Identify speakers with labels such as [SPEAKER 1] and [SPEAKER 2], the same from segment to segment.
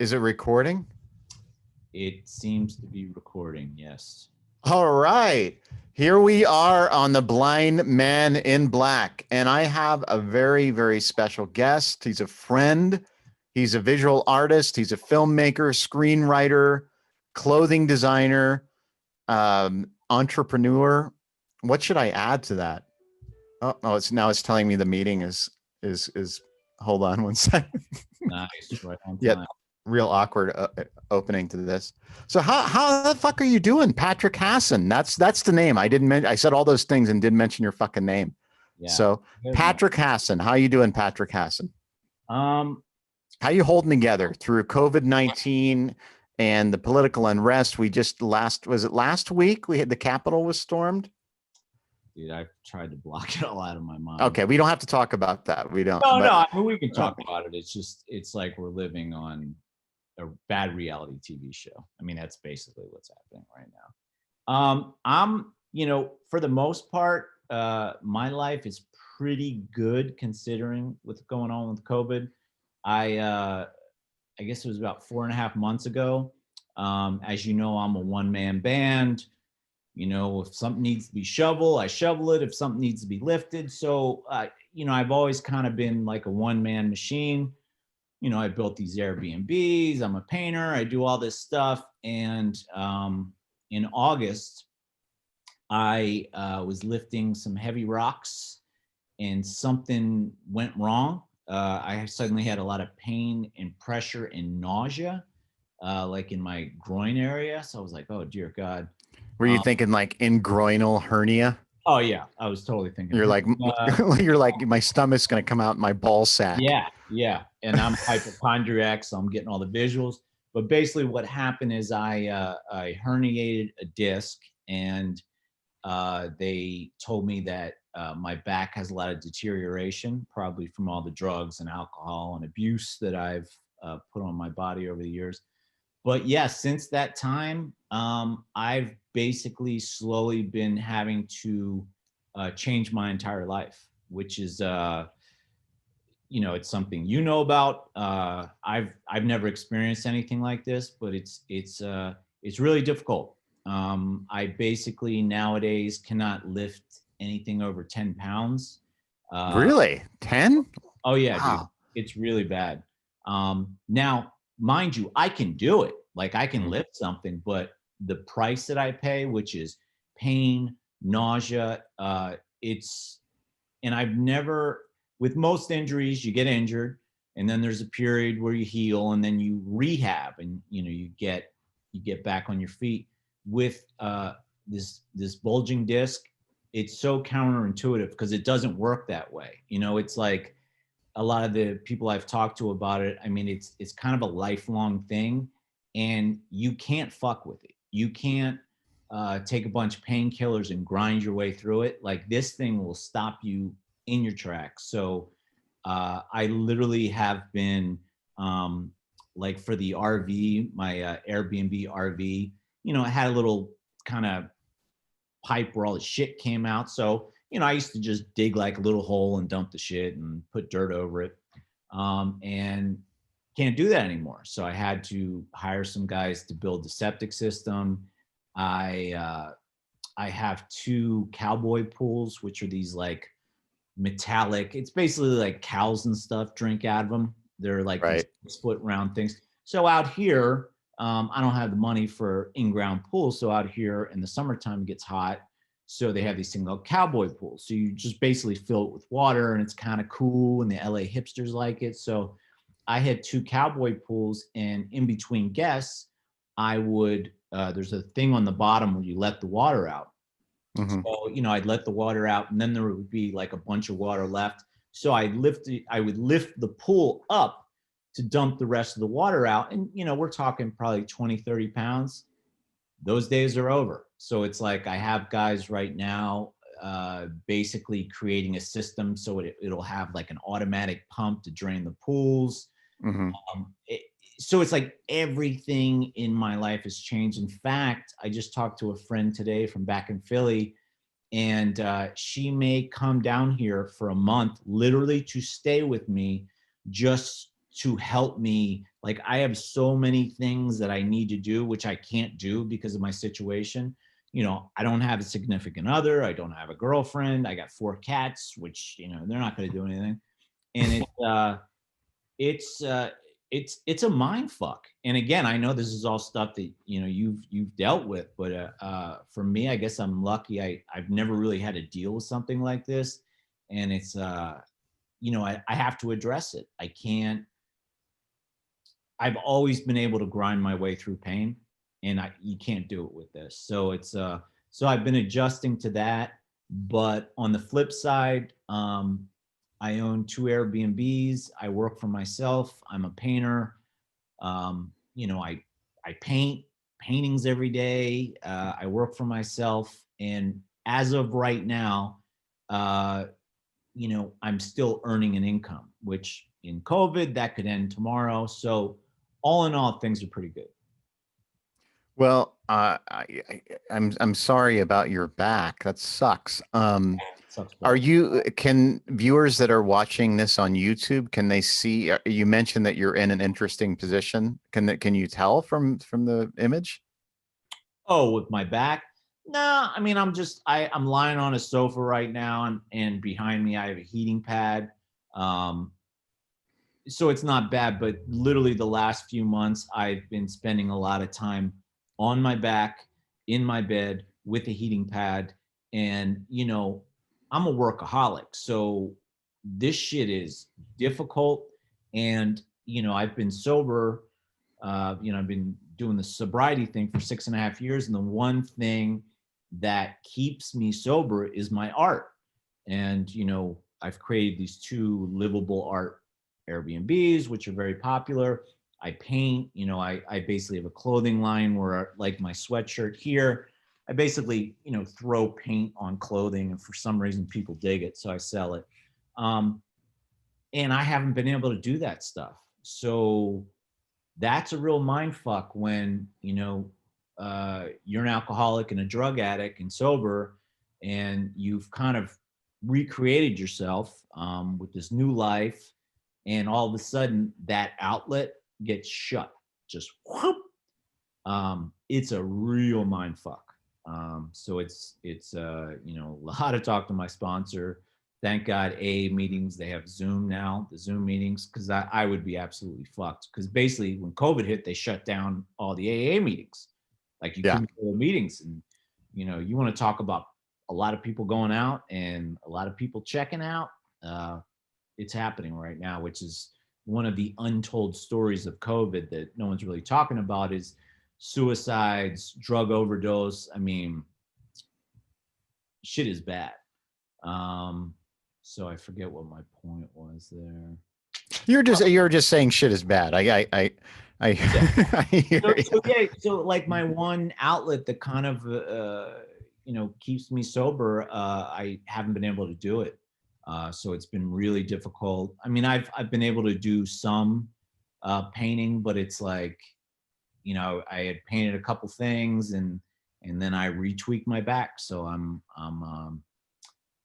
[SPEAKER 1] Is it recording?
[SPEAKER 2] It seems to be recording, yes.
[SPEAKER 1] All right. Here we are on The Blind Man in Black. And I have a very, very special guest. He's a friend. He's a visual artist. He's a filmmaker, screenwriter, clothing designer, entrepreneur. What should I add to that? Oh, it's telling me the meeting is hold on one second.
[SPEAKER 2] Nice, right on time.
[SPEAKER 1] Yeah, real awkward opening to this. So how the fuck are you doing, Patrick Hasson? That's the name. I didn't mention. I said all those things and didn't mention your fucking name. Yeah. So Patrick Hasson, how you doing, Patrick Hasson? How you holding together through COVID-19 and the political unrest? We just last week we had the Capitol was stormed.
[SPEAKER 2] Dude, I've tried to block it all out of my mind.
[SPEAKER 1] Okay, we don't have to talk about that. We don't.
[SPEAKER 2] No, I mean, we can talk about it. It's like we're living on a bad reality TV show. I mean, that's basically what's happening right now. I'm, for the most part, my life is pretty good considering what's going on with COVID. I guess it was about 4.5 months ago. As you know, I'm a one-man band. If something needs to be shoveled, I shovel it. If something needs to be lifted. So, I've always kind of been like a one-man machine. I built these Airbnbs. I'm a painter. I do all this stuff. And in August, I was lifting some heavy rocks and something went wrong. I suddenly had a lot of pain and pressure and nausea, like in my groin area. So I was like, oh, dear God.
[SPEAKER 1] Were you thinking like ingroinal hernia?
[SPEAKER 2] Oh yeah, I was totally thinking.
[SPEAKER 1] You're like, my stomach's gonna come out in my ball sack.
[SPEAKER 2] Yeah. And I'm hypochondriac, so I'm getting all the visuals. But basically, what happened is I herniated a disc, and they told me that my back has a lot of deterioration, probably from all the drugs and alcohol and abuse that I've put on my body over the years. But yeah, since that time, I've basically slowly been having to change my entire life, which is, it's something about. I've never experienced anything like this, but it's really difficult. I basically nowadays cannot lift anything over 10 pounds.
[SPEAKER 1] Really? 10?
[SPEAKER 2] Oh yeah, wow. Dude, it's really bad. Now, mind you, I can do it. Like I can lift something, but the price that I pay, which is pain, nausea, and I've never, with most injuries, you get injured and then there's a period where you heal and then you rehab and, you get back on your feet. With this bulging disc, it's so counterintuitive because it doesn't work that way. It's like a lot of the people I've talked to about it. I mean, it's kind of a lifelong thing and you can't fuck with it. You can't take a bunch of painkillers and grind your way through it. Like this thing will stop you in your tracks. So I literally have been like for the RV, my Airbnb RV, I had a little kind of pipe where all the shit came out. So, I used to just dig like a little hole and dump the shit and put dirt over it. And can't do that anymore. So I had to hire some guys to build the septic system. I have 2 cowboy pools, which are these like metallic, it's basically like cows and stuff drink out of them. They're like these split round things. So out here, I don't have the money for in-ground pools. So out here in the summertime, it gets hot. So they have these things called cowboy pools. So you just basically fill it with water and it's kind of cool and the LA hipsters like it. So I had 2 cowboy pools and in between guests, I would, there's a thing on the bottom where you let the water out. Mm-hmm. So, I'd let the water out and then there would be like a bunch of water left. So I would lift the pool up to dump the rest of the water out. And, we're talking probably 20, 30 pounds. Those days are over. So it's like I have guys right now basically creating a system so it'll have like an automatic pump to drain the pools. Mm-hmm. So it's like everything in my life has changed. In fact, I just talked to a friend today from back in Philly, and she may come down here for a month, literally to stay with me, just to help me. Like, I have so many things that I need to do, which I can't do because of my situation. You know, I don't have a significant other. I don't have a girlfriend. I got 4 cats, which, you know, they're not going to do anything. And it's it's a mind fuck. And again, I know this is all stuff that, you know, you've dealt with, but for me, I guess I'm lucky. I've never really had to deal with something like this, and it's you know, I have to address it. I can't. I've always been able to grind my way through pain, and you can't do it with this. So it's so I've been adjusting to that. But on the flip side, I own 2 Airbnbs. I work for myself. I'm a painter. You know, I paint paintings every day. I work for myself, and as of right now, you know, I'm still earning an income, which in COVID that could end tomorrow. So all in all, things are pretty good.
[SPEAKER 1] Well, I'm sorry about your back. That sucks.
[SPEAKER 2] Sucks
[SPEAKER 1] Are
[SPEAKER 2] balls.
[SPEAKER 1] can viewers that are watching this on YouTube, can they see, you mentioned that you're in an interesting position. Can you tell from the image?
[SPEAKER 2] Oh, with my back? No, I mean, I'm lying on a sofa right now, and behind me I have a heating pad. Um, so it's not bad, but literally the last few months I've been spending a lot of time on my back in my bed with a heating pad. And you know, I'm a workaholic, so this shit is difficult. And you know, I've been sober, you know, I've been doing the sobriety thing for 6.5 years, and the one thing that keeps me sober is my art. And you know, I've created these 2 livable art Airbnbs, which are very popular. I paint, you know, I basically have a clothing line where, like my sweatshirt here, I basically, you know, throw paint on clothing, and for some reason people dig it, so I sell it. Um, and I haven't been able to do that stuff. So that's a real mind fuck when, you know, you're an alcoholic and a drug addict and sober, and you've kind of recreated yourself with this new life, and all of a sudden that outlet gets shut. Just whoop. It's a real mind fuck. So it's you know, a lot of talk to my sponsor. Thank God AA meetings, they have Zoom now, the Zoom meetings, because I would be absolutely fucked. Because basically when COVID hit, they shut down all the AA meetings. Like, you
[SPEAKER 1] Yeah.
[SPEAKER 2] couldn't go to meetings. And you know, you want to talk about a lot of people going out and a lot of people checking out. It's happening right now, which is one of the untold stories of COVID that no one's really talking about, is suicides, drug overdose. I mean, shit is bad. So I forget what my point was there.
[SPEAKER 1] You're just saying shit is bad. I I hear
[SPEAKER 2] So yeah, so like my one outlet that kind of you know, keeps me sober, I haven't been able to do it. So it's been really difficult. I mean, I've been able to do some painting, but it's like, you know, I had painted a couple things, and then I retweaked my back. So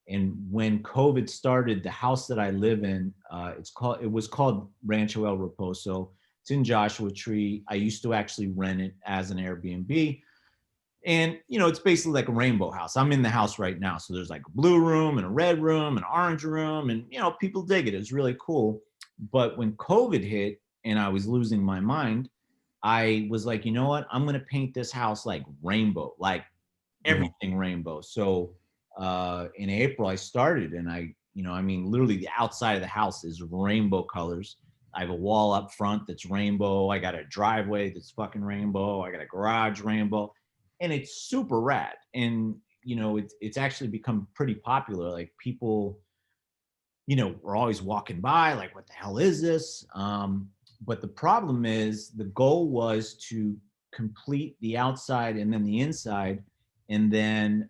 [SPEAKER 2] and when COVID started, the house that I live in, it was called Rancho El Reposo. It's in Joshua Tree. I used to actually rent it as an Airbnb. And, you know, it's basically like a rainbow house. I'm in the house right now. So there's like a blue room and a red room and an orange room. And, you know, people dig it. It was really cool. But when COVID hit and I was losing my mind, I was like, you know what? I'm going to paint this house like rainbow, like everything rainbow. So in April, I started, and you know, I mean, literally the outside of the house is rainbow colors. I have a wall up front that's rainbow. I got a driveway that's fucking rainbow. I got a garage rainbow, and it's super rad. And you know, it's actually become pretty popular. Like, people, you know, we're always walking by, like, what the hell is this? But the problem is, the goal was to complete the outside and then the inside, and then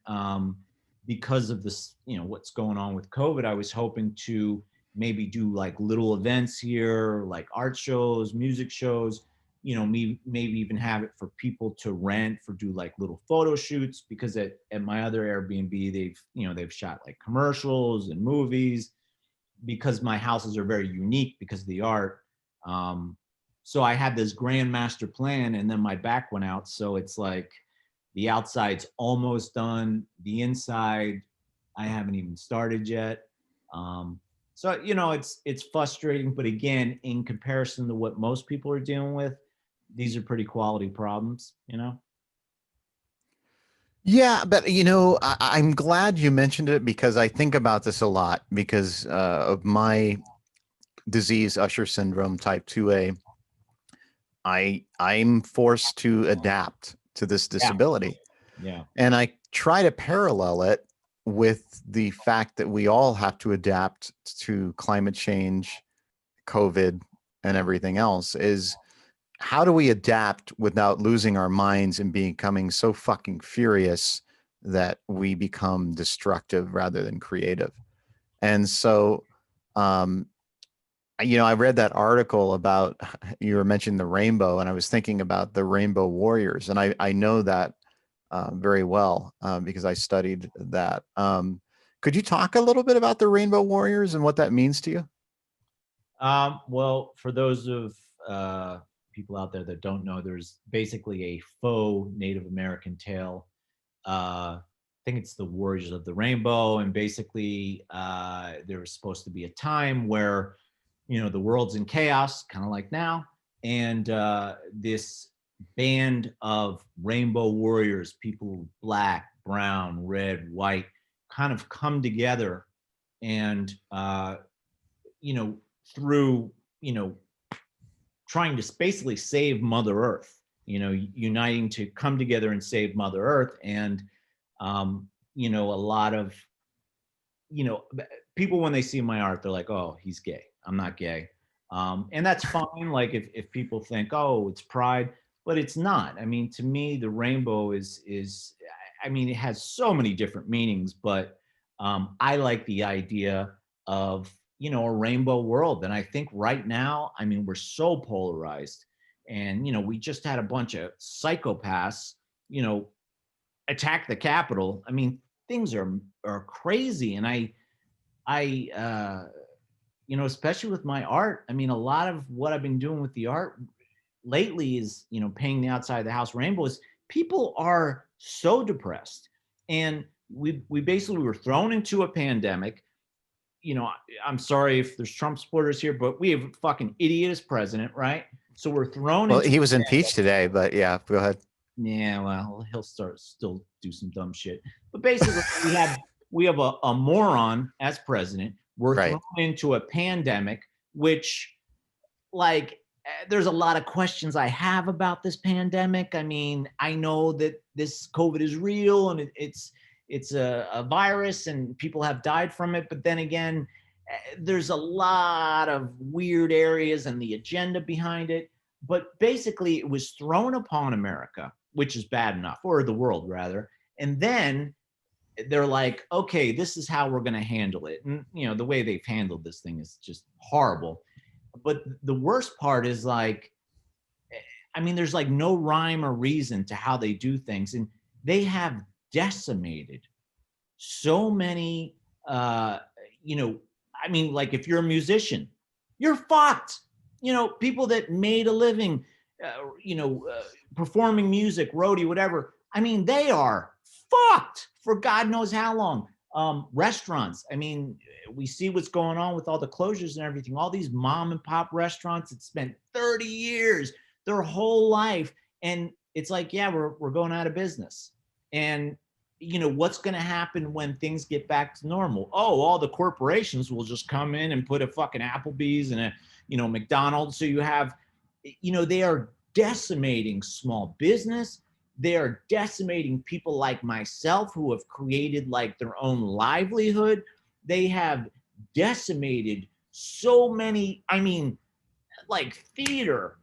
[SPEAKER 2] because of this, you know, what's going on with COVID, I was hoping to maybe do like little events here, like art shows, music shows, you know, maybe even have it for people to rent, for do like little photo shoots, because at my other Airbnb, they've shot like commercials and movies, because my houses are very unique because of the art. So I had this grand master plan, and then my back went out. So it's like the outside's almost done. The inside, I haven't even started yet. So, you know, it's frustrating, but again, in comparison to what most people are dealing with, these are pretty quality problems, you know?
[SPEAKER 1] Yeah, but you know, I'm glad you mentioned it because I think about this a lot because of my disease, Usher syndrome, type 2A. I'm forced to adapt to this
[SPEAKER 2] Yeah.
[SPEAKER 1] disability.
[SPEAKER 2] Yeah.
[SPEAKER 1] And I try to parallel it with the fact that we all have to adapt to climate change, COVID, and everything else. Is how do we adapt without losing our minds and becoming so fucking furious that we become destructive rather than creative? And so, you know, I read that article about, you were mentioning the rainbow, and I was thinking about the Rainbow Warriors, and I know that very well because I studied that. Could you talk a little bit about the Rainbow Warriors and what that means to you?
[SPEAKER 2] Well, for those of people out there that don't know, there's basically a faux Native American tale. I think it's the Warriors of the Rainbow, and basically there was supposed to be a time where, you know, the world's in chaos, kind of like now, and this band of rainbow warriors, people black, brown, red, white, kind of come together and you know, through, you know, trying to basically save Mother Earth, you know, uniting to come together and save Mother Earth. And, you know, a lot of, you know, people, when they see my art, they're like, oh, he's gay. I'm not gay. And that's fine. Like if people think, oh, it's pride, but it's not. I mean, to me, the rainbow is, I mean, it has so many different meanings, but I like the idea of, you know, a rainbow world. And I think right now, I mean, we're so polarized, and, you know, we just had a bunch of psychopaths, you know, attack the Capitol. I mean, things are crazy. And you know, especially with my art, I mean, a lot of what I've been doing with the art lately is, you know, painting the outside of the house rainbows. People are so depressed, and we basically were thrown into a pandemic. You know, I'm sorry if there's Trump supporters here, but we have a fucking idiot as president, right? So we're thrown
[SPEAKER 1] Well,
[SPEAKER 2] into.
[SPEAKER 1] he was impeached today, but yeah, go ahead.
[SPEAKER 2] Yeah, well, he'll still do some dumb shit. But basically, we have a moron as president. We're
[SPEAKER 1] Right.
[SPEAKER 2] thrown into a pandemic, which, like, there's a lot of questions I have about this pandemic. I mean, I know that this COVID is real, and it's a virus, and people have died from it. But then again, there's a lot of weird areas and the agenda behind it. But basically, it was thrown upon America, which is bad enough, or the world rather. And then they're like, okay, this is how we're going to handle it. And, you know, the way they've handled this thing is just horrible. But the worst part is, like, I mean, there's like no rhyme or reason to how they do things. And they have decimated so many, you know, I mean, like, if you're a musician, you're fucked. You know, people that made a living, you know, performing music, roadie, whatever. I mean, they are fucked for God knows how long. Restaurants. I mean, we see what's going on with all the closures and everything. All these mom and pop restaurants that spent 30 years, their whole life, and it's like, yeah, we're going out of business. And you know, what's going to happen when things get back to normal? Oh, all the corporations will just come in and put a fucking Applebee's and a, you know, McDonald's. So you have, you know, they are decimating small business. They are decimating people like myself who have created like their own livelihood. They have decimated so many, I mean, like theater,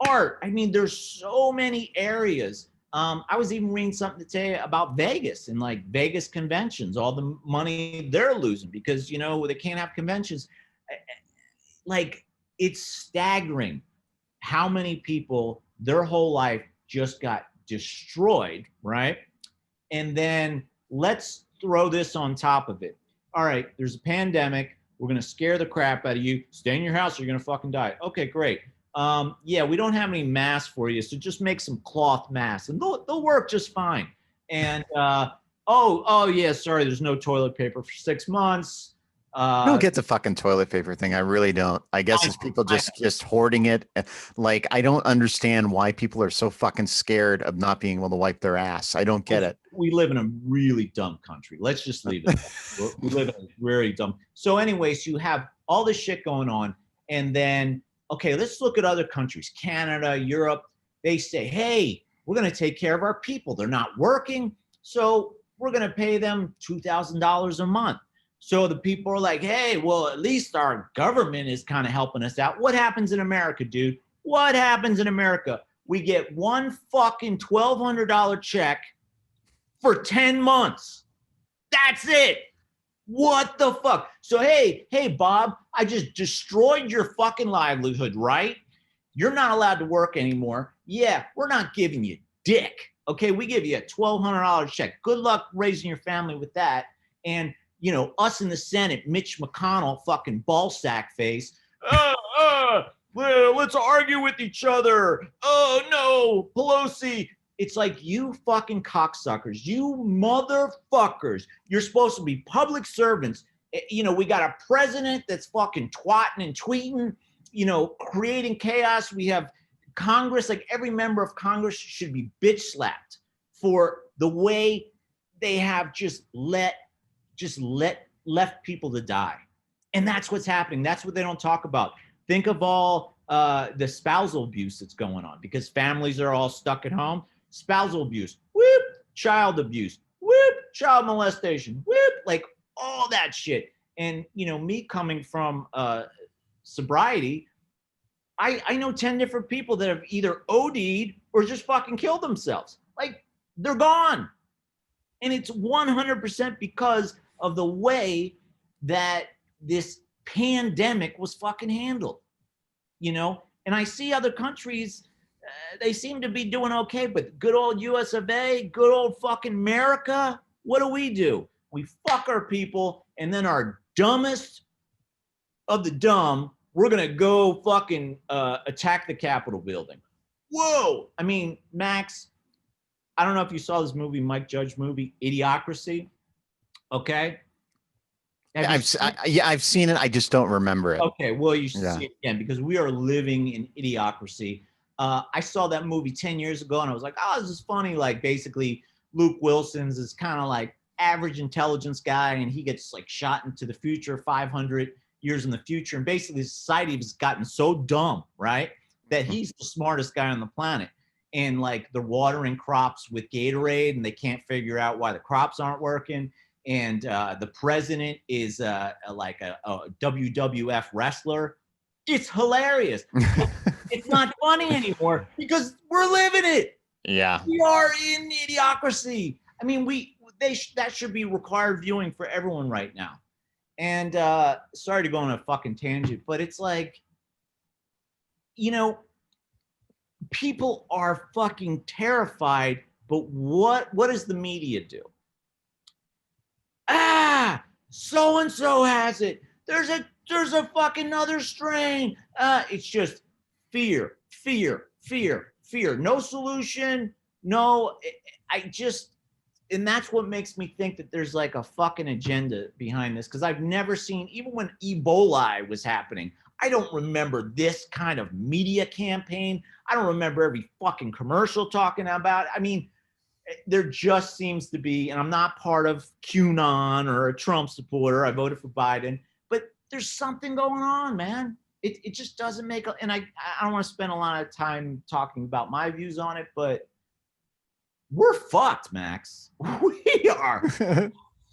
[SPEAKER 2] art. I mean, there's so many areas. I was even reading something today about Vegas and like Vegas conventions, all the money they're losing because, you know, they can't have conventions. Like, it's staggering how many people their whole life just got destroyed, right? And then let's throw this on top of it. All right, there's a pandemic. We're going to scare the crap out of you. Stay in your house or you're going to fucking die. Okay, great. Yeah, we don't have any masks for you, so just make some cloth masks, and they'll work just fine. And oh yeah, sorry, there's no toilet paper for 6 months.
[SPEAKER 1] I don't get the fucking toilet paper thing. I really don't. I guess it's people just hoarding it. Like, I don't understand why people are so fucking scared of not being able to wipe their ass. I don't get it.
[SPEAKER 2] We live in a really dumb country. Let's just leave it. We live in a very dumb. So anyways, you have all this shit going on. And then, okay, let's look at other countries, Canada, Europe. They say, hey, we're going to take care of our people. They're not working. So we're going to pay them $2,000 a month. So the people are like, hey, well, at least our government is kind of helping us out. What happens in America, dude? What happens in America? We get one fucking $1,200 check for 10 months. That's it. What the fuck? So, hey, Bob, I just destroyed your fucking livelihood, right? You're not allowed to work anymore. Yeah, we're not giving you dick. Okay, we give you a $1,200 check. Good luck raising your family with that. And you know, us in the Senate, Mitch McConnell, fucking ballsack face. Well, let's argue with each other. Oh, no, Pelosi. It's like, you fucking cocksuckers, you motherfuckers. You're supposed to be public servants. You know, we got a president that's fucking twatting and tweeting, you know, creating chaos. We have Congress, like every member of Congress should be bitch slapped for the way they have just left people to die. And that's what's happening. That's what they don't talk about. Think of all the spousal abuse that's going on, because families are all stuck at home. Spousal abuse, whoop, child abuse, whoop, child molestation, whoop, like all that shit. And, you know, me coming from sobriety, I know 10 different people that have either OD'd or just fucking killed themselves. Like, they're gone. And it's 100% because of the way that this pandemic was fucking handled, you know? And I see other countries, they seem to be doing okay, but good old US of A, good old fucking America, what do? We fuck our people, and then our dumbest of the dumb, we're gonna go fucking attack the Capitol building. Whoa! I mean, Max, I don't know if you saw this movie, Mike Judge movie, Idiocracy. Okay.
[SPEAKER 1] I've seen it. I just don't remember it.
[SPEAKER 2] Okay, well, you should see it again, because we are living in idiocracy. I saw that movie 10 years ago, and I was like, oh, this is funny. Like, basically, Luke Wilson's is kind of like average intelligence guy, and he gets like shot into the future, 500 years in the future. And basically, society has gotten so dumb, right, that he's the smartest guy on the planet. And like, they're watering crops with Gatorade, and they can't figure out why the crops aren't working. And the president is like a WWF wrestler. It's hilarious. It's not funny anymore because we're living it.
[SPEAKER 1] Yeah,
[SPEAKER 2] we are in idiocracy. I mean, that should be required viewing for everyone right now. And sorry to go on a fucking tangent, but it's like, you know, people are fucking terrified. But what does the media do? So and so has it. There's a fucking other strain. It's just fear. No solution. No, and that's what makes me think that there's like a fucking agenda behind this. Because I've never seen, even when Ebola was happening, I don't remember this kind of media campaign. I don't remember every fucking commercial talking about it. I mean, there just seems to be, and I'm not part of QAnon or a Trump supporter. I voted for Biden, but there's something going on, man. It just doesn't make, and I don't want to spend a lot of time talking about my views on it, but we're fucked, Max. We are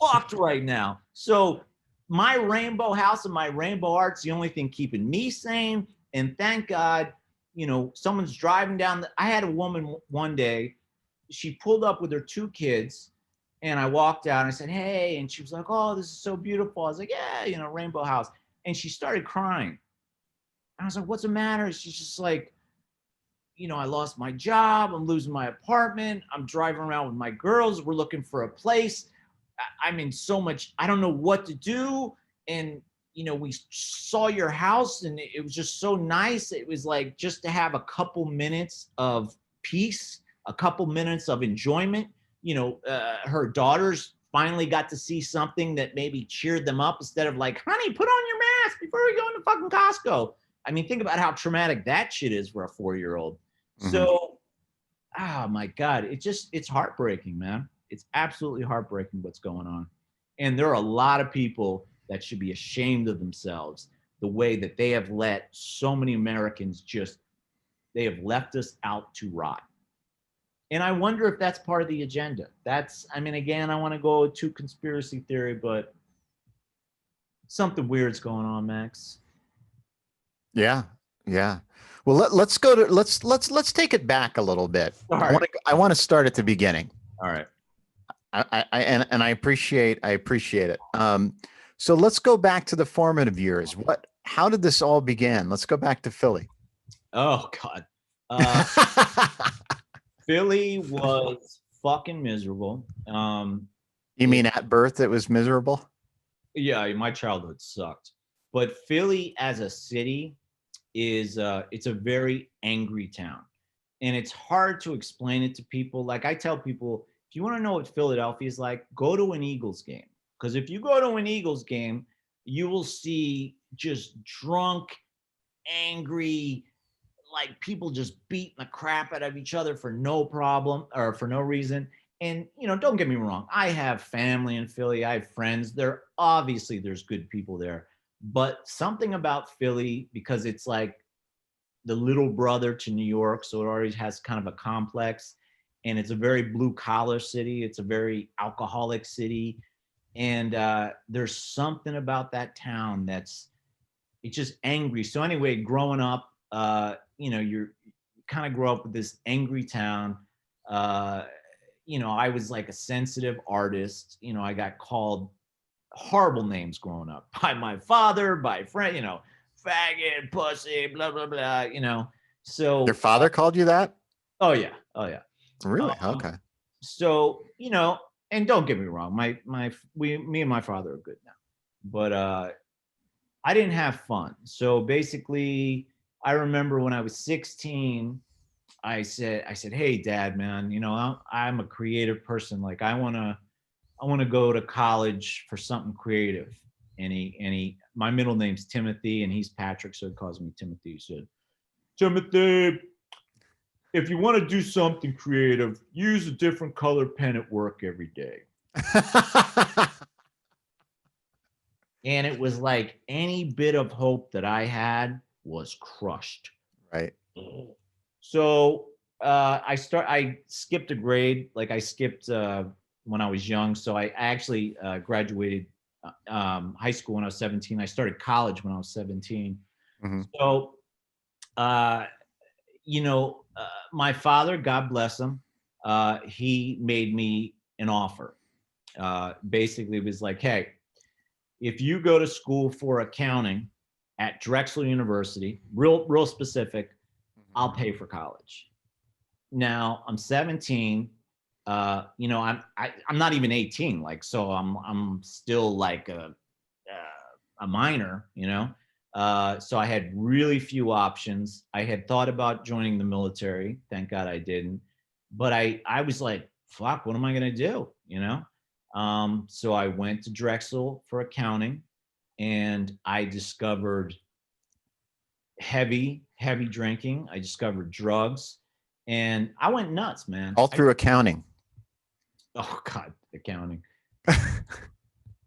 [SPEAKER 2] fucked right now. So my rainbow house and my rainbow art's the only thing keeping me sane. And thank God, you know, someone's driving down. I had a woman one day, she pulled up with her 2 kids, and I walked out and I said, hey, and she was like, oh, this is so beautiful. I was like, yeah, you know, rainbow house. And she started crying. And I was like, what's the matter? She's just like, you know, I lost my job. I'm losing my apartment. I'm driving around with my girls. We're looking for a place. I'm in so much, I don't know what to do. And we saw your house and it was just so nice. It was like just to have a couple minutes of peace, a couple minutes of enjoyment. Her daughters finally got to see something that maybe cheered them up instead of like, honey, put on your mask before we go into fucking Costco. I mean, think about how traumatic that shit is for a 4-year-old. Mm-hmm. So, oh my God, it's heartbreaking, man. It's absolutely heartbreaking what's going on. And there are a lot of people that should be ashamed of themselves, the way that they have let so many Americans they have left us out to rot. And I wonder if that's part of the agenda. Again, I want to go to conspiracy theory, but something weird's going on, Max.
[SPEAKER 1] Yeah. Yeah. Well, let's take it back a little bit. Right. I want to start at the beginning.
[SPEAKER 2] All right.
[SPEAKER 1] I appreciate it. So let's go back to the formative years. How did this all begin? Let's go back to Philly.
[SPEAKER 2] Oh God. Philly was fucking miserable.
[SPEAKER 1] You mean at birth it was miserable?
[SPEAKER 2] Yeah, my childhood sucked. But Philly as a city is it's a very angry town. And it's hard to explain it to people. Like I tell people, if you want to know what Philadelphia is like, go to an Eagles game. Because if you go to an Eagles game, you will see just drunk, angry, like people just beating the crap out of each other for no problem or for no reason. And, don't get me wrong. I have family in Philly. I have friends. There's good people there. But something about Philly, because it's like the little brother to New York, so it already has kind of a complex. And it's a very blue collar city. It's a very alcoholic city. And there's something about that town it's just angry. So anyway, growing up, you kind of grow up with this angry town. I was like a sensitive artist. I got called horrible names growing up by my father, by friend, faggot, pussy, blah, blah, blah, So
[SPEAKER 1] your father called you that?
[SPEAKER 2] Oh yeah.
[SPEAKER 1] Really? Okay.
[SPEAKER 2] So, and don't get me wrong, me and my father are good now, but I didn't have fun. So basically, I remember when I was 16, I said, hey, Dad, man, I'm a creative person. Like I want to go to college for something creative. And my middle name's Timothy, and he's Patrick, so he calls me Timothy. He said, Timothy, if you want to do something creative, use a different color pen at work every day. And it was like any bit of hope that I had was crushed.
[SPEAKER 1] Right.
[SPEAKER 2] So I skipped a grade. Like I skipped when I was young. So I actually graduated high school when I was 17. I started college when I was 17. Mm-hmm. So, my father, God bless him, he made me an offer. Basically, it was like, hey, if you go to school for accounting at Drexel University, real specific, I'll pay for college. Now I'm 17. I'm not even 18. Like, so I'm still like a minor. So I had really few options. I had thought about joining the military. Thank God I didn't. But I was like, fuck, what am I gonna do? So I went to Drexel for accounting, and I discovered heavy drinking. I discovered drugs, and I went nuts, man.
[SPEAKER 1] All through accounting.
[SPEAKER 2] Oh God, accounting.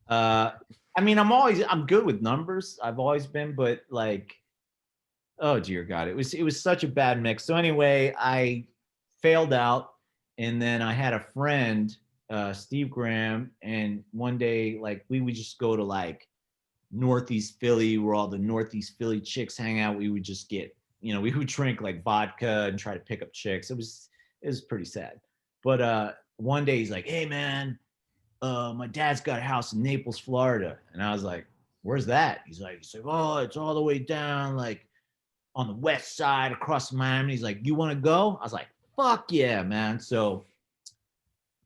[SPEAKER 2] I'm good with numbers. I've always been, but like, oh dear God, it was such a bad mix. So anyway, I failed out, and then I had a friend, Steve Graham, and one day, like, we would just go to like Northeast Philly, where all the Northeast Philly chicks hang out. We would just get, we would drink like vodka and try to pick up chicks. It was pretty sad. But one day he's like, hey man, my dad's got a house in Naples, Florida. And I was like, where's that? He's like, oh, it's all the way down, like on the west side across Miami. He's like, you want to go? I was like, fuck yeah, man. So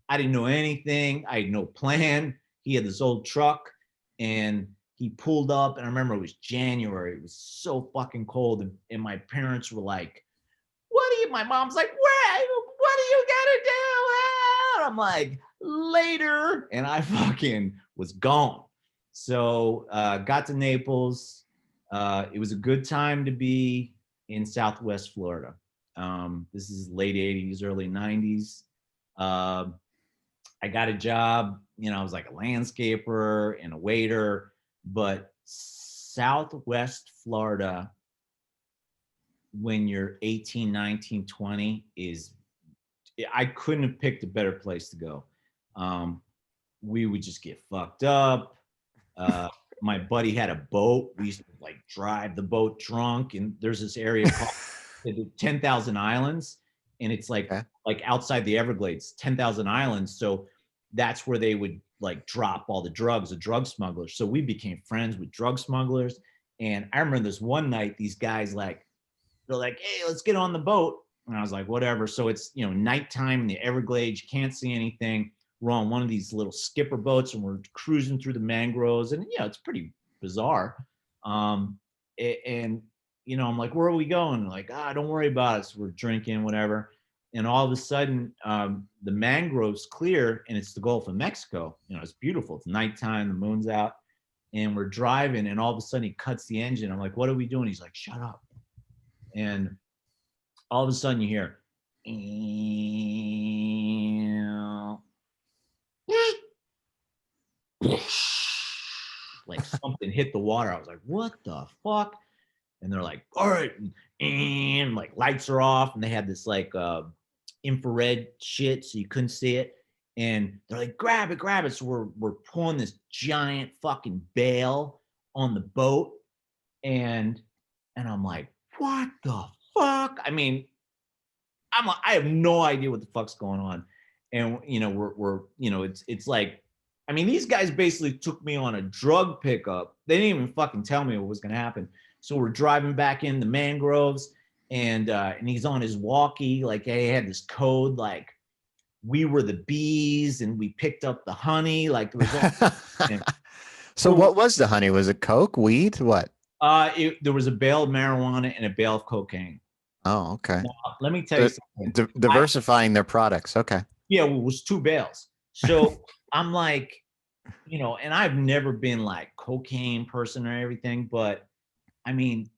[SPEAKER 2] I didn't know anything. I had no plan. He had this old truck, and he pulled up, and I remember it was January. It was so fucking cold, and my parents were like, my mom's like, what are you gonna do? And I'm like, later. And I fucking was gone. So got to Naples. It was a good time to be in Southwest Florida. This is late 80s, early 90s. I got a job, I was like a landscaper and a waiter, but Southwest Florida, when you're 18, 19, 20 I couldn't have picked a better place to go. We would just get fucked up. My buddy had a boat. We used to like drive the boat drunk, and there's this area called 10,000 Islands, and it's like outside the Everglades, 10,000 Islands. So that's where they would like drop all the drug smugglers. So we became friends with drug smugglers. And I remember this one night, these guys they're like, hey, let's get on the boat. And I was like, whatever. So it's, nighttime in the Everglades, you can't see anything. We're on one of these little skipper boats, and we're cruising through the mangroves, and it's pretty bizarre. And I'm like, where are we going? Like, don't worry about it. So we're drinking, whatever. And all of a sudden, the mangroves clear, and it's the Gulf of Mexico. It's beautiful. It's nighttime, the moon's out, and we're driving, and all of a sudden he cuts the engine. I'm like, what are we doing? He's like, shut up. And all of a sudden you hear, like something hit the water. I was like, what the fuck? And they're like, all right. And like lights are off, and they had this like infrared shit, so you couldn't see it. And they're like, grab it. So we're pulling this giant fucking bale on the boat. And I'm like, what the fuck? I mean, I have no idea what the fuck's going on. And, it's like, I mean, these guys basically took me on a drug pickup. They didn't even fucking tell me what was going to happen. So we're driving back in the mangroves, and he's on his walkie. Like, he had this code, like, we were the bees and we picked up the honey. Like, there was
[SPEAKER 1] So what was the honey? Was it coke, weed, what?
[SPEAKER 2] There was a bale of marijuana and a bale of cocaine.
[SPEAKER 1] Oh, okay.
[SPEAKER 2] Now, let me tell you something.
[SPEAKER 1] Diversifying their products. Okay.
[SPEAKER 2] Yeah, well, it was 2 bales. So I'm like, and I've never been like cocaine person or everything, but I mean,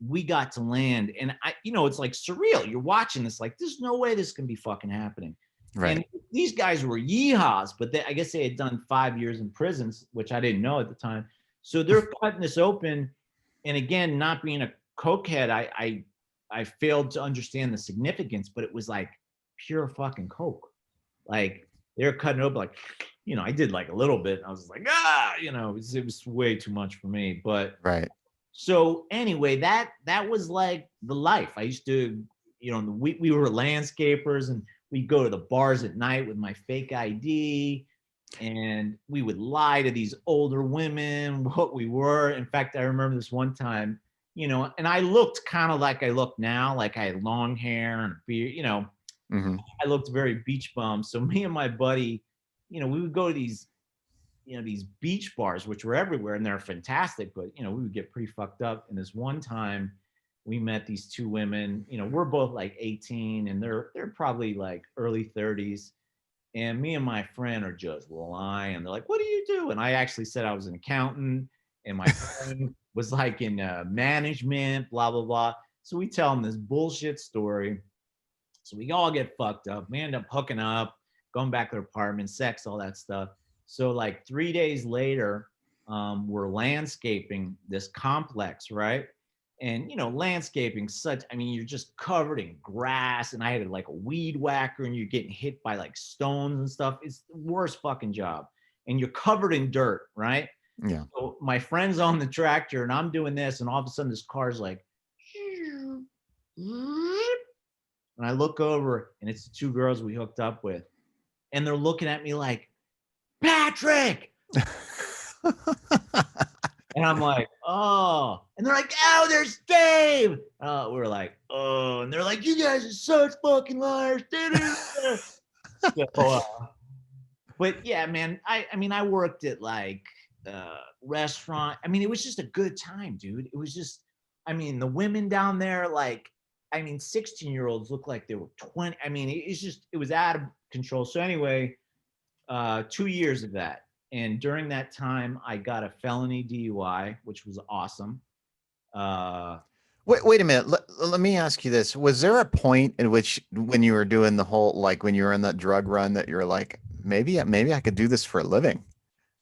[SPEAKER 2] we got to land, and it's like surreal. You're watching this, like, there's no way this can be fucking happening. Right. And these guys were yeehaws, but I guess they had done 5 years in prisons, which I didn't know at the time. So they're cutting this open. And again, not being a cokehead, I failed to understand the significance, but it was like pure fucking coke. Like, they're cutting it open, like, I did like a little bit. I was like, it was way too much for me. But
[SPEAKER 1] right.
[SPEAKER 2] So anyway, that was like the life. I used to, we were landscapers, and we'd go to the bars at night with my fake ID, and we would lie to these older women what we were. In fact, I remember this one time, and I looked kind of like I look now, like I had long hair and a beard,
[SPEAKER 1] Mm-hmm.
[SPEAKER 2] I looked very beach bum. So me and my buddy, we would go to these beach bars, which were everywhere, and they're fantastic, but we would get pretty fucked up. And this one time we met these 2 women, we're both like 18, and they're probably like early 30s. And me and my friend are just lying. They're like, what do you do? And I actually said I was an accountant, and my friend was like in management, blah, blah, blah. So we tell them this bullshit story. So we all get fucked up. We end up hooking up, going back to their apartment, sex, all that stuff. So like 3 days later, we're landscaping this complex, right? And, landscaping you're just covered in grass, and I had like a weed whacker, and you're getting hit by like stones and stuff. It's the worst fucking job. And you're covered in dirt, right?
[SPEAKER 1] Yeah.
[SPEAKER 2] So my friend's on the tractor, and I'm doing this, and all of a sudden this car's like, and I look over, and it's the 2 girls we hooked up with, and they're looking at me like, Patrick. And I'm like, oh. And they're like, oh, there's Dave. We're like, oh. And they're like, you guys are such fucking liars. So, but yeah, man, I mean, I worked at like restaurant. I mean, it was just a good time, dude. It was just, I mean, the women down there, like, I mean, 16-year-olds look like they were 20. I mean, it's just, it was out of control. So anyway, 2 years of that. And during that time, I got a felony DUI, which was awesome.
[SPEAKER 1] Wait a minute. Let me ask you this. Was there a point in which when you were doing the whole, like when you were in that drug run that you're like, maybe I could do this for a living?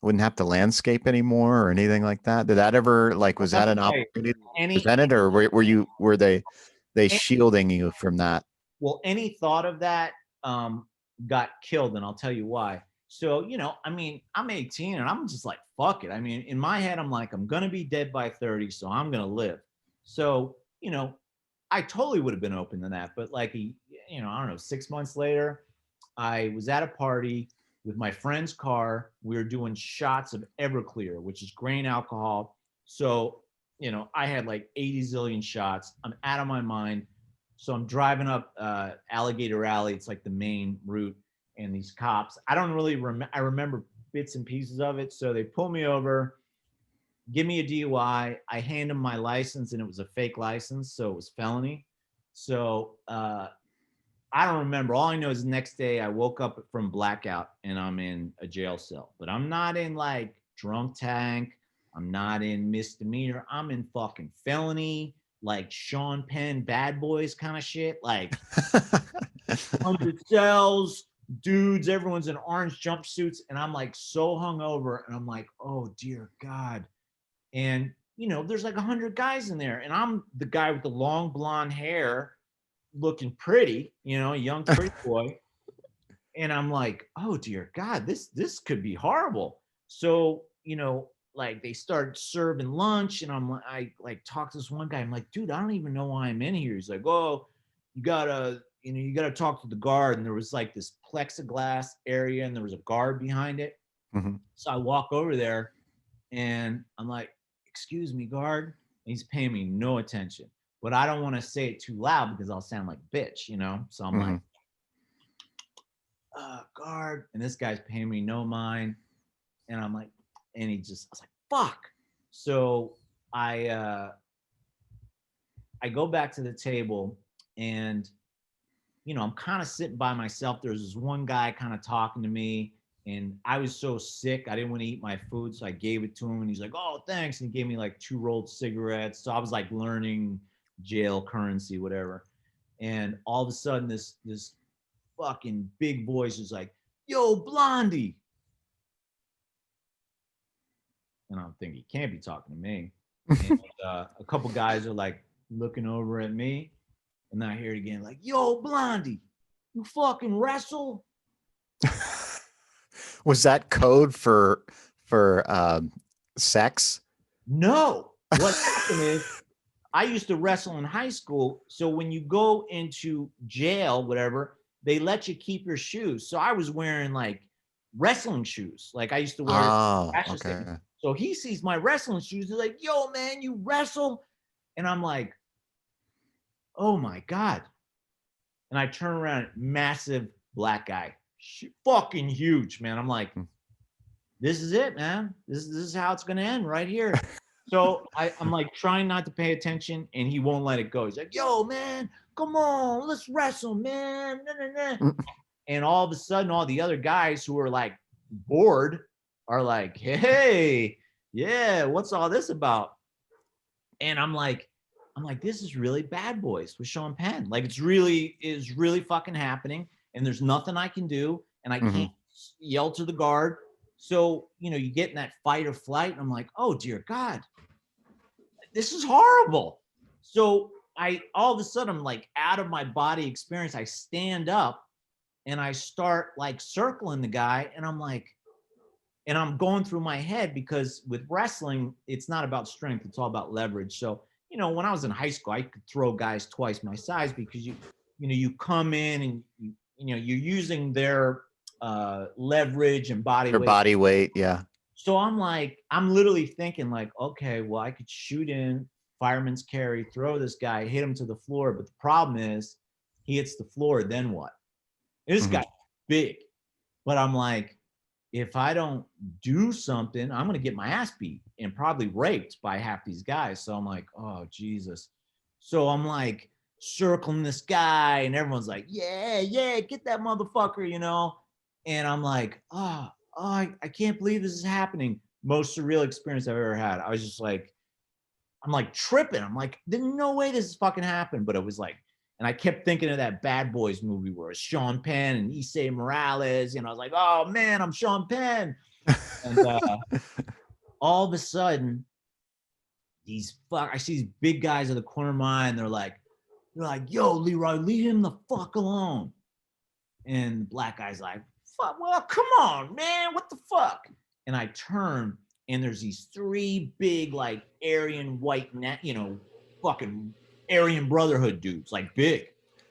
[SPEAKER 1] Wouldn't have to landscape anymore or anything like that? Did that ever, like, was that an opportunity presented, or were they shielding you from that?
[SPEAKER 2] Well, any thought of that got killed, and I'll tell you why. So, you know, I mean, I'm 18 and I'm just like, fuck it. I mean, in my head, I'm like, I'm going to be dead by 30, so I'm going to live. So, you know, I totally would have been open to that. But like, you know, I don't know, 6 months later, I was at a party with my friend's car. We were doing shots of Everclear, which is grain alcohol. So, you know, I had like 80 zillion shots. I'm out of my mind. So I'm driving up Alligator Alley. It's like the main route. And these cops, I don't really remember. I remember bits and pieces of it. So they pull me over, give me a DUI. I hand them my license, and it was a fake license, so it was felony. So I don't remember. All I know is the next day I woke up from blackout and I'm in a jail cell. But I'm not in like drunk tank. I'm not in misdemeanor. I'm in fucking felony, like Sean Penn, Bad Boys kind of shit. Like 100 cells, dudes, everyone's in orange jumpsuits, and I'm like so hungover, and I'm like, oh dear God. And you know, there's like 100 guys in there, and I'm the guy with the long blonde hair, looking pretty, you know, a young pretty boy. And I'm like, oh dear God, this could be horrible. So, you know, like they started serving lunch, and I like talked to this one guy. I'm like, dude, I don't even know why I'm in here. He's like, oh, you gotta talk to the guard. And there was like this plexiglass area, and there was a guard behind it.
[SPEAKER 1] Mm-hmm.
[SPEAKER 2] So I walk over there, and I'm like, excuse me, guard. And he's paying me no attention. But I don't want to say it too loud because I'll sound like a bitch, you know? So I'm like, guard. And this guy's paying me no mind. And I'm like, and I was like, fuck. So I go back to the table, and, you know, I'm kind of sitting by myself. There's this one guy kind of talking to me, and I was so sick, I didn't want to eat my food. So I gave it to him, and he's like, oh, thanks. And he gave me like 2 rolled cigarettes. So I was like learning jail currency, whatever. And all of a sudden this fucking big voice is like, yo, Blondie. And I'm thinking, he can't be talking to me. And a couple guys are like looking over at me, and I hear it again, like, yo, Blondie, you fucking wrestle?
[SPEAKER 1] Was that code for sex?
[SPEAKER 2] No. What happened is, I used to wrestle in high school. So when you go into jail, whatever, they let you keep your shoes. So I was wearing like wrestling shoes. Like I used to wear.
[SPEAKER 1] Oh, okay.
[SPEAKER 2] So he sees my wrestling shoes. He's like, yo, man, you wrestle? And I'm like, oh my God. And I turn around, massive black guy, fucking huge, man. I'm like, this is it, man. This is how it's going to end right here. So I'm like trying not to pay attention, and he won't let it go. He's like, yo, man, come on, let's wrestle, man. Nah, nah, nah. And all of a sudden, all the other guys who are like bored are like, hey, yeah, what's all this about? And I'm like, this is really Bad Boys with Sean Penn. Like it's really fucking happening, and there's nothing I can do, and I can't yell to the guard. So, you know, you get in that fight or flight, and I'm like, oh dear God, this is horrible. So all of a sudden, I'm like out of my body experience. I stand up, and I start like circling the guy, and I'm like, and I'm going through my head, because with wrestling, it's not about strength, it's all about leverage. So, you know, when I was in high school, I could throw guys twice my size, because you come in, and you're using their leverage and body weight.
[SPEAKER 1] Body weight, yeah.
[SPEAKER 2] So I'm literally thinking like, okay, well, I could shoot in, fireman's carry, throw this guy, hit him to the floor. But the problem is, he hits the floor, then what? This guy's big. But I'm like, if I don't do something, I'm going to get my ass beat and probably raped by half these guys. So I'm like, oh, Jesus. So I'm like circling this guy and everyone's like, yeah, get that motherfucker, you know? And I'm like, I can't believe this is happening. Most surreal experience I've ever had. I was just like, I'm like tripping. I'm like, there's no way this is fucking happened. But it was like, and I kept thinking of that Bad Boys movie where it's Sean Penn and Issei Morales. And I was like, oh man, I'm Sean Penn. And all of a sudden, I see these big guys at the corner of my eye, and they're like, yo, Leroy, leave him the fuck alone. And the black guy's like, fuck, well, come on, man, what the fuck? And I turn, and there's these three big, like, Aryan white, fucking Aryan Brotherhood dudes, like big.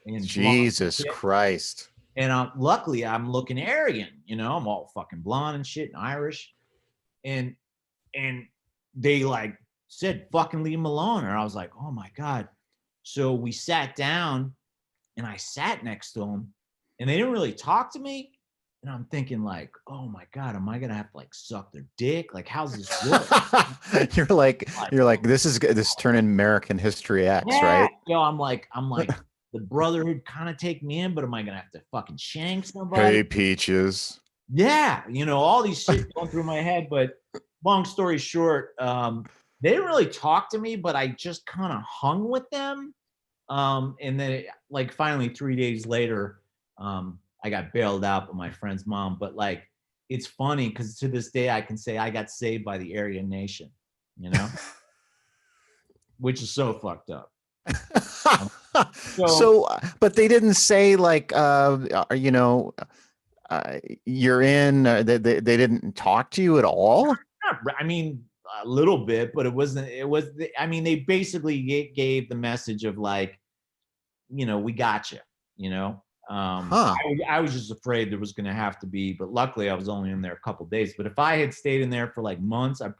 [SPEAKER 2] And
[SPEAKER 1] Jesus Christ.
[SPEAKER 2] And luckily, I'm looking Aryan, I'm all fucking blonde and shit and Irish. And they like said, fucking leave him alone. And I was like, oh my God. So we sat down and I sat next to him and they didn't really talk to me. And I'm thinking like, oh my God, am I going to have to like suck their dick? Like, how's this work?
[SPEAKER 1] you're like, this is turning American History X,
[SPEAKER 2] yeah.
[SPEAKER 1] right?
[SPEAKER 2] I'm like, the Brotherhood kind of take me in, but am I going to have to fucking shank somebody?
[SPEAKER 1] Hey, Peaches.
[SPEAKER 2] Yeah. all these shit going through my head, but long story short, they didn't really talk to me, but I just kind of hung with them. And then like finally 3 days later, I got bailed out by my friend's mom. But like, it's funny because to this day I can say I got saved by the Aryan Nation, which is so fucked up.
[SPEAKER 1] But they didn't say like, you're in. They didn't talk to you at all.
[SPEAKER 2] I mean, a little bit, but it wasn't. They basically gave the message of like, we got you. I was just afraid there was going to have to be, but luckily I was only in there a couple of days. But if I had stayed in there for like months, I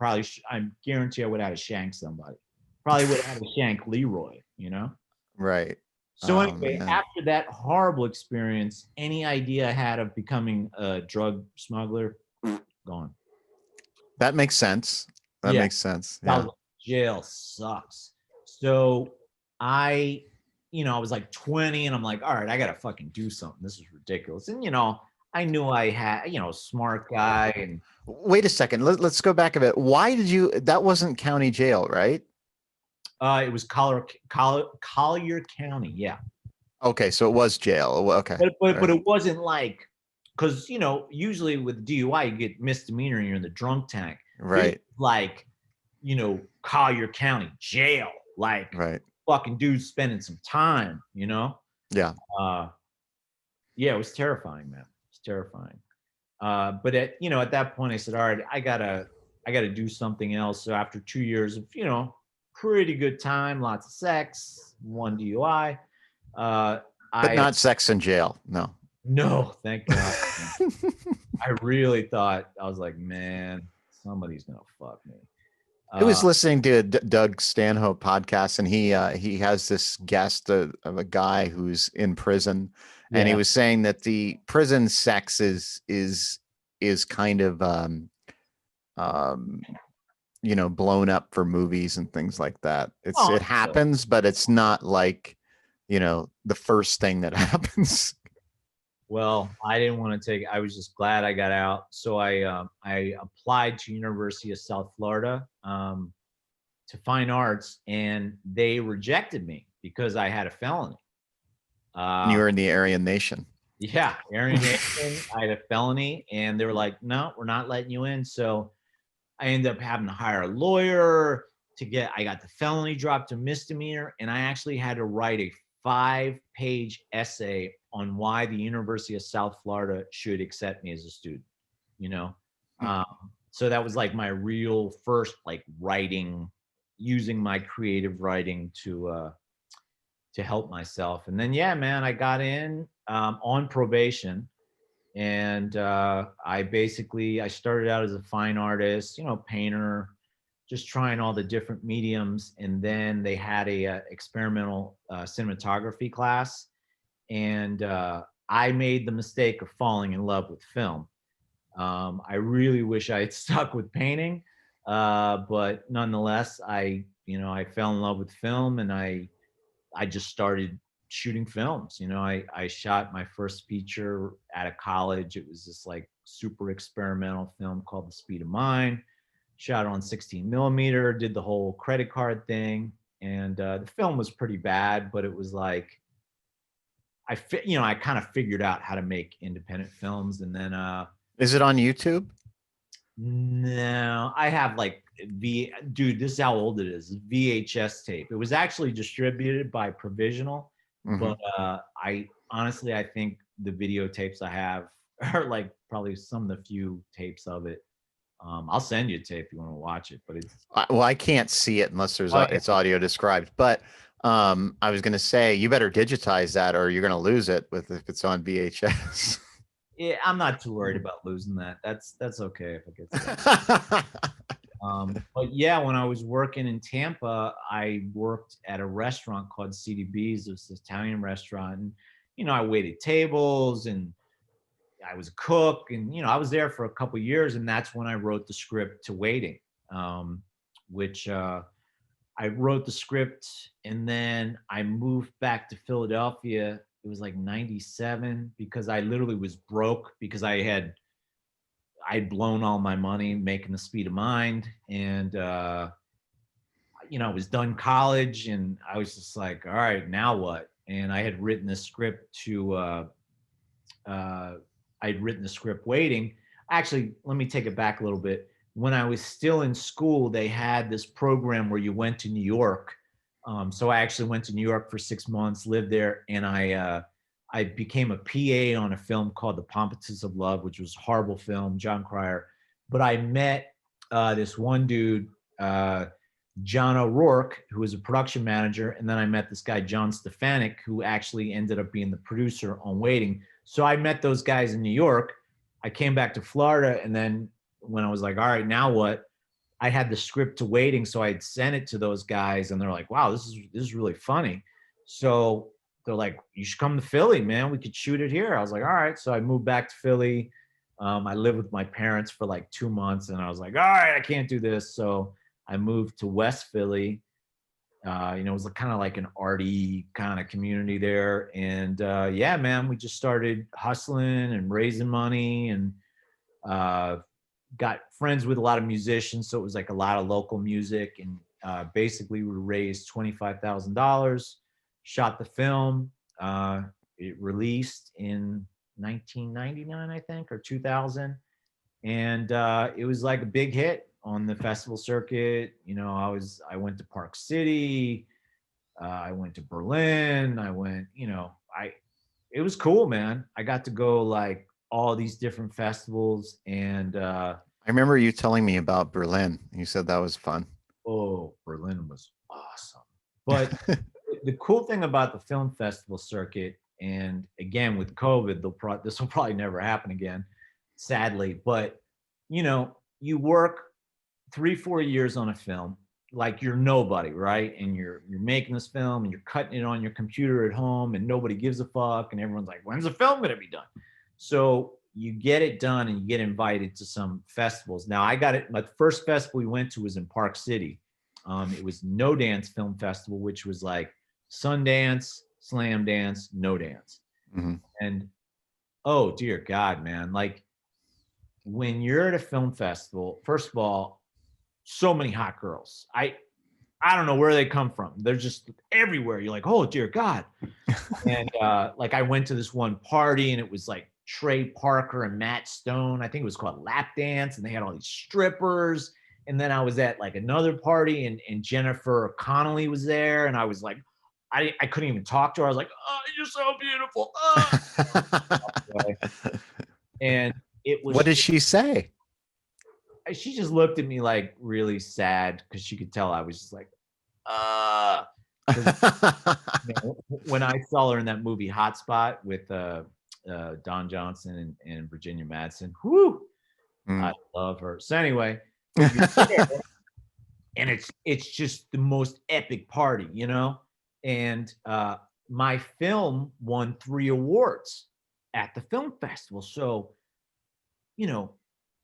[SPEAKER 2] guarantee I would have had to shank somebody. Probably would have had to shank Leroy,
[SPEAKER 1] Right.
[SPEAKER 2] So anyway, after that horrible experience, any idea I had of becoming a drug smuggler, gone.
[SPEAKER 1] That makes sense. That makes sense. Yeah.
[SPEAKER 2] Jail sucks. So I was like 20 and I'm like, all right, I got to fucking do something. This is ridiculous. And, I knew I had, a smart guy. And
[SPEAKER 1] wait a second. Let's go back a bit. Why did that wasn't county jail, right?
[SPEAKER 2] It was Collier County. Yeah.
[SPEAKER 1] Okay. So it was jail. Okay.
[SPEAKER 2] But it wasn't like, because, usually with DUI, you get misdemeanor and you're in the drunk tank.
[SPEAKER 1] Right.
[SPEAKER 2] Like, Collier County jail. Like,
[SPEAKER 1] right.
[SPEAKER 2] Fucking dudes spending some time, Yeah. Yeah, it was terrifying, man. It's terrifying. But at that point I said, all right, I gotta do something else. So after 2 years of, pretty good time, lots of sex, 1 DUI. But
[SPEAKER 1] not sex in jail.
[SPEAKER 2] No, thank God. I really thought, I was like, man, somebody's gonna fuck me.
[SPEAKER 1] I was listening to a Doug Stanhope podcast, and he has this guest of a guy who's in prison, and he was saying that the prison sex is kind of blown up for movies and things like that. It happens, but it's not like the first thing that happens.
[SPEAKER 2] Well, I didn't want to I was just glad I got out. So I applied to University of South Florida to fine arts, and they rejected me because I had a felony.
[SPEAKER 1] You were in the Aryan Nation.
[SPEAKER 2] Yeah, Aryan Nation. I had a felony, and they were like, no, we're not letting you in. So I ended up having to hire a lawyer I got the felony dropped to misdemeanor, and I actually had to write a 5-page essay on why the University of South Florida should accept me as a student, So that was like my real first like writing, using my creative writing to help myself. And then, yeah, man, I got in on probation, and I started out as a fine artist, painter, just trying all the different mediums. And then they had a experimental cinematography class. And I made the mistake of falling in love with film. I really wish I had stuck with painting, but nonetheless, I fell in love with film, and I just started shooting films. I shot my first feature out of college. It was this like super experimental film called The Speed of Mind. Shot it on 16 millimeter, did the whole credit card thing. And the film was pretty bad, but it was like, I kind of figured out how to make independent films. And then,
[SPEAKER 1] Is it on YouTube?
[SPEAKER 2] no, I have like dude, this is how old it is. VHS tape. It was actually distributed by Provisional, but I honestly, I think the videotapes I have are like probably some of the few tapes of it. I'll send you a tape if you want to watch it, but it's
[SPEAKER 1] Well, I can't see it unless
[SPEAKER 2] oh,
[SPEAKER 1] it's audio described. But I was going to say you better digitize that, or you're going to lose it if it's on VHS.
[SPEAKER 2] yeah, I'm not too worried about losing that. That's okay if it gets. But yeah, when I was working in Tampa, I worked at a restaurant called CDB's. It was this Italian restaurant, and I waited tables, and I was a cook, and I was there for a couple of years, and that's when I wrote the script to Waiting, which I wrote the script, and then I moved back to Philadelphia. It was like '97 because I literally was broke because I'd blown all my money making The Speed of Mind, and I was done college, and I was just like, all right, now what? And I had written the script I'd written the script Waiting. Actually, let me take it back a little bit. When I was still in school, they had this program where you went to New York. So I actually went to New York for 6 months, lived there, and I became a PA on a film called The Pompatus of Love, which was a horrible film, John Cryer. But I met this one dude, John O'Rourke, who was a production manager, and then I met this guy, John Stefanik, who actually ended up being the producer on Waiting. So I met those guys in New York. I came back to Florida, and then when I was like, all right, now what? I had the script to Waiting, so I'd sent it to those guys, and they're like, wow, this is really funny. So they're like, you should come to Philly, man. We could shoot it here. I was like, all right. So I moved back to Philly. I lived with my parents for like 2 months, and I was like, all right, I can't do this. So I moved to West Philly. It was kind of like an arty kind of community there. And yeah, man, we just started hustling and raising money, and got friends with a lot of musicians. So it was like a lot of local music. And basically we raised $25,000, shot the film. It released in 1999, I think, or 2000. And it was like a big hit on the festival circuit. I went to Park City, I went to Berlin, it was cool, man. I got to go like all these different festivals, and
[SPEAKER 1] I remember you telling me about Berlin. You said that was fun.
[SPEAKER 2] oh, Berlin was awesome. But the cool thing about the film festival circuit, and again with COVID, this will probably never happen again, sadly, but you work 3-4 years on a film like you're nobody, right? And you're making this film, and you're cutting it on your computer at home, and nobody gives a fuck, and everyone's like, when's the film going to be done? So you get it done, and you get invited to some festivals. Now I got it. My first festival we went to was in Park City. It was No Dance Film Festival, which was like Sundance, Slam Dance, No Dance. And oh dear God, man, like when you're at a film festival, first of all, so many hot girls. I don't know where they come from. They're just everywhere. You're like, oh dear God. And like I went to this one party, and it was like Trey Parker and Matt Stone. I think it was called Lap Dance, and they had all these strippers. And then I was at like another party, and Jennifer Connelly was there, and I was like, I couldn't even talk to her. I was like, oh, you're so beautiful. Oh. And it was.
[SPEAKER 1] What did she say?
[SPEAKER 2] She just looked at me like really sad, because she could tell I was just like, when I saw her in that movie Hotspot with Don Johnson and Virginia Madsen, whoo, I love her. So anyway, and it's just the most epic party, and my film won 3 awards at the film festival. So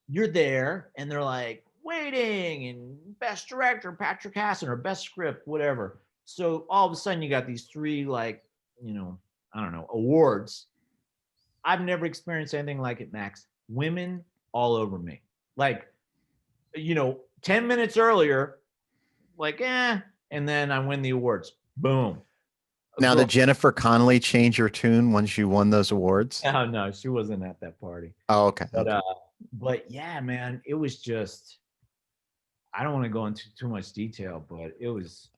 [SPEAKER 2] you're there and they're like waiting and best director, Patrick Hasson, or best script, whatever. So all of a sudden you got these three, like, you know, I don't know, awards. I've never experienced anything like it, Max. Women all over me. Like, you know, 10 minutes earlier, like, and then I win the awards. Boom.
[SPEAKER 1] Now, did Jennifer Connelly change your tune once you won those awards?
[SPEAKER 2] Oh, no, she wasn't at that party.
[SPEAKER 1] Oh, okay.
[SPEAKER 2] But yeah, man, it was just, I don't want to go into too much detail, but it was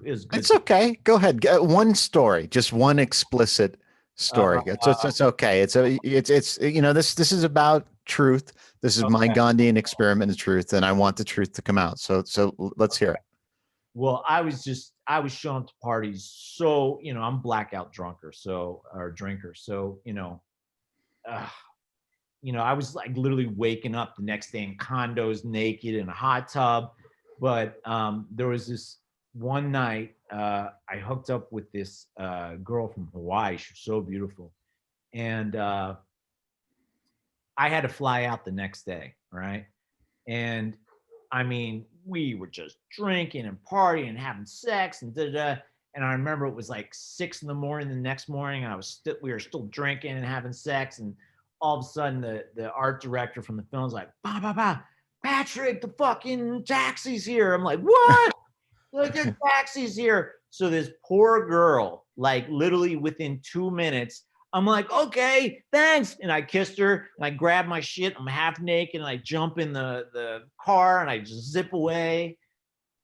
[SPEAKER 2] good.
[SPEAKER 1] It's okay. Go ahead. Get one story, just one explicit story. It's okay. It's you know, this is about truth. This is my Gandhian experiment in truth, and I want the truth to come out. So let's hear it.
[SPEAKER 2] Well, I was showing up to parties. So, you know, I'm blackout drinker. So, you know, I was like literally waking up the next day in condos naked in a hot tub. But there was this one night I hooked up with this girl from Hawaii. She was so beautiful. And I had to fly out the next day, right? And I mean, we were just drinking and partying and having sex and da-da. And I remember it was like 6 a.m. the next morning, and we were still drinking and having sex. And all of a sudden the art director from the film's like, Patrick, the fucking taxi's here. I'm like, what? Like, the taxi's here. So this poor girl, like literally within 2 minutes, I'm like, okay, thanks. And I kissed her and I grabbed my shit. I'm half naked and I jump in the car and I just zip away.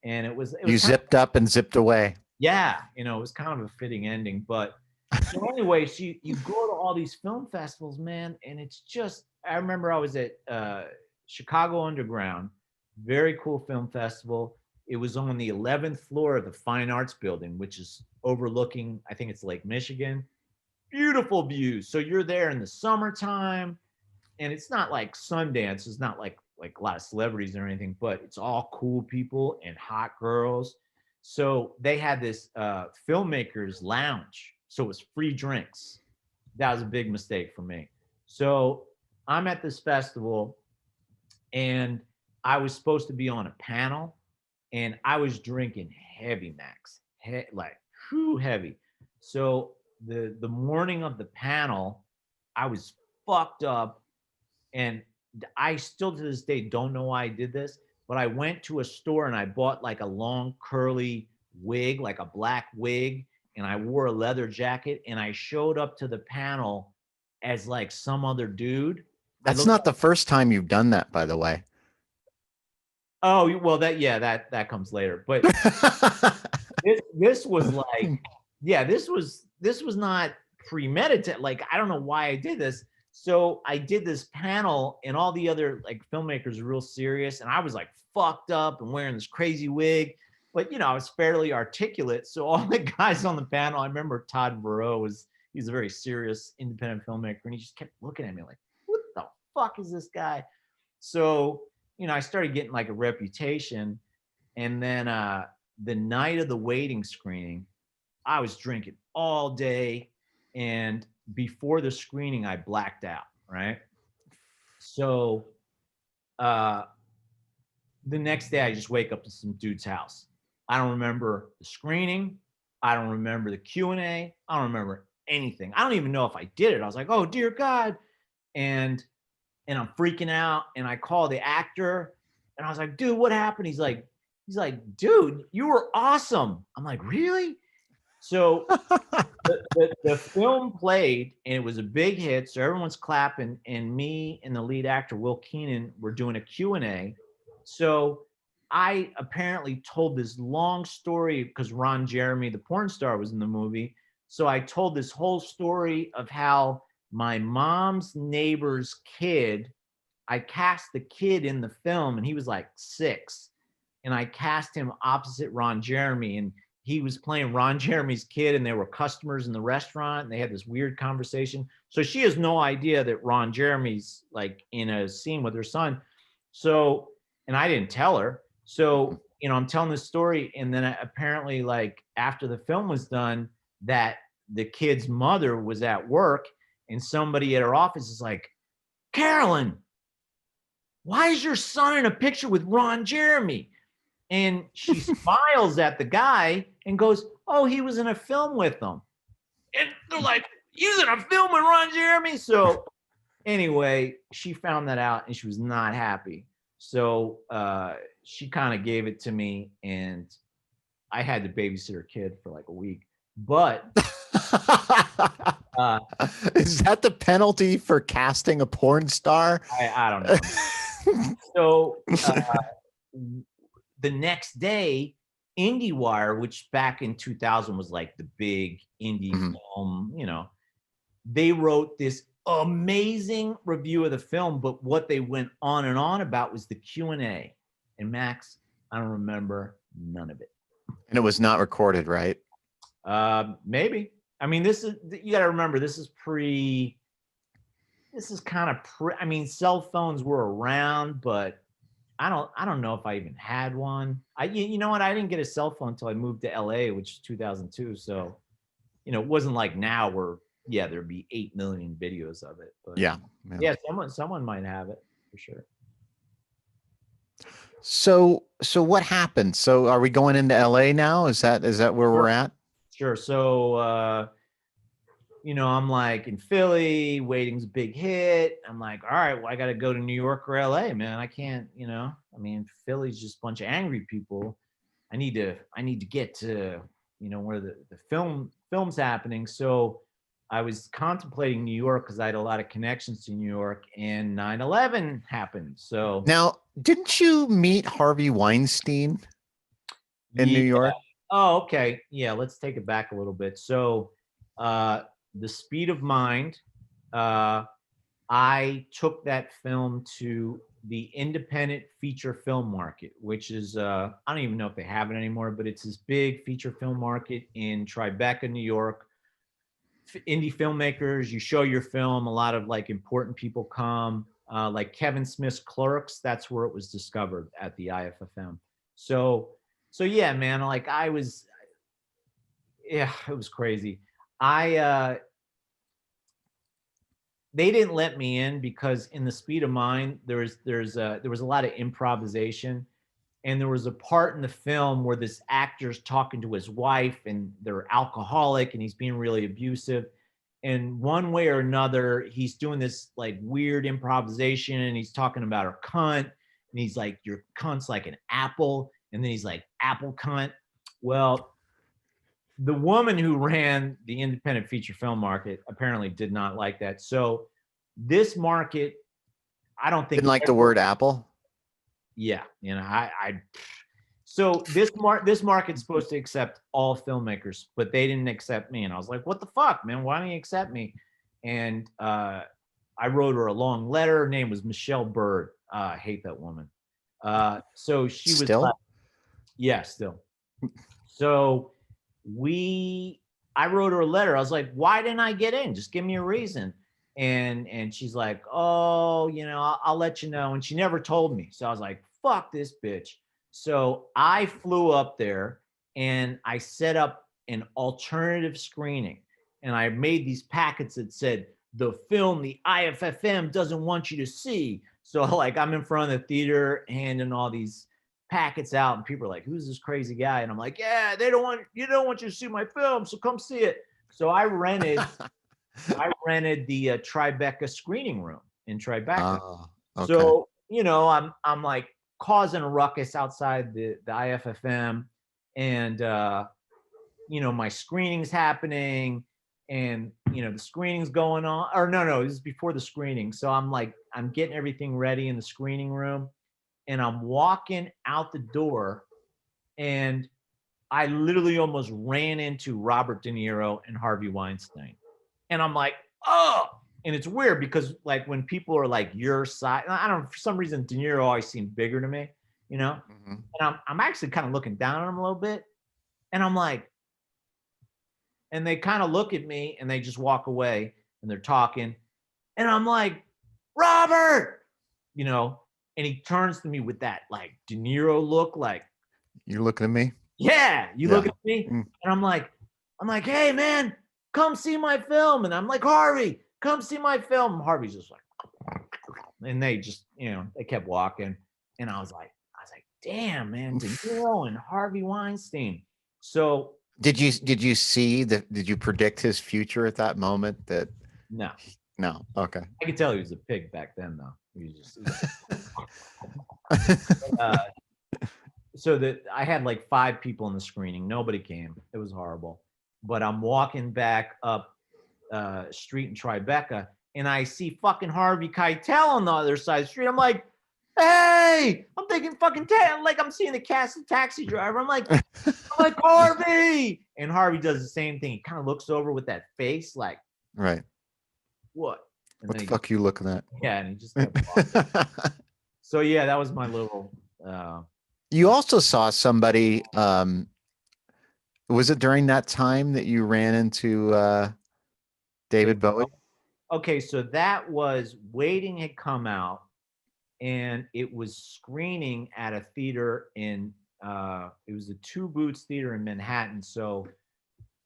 [SPEAKER 2] And it was
[SPEAKER 1] you zipped up and zipped away.
[SPEAKER 2] Yeah. You know, it was kind of a fitting ending. But so anyway, so you go to all these film festivals, man. And it's just, I remember I was at Chicago Underground, very cool film festival. It was on the 11th floor of the Fine Arts Building, which is overlooking, I think it's Lake Michigan. Beautiful views. So you're there in the summertime, and it's not like Sundance. It's not like a lot of celebrities or anything, but it's all cool people and hot girls. So they had this filmmakers lounge. So it was free drinks. That was a big mistake for me. So I'm at this festival, and I was supposed to be on a panel, and I was drinking heavy, Max, like heavy. So the morning of the panel, I was fucked up, and I still to this day don't know why I did this, but I went to a store and I bought like a long curly wig, like a black wig, and I wore a leather jacket, and I showed up to the panel as like some other dude.
[SPEAKER 1] That's not the first time you've done that, by the way.
[SPEAKER 2] Oh, well, that comes later. But this was like, this was not premeditated. Like, I don't know why I did this. So I did this panel, and all the other like filmmakers were real serious, and I was like fucked up and wearing this crazy wig. But you know, I was fairly articulate. So all the guys on the panel, I remember Todd Verow he's a very serious independent filmmaker, and he just kept looking at me like, what the fuck is this guy? So, you know, I started getting like a reputation. And then the night of the waiting screening, I was drinking all day. And before the screening, I blacked out, right? So the next day, I just wake up to some dude's house. I don't remember the screening. I don't remember the Q&A. I don't remember anything. I don't even know if I did it. I was like, oh, dear God. And I'm freaking out, and I call the actor, and I was like, dude, what happened? He's like, dude, you were awesome. I'm like, really? So the film played, and it was a big hit. So everyone's clapping, and me and the lead actor, Will Keenan, were doing a Q&A. So I apparently told this long story because Ron Jeremy, the porn star, was in the movie. So I told this whole story of how my mom's neighbor's kid, I cast the kid in the film, and he was like 6. And I cast him opposite Ron Jeremy, and he was playing Ron Jeremy's kid, and there were customers in the restaurant, and they had this weird conversation. So she has no idea that Ron Jeremy's like in a scene with her son. So, and I didn't tell her. So, you know, I'm telling this story, and then apparently, like, after the film was done, that the kid's mother was at work, and somebody at her office is like, Carolyn, why is your son in a picture with Ron Jeremy? And she smiles at the guy and goes, oh, he was in a film with them. And they're like, he's in a film with Ron Jeremy? So anyway, she found that out and she was not happy. So she kind of gave it to me, and I had to babysit her kid for like a week. But
[SPEAKER 1] is that the penalty for casting a porn star?
[SPEAKER 2] I don't know. So the next day, IndieWire, which back in 2000 was like the big indie film, you know, they wrote this amazing review of the film, but what they went on and on about was the Q&A. And Max, I don't remember none of it.
[SPEAKER 1] And it was not recorded, right?
[SPEAKER 2] Maybe. I mean, this is, you got to remember, this is kind of I mean, cell phones were around, but I don't know if I even had one. You know what? I didn't get a cell phone until I moved to LA, which is 2002. So, you know, it wasn't like now where, yeah, there'd be 8 million videos of it. But yeah, someone might have it for sure.
[SPEAKER 1] So what happened? So are we going into LA now? Is that where we're at?
[SPEAKER 2] Sure. So, you know, I'm like in Philly, Waiting's a big hit. I'm like, all right, well, I got to go to New York or LA, man. I can't, you know, I mean, Philly's just a bunch of angry people. I need to get to, you know, where the film's happening. So I was contemplating New York because I had a lot of connections to New York, and 9/11 happened. So
[SPEAKER 1] now, didn't you meet Harvey Weinstein in New York?
[SPEAKER 2] Oh, okay. Yeah, let's take it back a little bit. So The Speed of Mind, I took that film to the independent feature film market, which is, I don't even know if they have it anymore, but it's this big feature film market in Tribeca, New York. Indie filmmakers, you show your film, a lot of like important people come, like Kevin Smith's Clerks, that's where it was discovered, at the IFFM. So yeah, man, like it was crazy. They didn't let me in because in The Speed of Mind, there was a lot of improvisation, and there was a part in the film where this actor's talking to his wife, and they're alcoholic, and he's being really abusive. And one way or another, he's doing this like weird improvisation, and he's talking about her cunt, and he's like, your cunt's like an apple, and then he's like, apple cunt. Well, the woman who ran the independent feature film market apparently did not like that. So this market, I don't think
[SPEAKER 1] didn't like the word apple.
[SPEAKER 2] Yeah, you know, so this market's supposed to accept all filmmakers, but they didn't accept me, and I was like, what the fuck, man? Why don't you accept me? And I wrote her a long letter. Her name was Michelle Bird. I hate that woman. So she was
[SPEAKER 1] still,
[SPEAKER 2] yeah, still. So I wrote her a letter. I was like, why didn't I get in? Just give me a reason. And she's like, oh, you know, I'll let you know. And she never told me. So I was like, fuck this bitch. So I flew up there and I set up an alternative screening. And I made these packets that said, the film the IFFM doesn't want you to see. So like I'm in front of the theater handing all these packets out, and people are like, who's this crazy guy? And I'm like, yeah, you don't want you to see my film, so come see it. So I rented the Tribeca screening room in Tribeca. Okay. So, you know, I'm like causing a ruckus outside the IFFM, and you know, my screening's happening, and you know, the screening's going on, or no, this is before the screening. So I'm getting everything ready in the screening room, and I'm walking out the door, and I literally almost ran into Robert De Niro and Harvey Weinstein. And I'm like, oh, and it's weird because like when people are like your size, I don't know, for some reason, De Niro always seemed bigger to me, you know? Mm-hmm. And I'm actually kind of looking down on him a little bit. And I'm like, and they kind of look at me and they just walk away and they're talking. And I'm like, Robert, you know, and he turns to me with that like De Niro look, like,
[SPEAKER 1] you're looking at me?
[SPEAKER 2] Yeah, you look at me. And I'm like, hey man, come see my film. And I'm like, Harvey, come see my film. And Harvey's just like, And they just, they kept walking. And I was like, damn, man, De Niro and Harvey Weinstein. So
[SPEAKER 1] did you predict his future at that moment? That
[SPEAKER 2] no.
[SPEAKER 1] No. Okay.
[SPEAKER 2] I could tell he was a pig back then, though. He was just. So that I had like 5 people in the screening. Nobody came. It was horrible. But I'm walking back up street in Tribeca, and I see fucking Harvey Keitel on the other side of the street. I'm like, hey, I'm thinking fucking like I'm seeing the cast of Taxi Driver. I'm like Harvey, and Harvey does the same thing. He kind of looks over with that face, like,
[SPEAKER 1] right.
[SPEAKER 2] What? And
[SPEAKER 1] What the fuck are you looking at?
[SPEAKER 2] Yeah, and he just kept walking. So yeah, that was my little.
[SPEAKER 1] You also saw somebody. Was it during that time that you ran into David Bowie?
[SPEAKER 2] Okay, so that was Waiting had come out, and it was screening at a theater in. It was a Two Boots Theater in Manhattan. So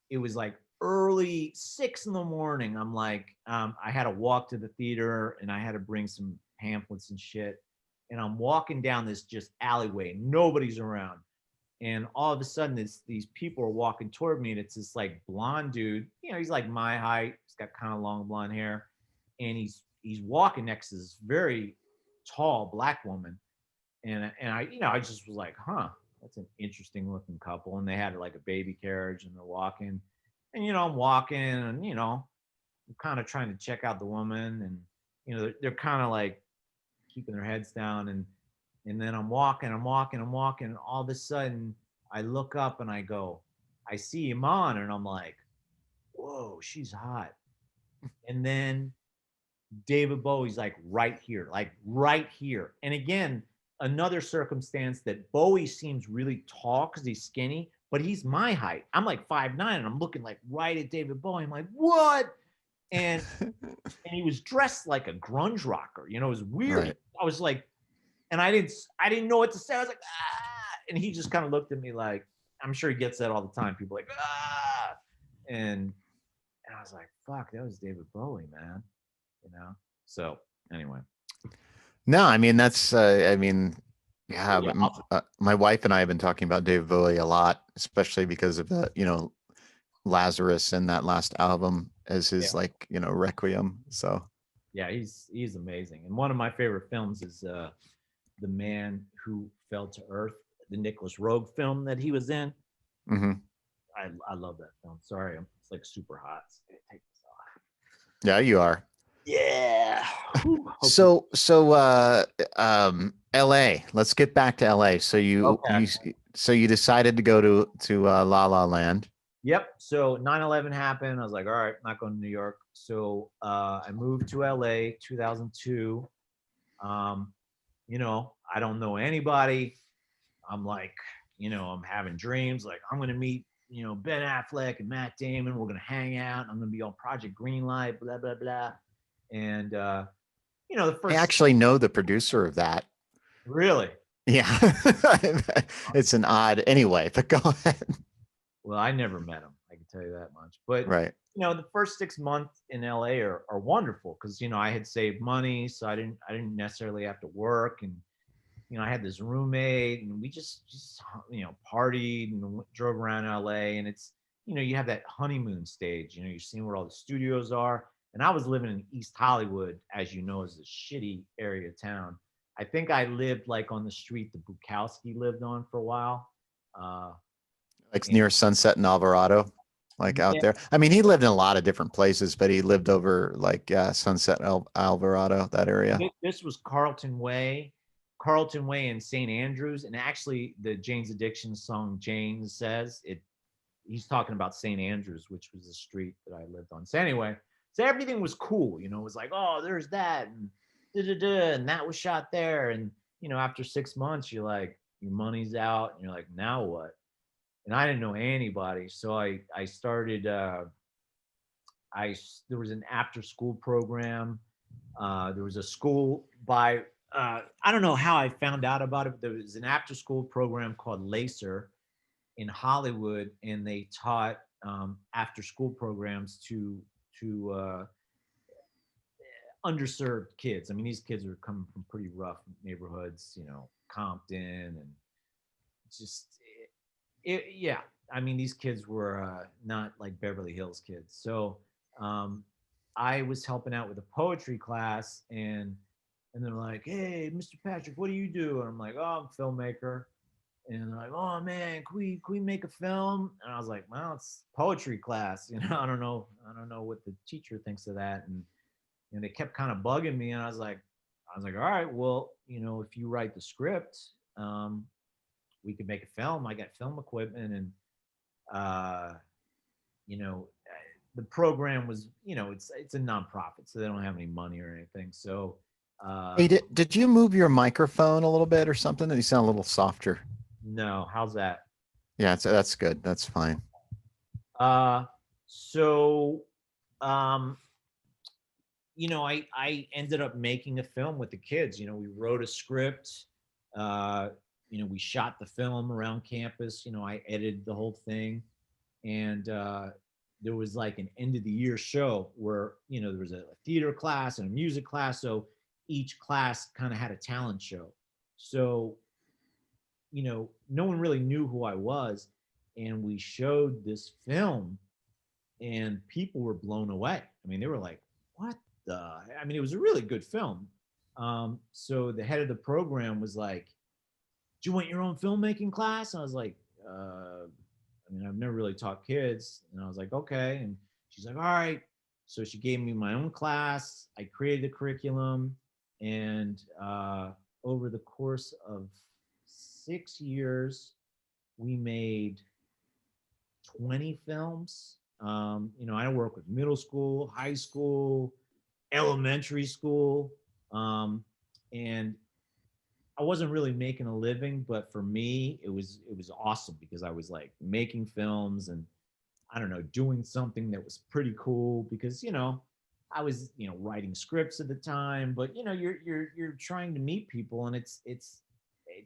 [SPEAKER 2] it was like early 6 a.m. I'm like, I had to walk to the theater, and I had to bring some pamphlets and shit. And I'm walking down this just alleyway, nobody's around. And all of a sudden, these people are walking toward me, and it's this like blonde dude. He's like my height. He's got kind of long blonde hair, and he's walking next to this very tall black woman. And I just was like, huh, that's an interesting looking couple. And they had like a baby carriage, and they're walking. And I'm walking, and I'm kind of trying to check out the woman, and they're kind of like keeping their heads down, and then I'm walking, and all of a sudden I look up and I go, I see Iman, and I'm like, whoa, she's hot. And then David Bowie's like right here. And again, another circumstance that Bowie seems really tall because he's skinny, but he's my height. I'm like 5'9", and I'm looking like right at David Bowie. I'm like, what? And he was dressed like a grunge rocker. It was weird.
[SPEAKER 1] Right.
[SPEAKER 2] I was like, and I didn't know what to say. I was like, ah, and he just kind of looked at me like, I'm sure he gets that all the time. People like, ah, and I was like, fuck, that was David Bowie, man. So anyway.
[SPEAKER 1] No, I mean that's yeah. My wife and I have been talking about David Bowie a lot, especially because of Lazarus and that last album as his requiem. So
[SPEAKER 2] yeah, he's amazing. And one of my favorite films is The Man Who Fell to Earth, the Nicholas Roeg film that he was in.
[SPEAKER 1] Mm-hmm.
[SPEAKER 2] I love that film. Sorry, it's like super hot. Take this off.
[SPEAKER 1] Yeah, you are.
[SPEAKER 2] Yeah.
[SPEAKER 1] So LA. Let's get back to LA. So you decided to go to La La Land.
[SPEAKER 2] Yep. So 9/11 happened. I was like, all right, not going to New York. So I moved to LA 2002. I don't know anybody. I'm like, I'm having dreams. Like, I'm going to meet, Ben Affleck and Matt Damon. We're going to hang out. I'm going to be on Project Greenlight, blah, blah, blah. And, the first.
[SPEAKER 1] I actually know the producer of that.
[SPEAKER 2] Really?
[SPEAKER 1] Yeah. It's an odd anyway, but go ahead.
[SPEAKER 2] Well, I never met him. I can tell you that much. But,
[SPEAKER 1] right.
[SPEAKER 2] The first 6 months in LA are wonderful because, I had saved money. So I didn't necessarily have to work. And, I had this roommate, and we just partied and drove around LA. And it's, you have that honeymoon stage, you're seeing where all the studios are. And I was living in East Hollywood, as you know, is a shitty area of town. I think I lived like on the street that Bukowski lived on for a while.
[SPEAKER 1] Like near Sunset and Alvarado, like out there. I mean, he lived in a lot of different places, but he lived over like Sunset Alvarado, that area.
[SPEAKER 2] This was Carlton Way and St. Andrews. And actually the Jane's Addiction song Jane Says it, he's talking about St. Andrews, which was the street that I lived on. So anyway, so everything was cool, it was like, oh, there's that, and and that was shot there. And after 6 months, you're like, your money's out, and you're like, now what? And I didn't know anybody. So I started there was an after school program. There was a school by I don't know how I found out about it. There was an after school program called Lacer in Hollywood, and they taught after school programs to underserved kids. I mean, these kids are coming from pretty rough neighborhoods, you know, Compton, and just yeah. I mean, these kids were not like Beverly Hills kids. So I was helping out with a poetry class, and they're like, "Hey, Mr. Patrick, what do you do?" And I'm like, "Oh, I'm a filmmaker." And they're like, "Oh man, can we make a film?" And I was like, "Well, it's poetry class, you know. I don't know what the teacher thinks of that." And they kept kind of bugging me, and I was like, "All right, well, you know, if you write the script, we could make a film. I got film equipment, and uh, you know, the program was, you know, it's a nonprofit, so they don't have any money or anything. So,
[SPEAKER 1] Hey, did you move your microphone a little bit or something? You sound a little softer.
[SPEAKER 2] no, how's that?
[SPEAKER 1] Yeah, that's good. That's fine.
[SPEAKER 2] So, um, you know, I ended up making a film with the kids. You know, we wrote a script. Uh, you know, we shot the film around campus. You know, I edited the whole thing, and there was like an end of the year show where, you know, there was a theater class and a music class. So each class kind of had a talent show. So, you know, no one really knew who I was, and we showed this film, and people were blown away. I mean, they were like, "What the?" I mean, it was a really good film. So the head of the program was like, "Do you want your own filmmaking class?" And I was like, I mean, I've never really taught kids. And I was like, "Okay." And she's like, "All right." So she gave me my own class. I created the curriculum. And over the course of 6 years, we made 20 films. You know, I work with middle school, high school, elementary school. And I wasn't really making a living, but for me, it was awesome because I was like making films and, I don't know, doing something that was pretty cool because, you know, I was, you know, writing scripts at the time, but you know, you're trying to meet people, and it's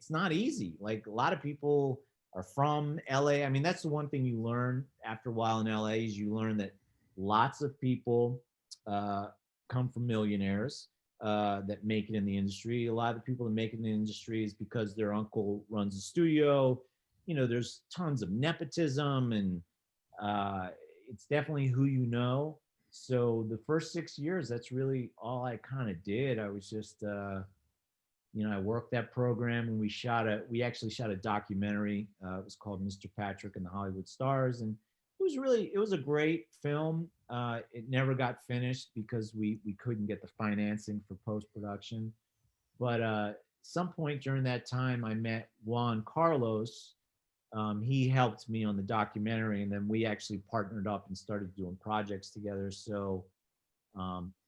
[SPEAKER 2] not easy. Like a lot of people are from LA. I mean, that's the one thing you learn after a while in LA is you learn that lots of people uh, come from millionaires that make it in the industry. A lot of the people that make it in the industry is because their uncle runs a studio. You know, there's tons of nepotism, and uh, it's definitely who you know. So the first 6 years, that's really all I kind of did. I was just, you know, I worked that program, and we actually shot a documentary. It was called Mr. Patrick and the Hollywood Stars. And it was a great film. It never got finished because we couldn't get the financing for post-production. But some point during that time, I met Juan Carlos. He helped me on the documentary, and then we actually partnered up and started doing projects together. So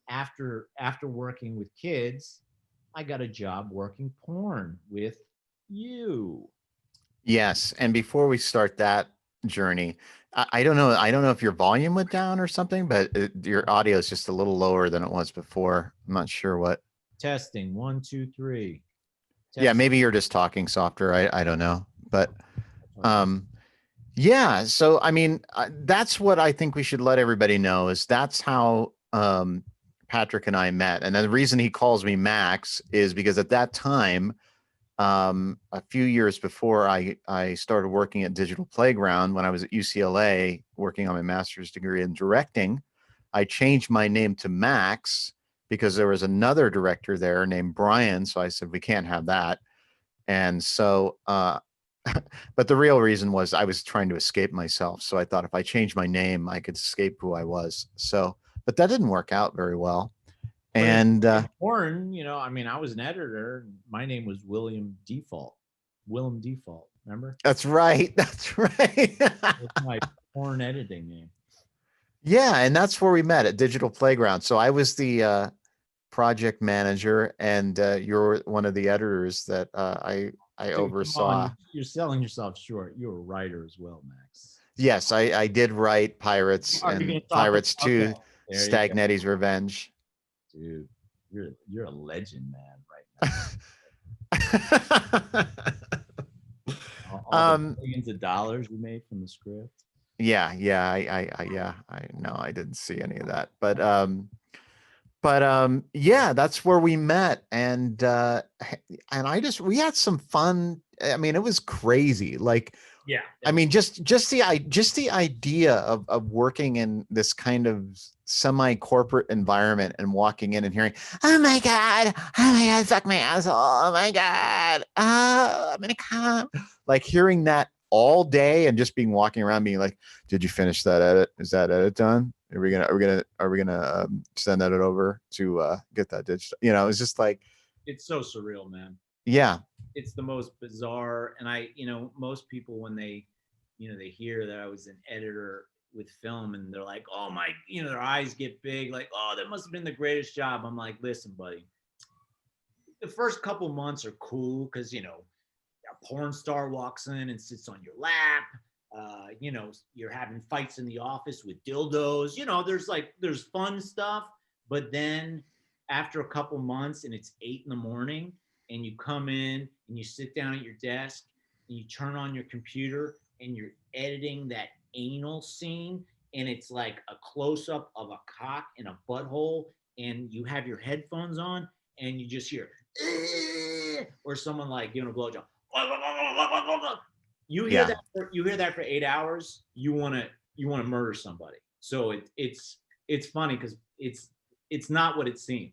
[SPEAKER 2] after working with kids, I got a job working porn with you.
[SPEAKER 1] Yes. And before we start that journey, I don't know. I don't know if your volume went down or something, but your audio is just a little lower than it was before. I'm not sure what.
[SPEAKER 2] Testing 1, 2, 3.
[SPEAKER 1] Yeah,
[SPEAKER 2] Test.
[SPEAKER 1] maybe you're just talking softer. I don't know. But um yeah, so I mean, that's what I think we should let everybody know is that's how Patrick and I met. And then the reason he calls me Max is because at that time, a few years before I started working at Digital Playground when I was at UCLA working on my master's degree in directing, I changed my name to Max because there was another director there named Brian. So I said, we can't have that. And so, but the real reason was I was trying to escape myself. So I thought if I changed my name, I could escape who I was. So, but that didn't work out very well.
[SPEAKER 2] But
[SPEAKER 1] And
[SPEAKER 2] in porn, you know, I mean, I was an editor. My name was William Default. Willem Default. Remember?
[SPEAKER 1] that's right. That's right.
[SPEAKER 2] That's my porn editing name.
[SPEAKER 1] Yeah, and that's where we met at Digital Playground. So I was the project manager, and you're one of the editors that I
[SPEAKER 2] Dude, come on,
[SPEAKER 1] oversaw.
[SPEAKER 2] you're selling yourself short. You're a writer as well, Max.
[SPEAKER 1] Yes, I did write Pirates
[SPEAKER 2] Are you
[SPEAKER 1] and
[SPEAKER 2] going to talk
[SPEAKER 1] Pirates
[SPEAKER 2] about? Okay,
[SPEAKER 1] 2,
[SPEAKER 2] there you go,
[SPEAKER 1] Stagnetti's Revenge.
[SPEAKER 2] dude. You're a legend, man. Right now, all the millions of dollars you made from the script.
[SPEAKER 1] Yeah, I know I didn't see any of that, but But yeah, that's where we met. And we had some fun. I mean, it was crazy. Like,
[SPEAKER 3] Yeah.
[SPEAKER 1] I mean, just the idea of working in this kind of semi-corporate environment and walking in and hearing, oh my God, suck my asshole. Oh my God. Oh, I'm gonna come. Like hearing that all day and just being walking around being like, did you finish that edit? Is that edit done? Are we gonna send that over to get that digital? You know, it's just like,
[SPEAKER 2] it's so surreal, man.
[SPEAKER 1] yeah.
[SPEAKER 2] It's the most bizarre. And most people, when they hear that I was an editor with film, and they're like, oh my, their eyes get big, like, oh, that must have been the greatest job. I'm like, listen, buddy, the first couple months are cool because, a porn star walks in and sits on your lap. You're having fights in the office with dildos. There's fun stuff. But then after a couple months and it's 8 a.m. and you come in and you sit down at your desk and you turn on your computer and you're editing that anal scene, and it's like a close-up of a cock and a butthole, and you have your headphones on and you just hear, or someone like giving a blowjob. You hear that for 8 hours, you want to murder somebody. So it's funny because it's not what it seems,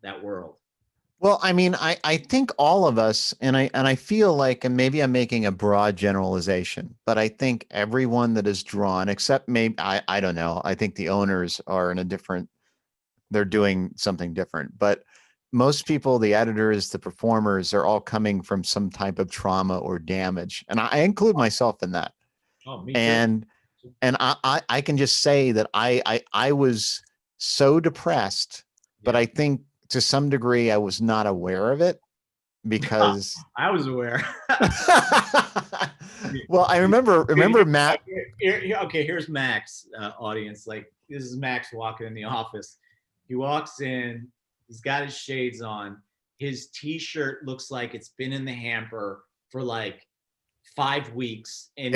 [SPEAKER 2] that world.
[SPEAKER 1] Well, I mean, I think all of us, and I feel like, and maybe I'm making a broad generalization, but I think everyone that is drawn, except maybe, I don't know, I think the owners are they're doing something different. But most people, the editors, the performers, are all coming from some type of trauma or damage. And I include myself in that.
[SPEAKER 2] Oh, me
[SPEAKER 1] too. And I can just say that I was so depressed, but I think to some degree I was not aware of it because
[SPEAKER 2] I was aware.
[SPEAKER 1] Well, I remember Matt.
[SPEAKER 2] Okay, here's Max, audience. Like, this is Max walking in the office. He walks in, he's got his shades on. His t-shirt looks like it's been in the hamper for like 5 weeks. And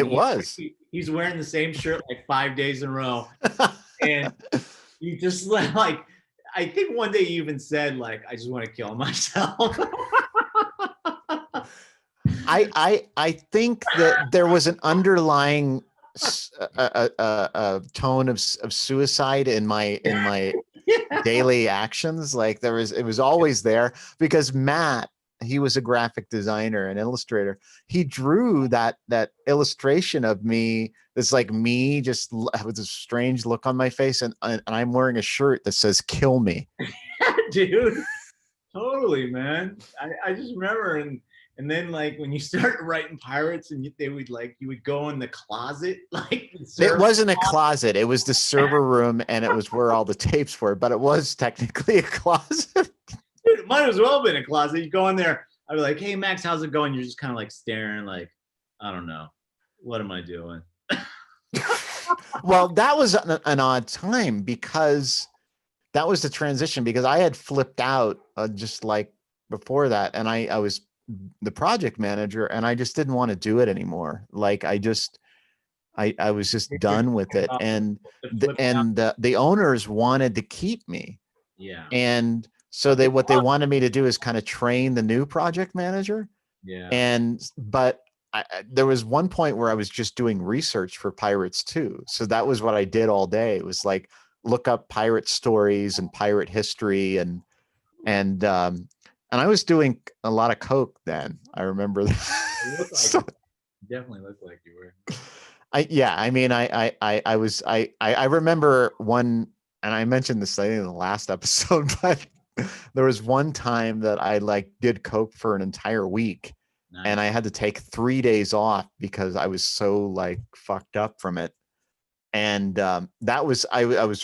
[SPEAKER 2] he's wearing the same shirt like 5 days in a row. And you just like, I think one day you even said, like, I just want to kill myself.
[SPEAKER 1] I think that there was an underlying tone of suicide in my daily actions. Like it was always there, because Matt, he was a graphic designer and illustrator. He drew that illustration of me. It's like me just with a strange look on my face, and I'm wearing a shirt that says "Kill me."
[SPEAKER 2] Dude, totally, man. I just remember, and then like when you started writing pirates, and you would go in the closet, like
[SPEAKER 1] it wasn't a closet. It was the server room, and it was where all the tapes were. But it was technically a closet.
[SPEAKER 2] Dude, it might as well have been a closet. You go in there, I'd be like, hey, Max, how's it going? You're just kind of like staring, like, I don't know. What am I doing?
[SPEAKER 1] Well, that was an odd time, because that was the transition, because I had flipped out just like before that. And I was the project manager, and I just didn't want to do it anymore. Like I was just done with it. And the owners wanted to keep me.
[SPEAKER 2] Yeah.
[SPEAKER 1] And so what they wanted me to do is kind of train the new project manager.
[SPEAKER 2] Yeah.
[SPEAKER 1] But there was one point where I was just doing research for Pirates too. So that was what I did all day. It was like look up pirate stories and pirate history, and I was doing a lot of coke then. I remember that.
[SPEAKER 2] Definitely looked like you were.
[SPEAKER 1] I remember one, and I mentioned this in the last episode, but there was one time that I like did coke for an entire week. Nice. And I had to take 3 days off because I was so like fucked up from it. And I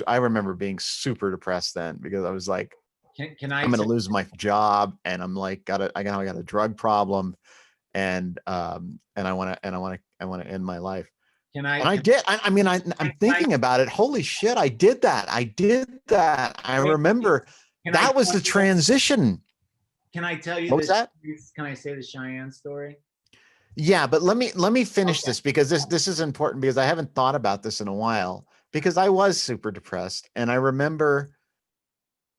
[SPEAKER 1] remember being super depressed then, because I was like, I'm going to lose my job, and I'm like, I got a drug problem, and I want to end my life. I'm thinking about it. Holy shit, I did that. I remember that was the transition.
[SPEAKER 2] Can I tell you
[SPEAKER 1] what was that?
[SPEAKER 2] Can I say the Cheyenne story?
[SPEAKER 1] Yeah, but let me finish this, because this is important, because I haven't thought about this in a while, because I was super depressed. And I remember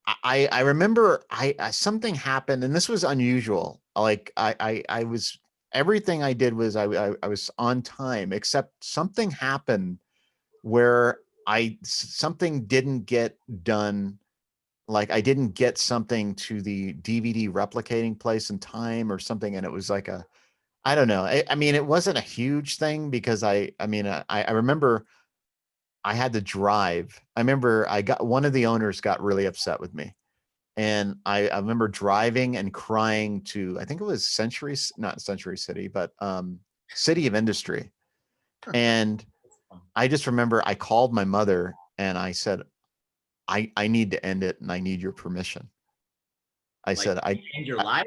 [SPEAKER 1] I remember something happened, and this was unusual. Like I was, everything I did was I was on time, except something happened where something didn't get done. Like I didn't get something to the DVD replicating place in time or something, and it was like I don't know. I mean, it wasn't a huge thing because I mean, I remember I had to drive. I remember one of the owners got really upset with me. And I remember driving and crying to, I think it was not Century City, but City of Industry. And I just remember I called my mother and I said, I need to end it and I need your permission. I said,
[SPEAKER 2] end your life?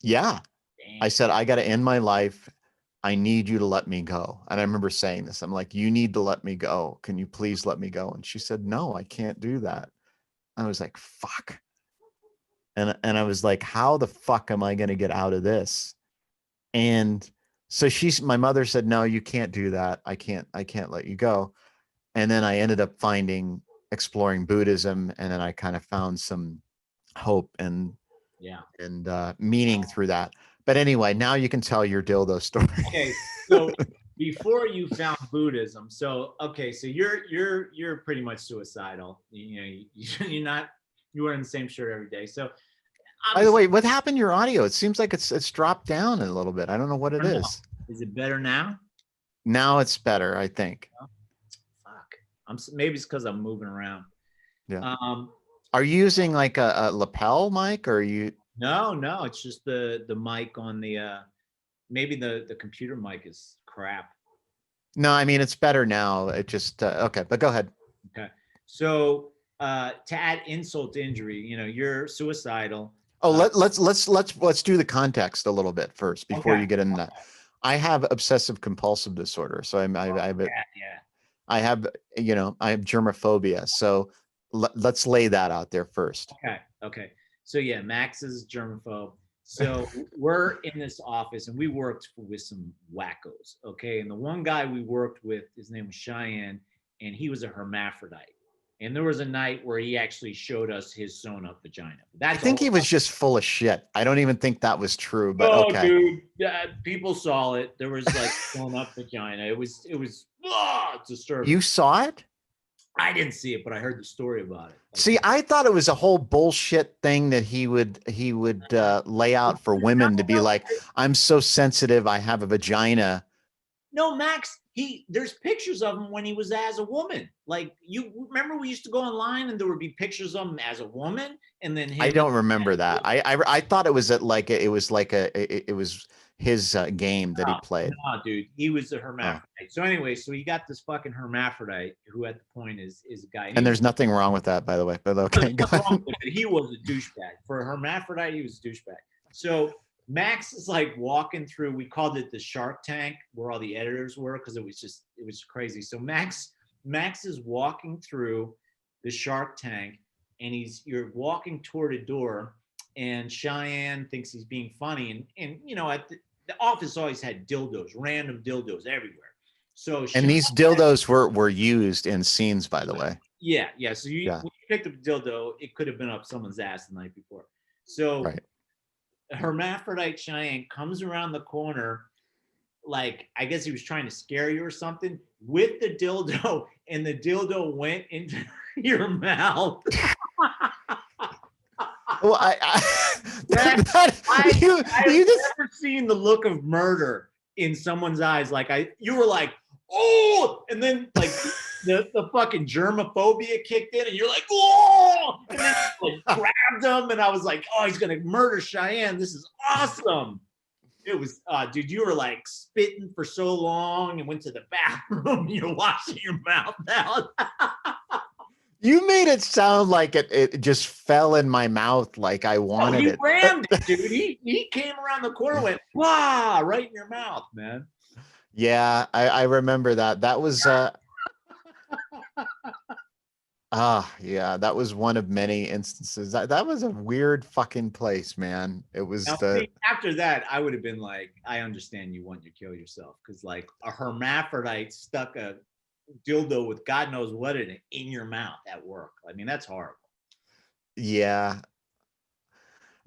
[SPEAKER 1] Yeah.
[SPEAKER 2] Damn.
[SPEAKER 1] I said, I got to end my life. I need you to let me go. And I remember saying this. I'm like, you need to let me go. Can you please let me go? And she said, no, I can't do that. I was like, fuck. And I was like, how the fuck am I going to get out of this? And so my mother said, no, you can't do that. I can't let you go. And then I ended up exploring Buddhism. And then I kind of found some hope and meaning through that. But anyway, now you can tell your dildo story.
[SPEAKER 2] Okay. So before you found Buddhism, so you're pretty much suicidal. You know, you wearing the same shirt every day. So
[SPEAKER 1] by the way, what happened to your audio? It seems like it's dropped down a little bit. I don't know what it is.
[SPEAKER 2] Is it better now?
[SPEAKER 1] Now it's better, I think.
[SPEAKER 2] Fuck. Maybe it's because I'm moving around.
[SPEAKER 1] Yeah. Are you using like a lapel mic, or are you?
[SPEAKER 2] No, it's just the mic on the maybe the computer mic is crap.
[SPEAKER 1] No, I mean it's better now. It just okay, but go ahead.
[SPEAKER 2] Okay. So to add insult to injury, you know, you're suicidal.
[SPEAKER 1] Oh, let's do the context a little bit first before you get into that. I have obsessive compulsive disorder, so I have germophobia. So let's lay that out there first.
[SPEAKER 2] Okay. So yeah, Max is germaphobe. So we're in this office and we worked with some wackos. Okay. And the one guy we worked with, his name was Cheyenne, and he was a hermaphrodite. And there was a night where he actually showed us his sewn up vagina.
[SPEAKER 1] I think he was just full of shit. I don't even think that was true, but okay.
[SPEAKER 2] Dude, people saw it. There was like sewn up vagina. It was disturbing.
[SPEAKER 1] You saw it?
[SPEAKER 2] I didn't see it, but I heard the story about it.
[SPEAKER 1] See, I thought it was a whole bullshit thing that he would lay out for women to be like, I'm so sensitive, I have a vagina.
[SPEAKER 2] No, Max, there's pictures of him when he was as a woman. Like, you remember we used to go online and there would be pictures of him as a woman, and then
[SPEAKER 1] I don't remember that. I thought it was it was his game that he played.
[SPEAKER 2] No, dude, he was a hermaphrodite. So anyway, so he got this fucking hermaphrodite who at the point is a guy.
[SPEAKER 1] And there's nothing wrong with that, by the way. But okay, go ahead.
[SPEAKER 2] He was a douchebag. For a hermaphrodite, he was a douchebag. So Max is like walking through, we called it the Shark Tank, where all the editors were, because it was crazy. So Max is walking through the Shark Tank, and you're walking toward a door, and Cheyenne thinks he's being funny, and you know, at the office always had dildos, random dildos everywhere. So
[SPEAKER 1] and these dildos were used in scenes, by the way.
[SPEAKER 2] Yeah. So when you picked up a dildo, it could have been up someone's ass the night before. So
[SPEAKER 1] right.
[SPEAKER 2] Hermaphrodite Cheyenne comes around the corner, like I guess he was trying to scare you or something, with the dildo, and the dildo went into your mouth.
[SPEAKER 1] Well, I've
[SPEAKER 2] never seen the look of murder in someone's eyes. Like you were like, oh, and then like the fucking germophobia kicked in, and you're like, oh, and then like grabbed him, and I was like, oh, he's gonna murder Cheyenne. This is awesome. It was, dude, you were like spitting for so long and went to the bathroom. And you're washing your mouth out.
[SPEAKER 1] You made it sound like it just fell in my mouth like I wanted it.
[SPEAKER 2] He rammed it, dude. He came around the corner, went, wow, right in your mouth, man.
[SPEAKER 1] Yeah, I remember that. That was yeah, that was one of many instances. That was a weird fucking place, man. It was
[SPEAKER 2] after that, I would have been like, I understand you want to kill yourself, because like a hermaphrodite stuck a dildo with God knows what in it in your mouth at work. I mean, that's horrible.
[SPEAKER 1] Yeah.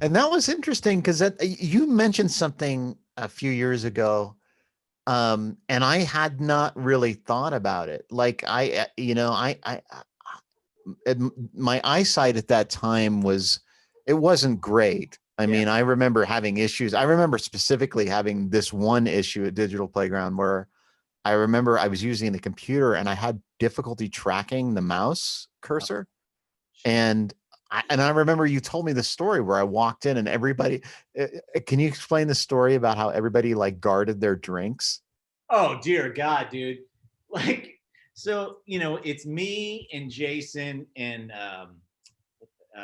[SPEAKER 1] And that was interesting because that you mentioned something a few years ago, and I had not really thought about it. Like my eyesight at that time it wasn't great. I mean, I remember having issues. I remember specifically having this one issue at Digital Playground where I remember I was using the computer and I had difficulty tracking the mouse cursor. And I remember you told me the story where I walked in and everybody, can you explain the story about how everybody like guarded their drinks?
[SPEAKER 2] Oh, dear God, dude. Like, so, it's me and Jason and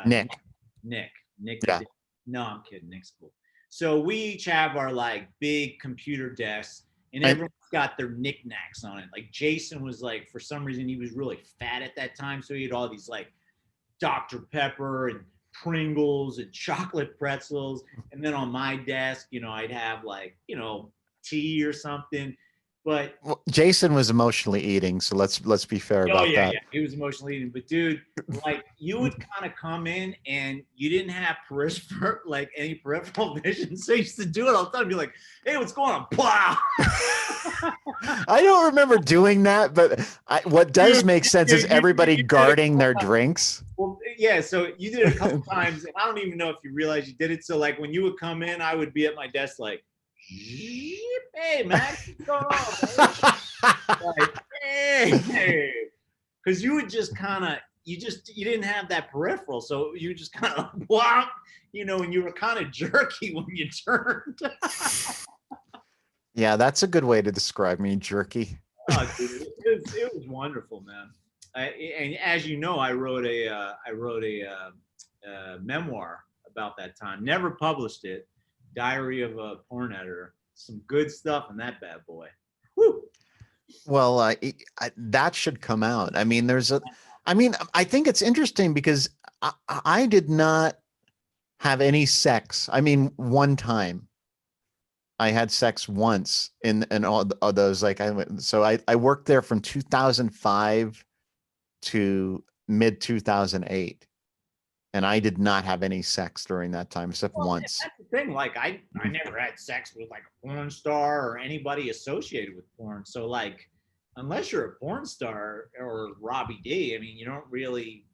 [SPEAKER 1] Nick.
[SPEAKER 2] Nick.
[SPEAKER 1] Yeah.
[SPEAKER 2] No, I'm kidding. Nick's cool. So we each have our like big computer desks, and everyone's got their knickknacks on it. Like Jason was like, for some reason, he was really fat at that time, so he had all these like Dr. Pepper and Pringles and chocolate pretzels. And then on my desk, I'd have like, tea or something. But
[SPEAKER 1] well, Jason was emotionally eating, so let's be fair about that.
[SPEAKER 2] Yeah, he was emotionally eating. But dude, like you would kind of come in and you didn't have any peripheral vision, so you used to do it all the time. Be like, "Hey, what's going on?" Wow.
[SPEAKER 1] I don't remember doing that, but what does make sense is everybody guarding their drinks.
[SPEAKER 2] Well, yeah, so you did it a couple times, and I don't even know if you realized you did it. So like when you would come in, I would be at my desk like, "Hey, Max, what's going on?" Like, hey. Because you would just kind of, you didn't have that peripheral, so you just kind of whop, and you were kind of jerky when you turned.
[SPEAKER 1] Yeah, that's a good way to describe me, jerky.
[SPEAKER 2] Oh, dude, it was wonderful, man. And as you know, I wrote a memoir about that time. Never published it. Diary of a Porn Editor. Some good stuff in that bad boy. Woo.
[SPEAKER 1] Well, that should come out. I mean, I think it's interesting because I did not have any sex. I mean, one time I had sex once in all those, like I worked there from 2005 to mid 2008. And I did not have any sex during that time except once.
[SPEAKER 2] That's the thing. Like I never had sex with like a porn star or anybody associated with porn. So like, unless you're a porn star or Robbie D, I mean, you don't really.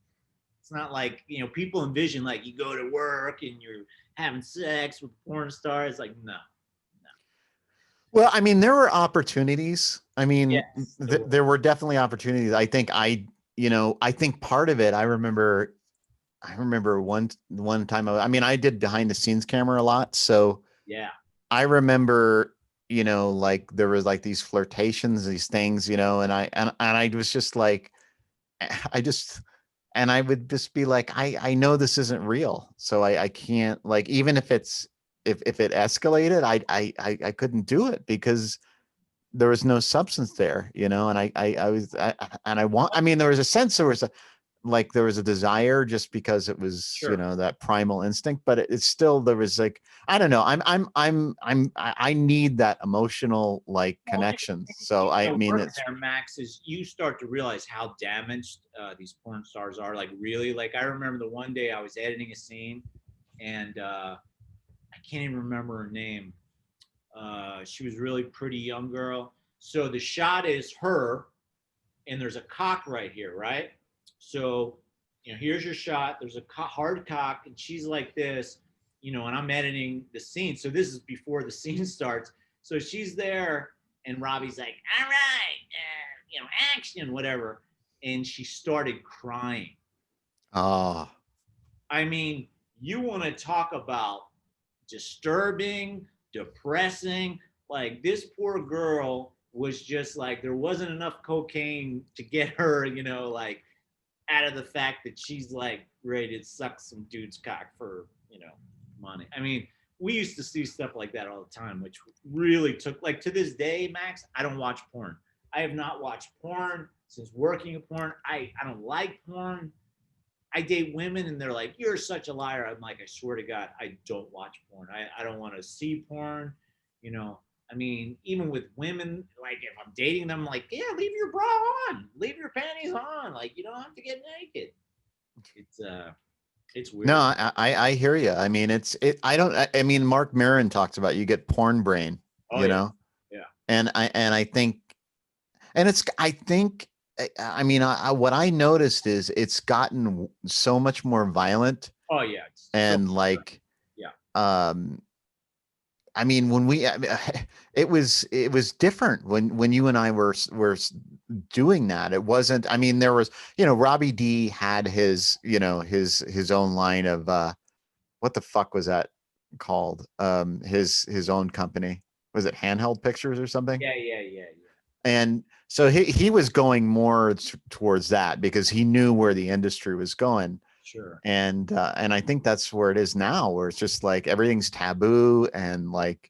[SPEAKER 2] It's not like people envision like you go to work and you're having sex with a porn star. It's like no.
[SPEAKER 1] Well, I mean, there were opportunities. I mean,
[SPEAKER 2] yes,
[SPEAKER 1] there were definitely opportunities. I think I think part of it. I remember one time. I mean, I did behind the scenes camera a lot, so
[SPEAKER 2] yeah.
[SPEAKER 1] I remember, like there was like these flirtations, these things, and I was just like, and I would just be like, I know this isn't real, so I can't, like, even if it escalated, I couldn't do it because there was no substance there, and I mean, there was a sense, there was a desire just because it was,
[SPEAKER 2] Sure.
[SPEAKER 1] That primal instinct, but it's still, there was like, I don't know. I need that emotional like connection. So I mean, it's
[SPEAKER 2] there, Max, is you start to realize how damaged these porn stars are. Like really, like I remember the one day I was editing a scene and I can't even remember her name. She was really pretty young girl. So the shot is her and there's a cock right here, right? So, here's your shot. There's a hard cock, and she's like this, and I'm editing the scene. So this is before the scene starts. So she's there, and Robbie's like, "All right, action, whatever." And she started crying.
[SPEAKER 1] oh
[SPEAKER 2] I mean, you want to talk about disturbing, depressing. Like this poor girl was just like, there wasn't enough cocaine to get her, like out of the fact that she's like ready to suck some dude's cock for, money. I mean, we used to see stuff like that all the time, which really took, like, to this day, Max, I don't watch porn. I have not watched porn since working in porn. I don't like porn. I date women and they're like, "You're such a liar." I'm like, I swear to God, I don't watch porn. I don't want to see porn. I mean, even with women, like if I'm dating them, I'm like, yeah, leave your bra on, leave your panties on. Like, you don't have to get naked. It's It's weird.
[SPEAKER 1] No, I hear you. I mean, I mean, Mark Maron talks about you get porn brain,
[SPEAKER 2] Oh
[SPEAKER 1] you
[SPEAKER 2] yeah,
[SPEAKER 1] know,
[SPEAKER 2] yeah.
[SPEAKER 1] and I think, and I think, I mean, what I noticed is it's gotten so much more violent
[SPEAKER 2] Oh yeah. So
[SPEAKER 1] and like,
[SPEAKER 2] yeah.
[SPEAKER 1] um, I mean, it was different when you and I were doing that. It wasn't. I mean, there was, Robbie D had his, his own line of what the fuck was that called? His own company. Was it Handheld Pictures or something?
[SPEAKER 2] Yeah.
[SPEAKER 1] And so he was going more towards that because he knew where the industry was going.
[SPEAKER 2] Sure.
[SPEAKER 1] And I think that's where it is now, where it's just like everything's taboo and like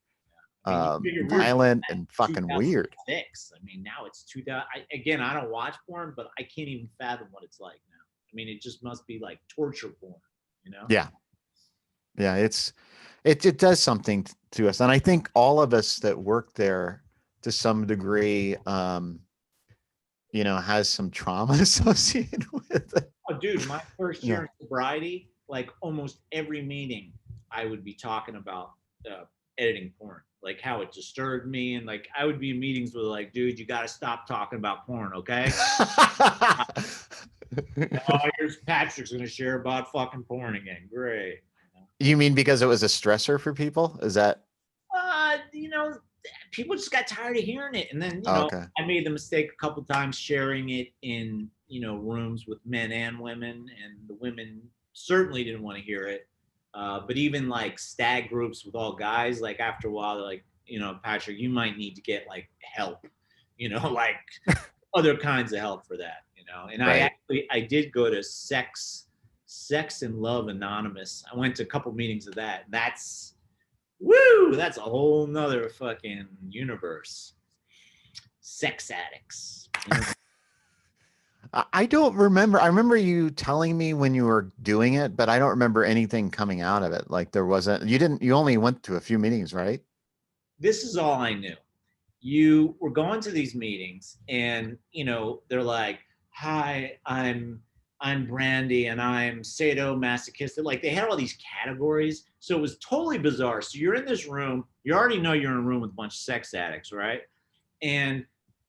[SPEAKER 2] I mean, you figure we were doing
[SPEAKER 1] violent
[SPEAKER 2] that
[SPEAKER 1] and
[SPEAKER 2] in
[SPEAKER 1] fucking weird.
[SPEAKER 2] 2006. I mean, now it's 2000. Again, I don't watch porn, but I can't even fathom what it's like now. I mean, it just must be like torture porn, you know?
[SPEAKER 1] Yeah. Yeah. It does something to us. And I think all of us that work there to some degree, has some trauma associated with it.
[SPEAKER 2] Oh, dude, my first year
[SPEAKER 1] Yeah.
[SPEAKER 2] in sobriety, like almost every meeting, I would be talking about editing porn, like how it disturbed me, and like I would be in meetings with like, dude, you got to stop talking about porn, okay? Oh, here's Patrick's gonna share about fucking porn again. Great.
[SPEAKER 1] You mean because it was a stressor for people? Is that?
[SPEAKER 2] You know, people just got tired of hearing it, and then
[SPEAKER 1] Oh, okay.
[SPEAKER 2] I made the mistake a couple times sharing it in rooms with men and women, and the women certainly didn't want to hear it. But even like stag groups with all guys, like after a while, they're like, Patrick, you might need to get like help, like other kinds of help for that, And
[SPEAKER 1] Right.
[SPEAKER 2] I did go to Sex and Love Anonymous. I went to a couple meetings of that. That's a whole nother fucking universe. Sex addicts.
[SPEAKER 1] I don't remember. I remember you telling me when you were doing it, but I don't remember anything coming out of it. Like you only went to a few meetings, right?
[SPEAKER 2] This is all I knew. You were going to these meetings and they're like, hi, I'm Brandy and I'm sadomasochistic. Like they had all these categories. So it was totally bizarre. So you're in this room, you already know you're in a room with a bunch of sex addicts, right? And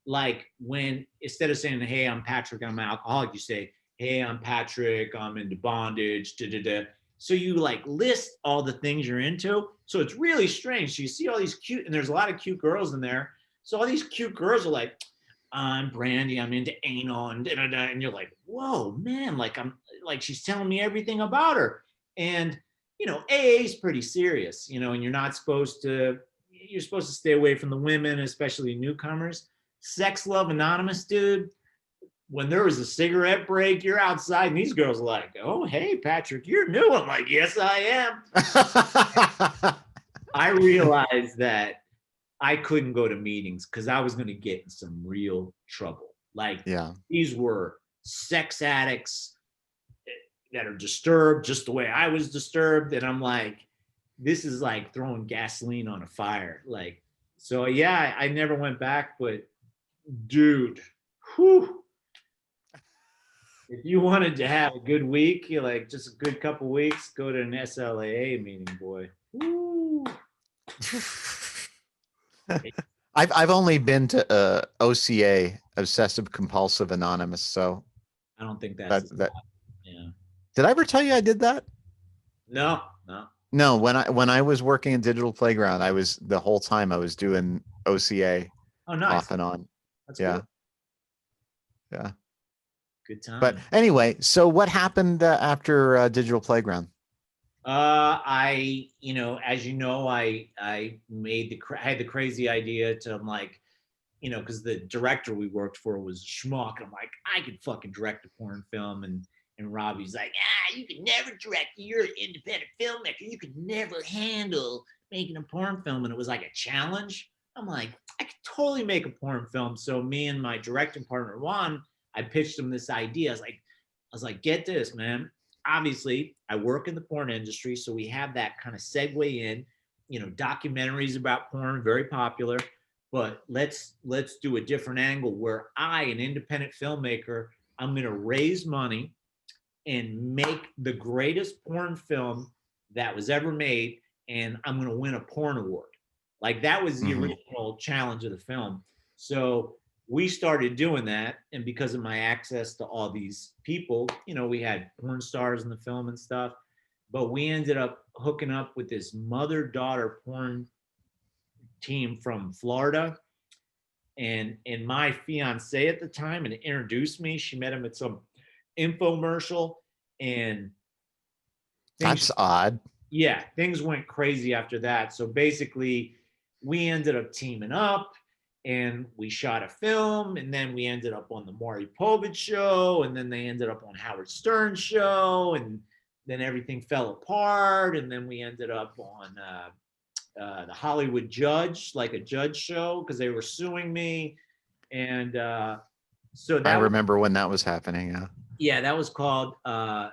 [SPEAKER 2] like when instead of saying, hey, I'm Patrick, I'm an alcoholic, you say, hey, I'm Patrick, I'm into bondage, da da da. So you like list all the things you're into. So it's really strange. So you see all these cute, and there's a lot of cute girls in there. So all these cute girls are like, I'm Brandy, I'm into anal and da da da. And you're like, whoa, man, like she's telling me everything about her. And AA is pretty serious, and you're supposed to stay away from the women, especially newcomers. Sex Love Anonymous, dude. When there was a cigarette break, you're outside, and these girls are like, oh, hey, Patrick, you're new. I'm like, yes, I am. I realized that I couldn't go to meetings because I was going to get in some real trouble. Like,
[SPEAKER 1] Yeah.
[SPEAKER 2] These were sex addicts that are disturbed just the way I was disturbed. And I'm like, this is like throwing gasoline on a fire. Like, so yeah, I never went back, but dude, whew. If you wanted to have a good week, you like just a good couple weeks, go to an SLAA meeting, boy. Woo.
[SPEAKER 1] I've only been to OCA, Obsessive Compulsive Anonymous. So
[SPEAKER 2] I don't think that's
[SPEAKER 1] that
[SPEAKER 2] yeah.
[SPEAKER 1] did I ever tell you I did that?
[SPEAKER 2] No.
[SPEAKER 1] No, when I was working in Digital Playground, I was the whole time I was doing OCA
[SPEAKER 2] Oh, nice.
[SPEAKER 1] off and on.
[SPEAKER 2] That's
[SPEAKER 1] Yeah.
[SPEAKER 2] cool.
[SPEAKER 1] Yeah.
[SPEAKER 2] Good time.
[SPEAKER 1] But anyway, so what happened after Digital Playground?
[SPEAKER 2] I, as I had the crazy idea to, I'm like, because the director we worked for was schmuck. I'm like, I could fucking direct a porn film. And Robbie's like, you can never direct. You're an independent filmmaker. You could never handle making a porn film. And it was like a challenge. I'm like, I could totally make a porn film. So me and my directing partner, Juan, I pitched him this idea. I was like, get this, man. Obviously, I work in the porn industry, so we have that kind of segue in, documentaries about porn, very popular, but let's do a different angle where I, an independent filmmaker, I'm going to raise money and make the greatest porn film that was ever made, and I'm going to win a porn award. Like that was the original challenge of the film. So we started doing that, and because of my access to all these people, you know, we had porn stars in the film and stuff, but we ended up hooking up with this mother-daughter porn team from Florida, and my fiance at the time, and introduced me. She met him at some infomercial, and
[SPEAKER 1] that's odd.
[SPEAKER 2] Yeah, things went crazy after that. So basically, we ended up teaming up, and we shot a film, and then we ended up on the Maury Povich show, and then they ended up on Howard Stern's show, and then everything fell apart, and then we ended up on the Hollywood Judge, like a judge show, because they were suing me, and so that
[SPEAKER 1] I remember when that was happening. Yeah.
[SPEAKER 2] Yeah, that was called How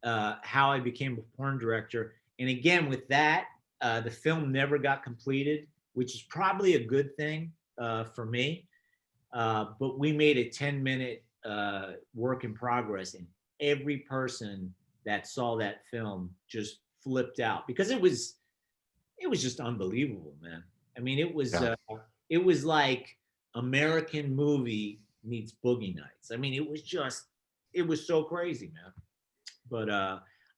[SPEAKER 2] I Became a Porn Director. And again, with that, the film never got completed, which is probably a good thing for me. But we made a 10-minute work in progress, and every person that saw that film just flipped out because it was just unbelievable, man. I mean, it was like American movie meets Boogie Nights. I mean, it was so crazy, man. But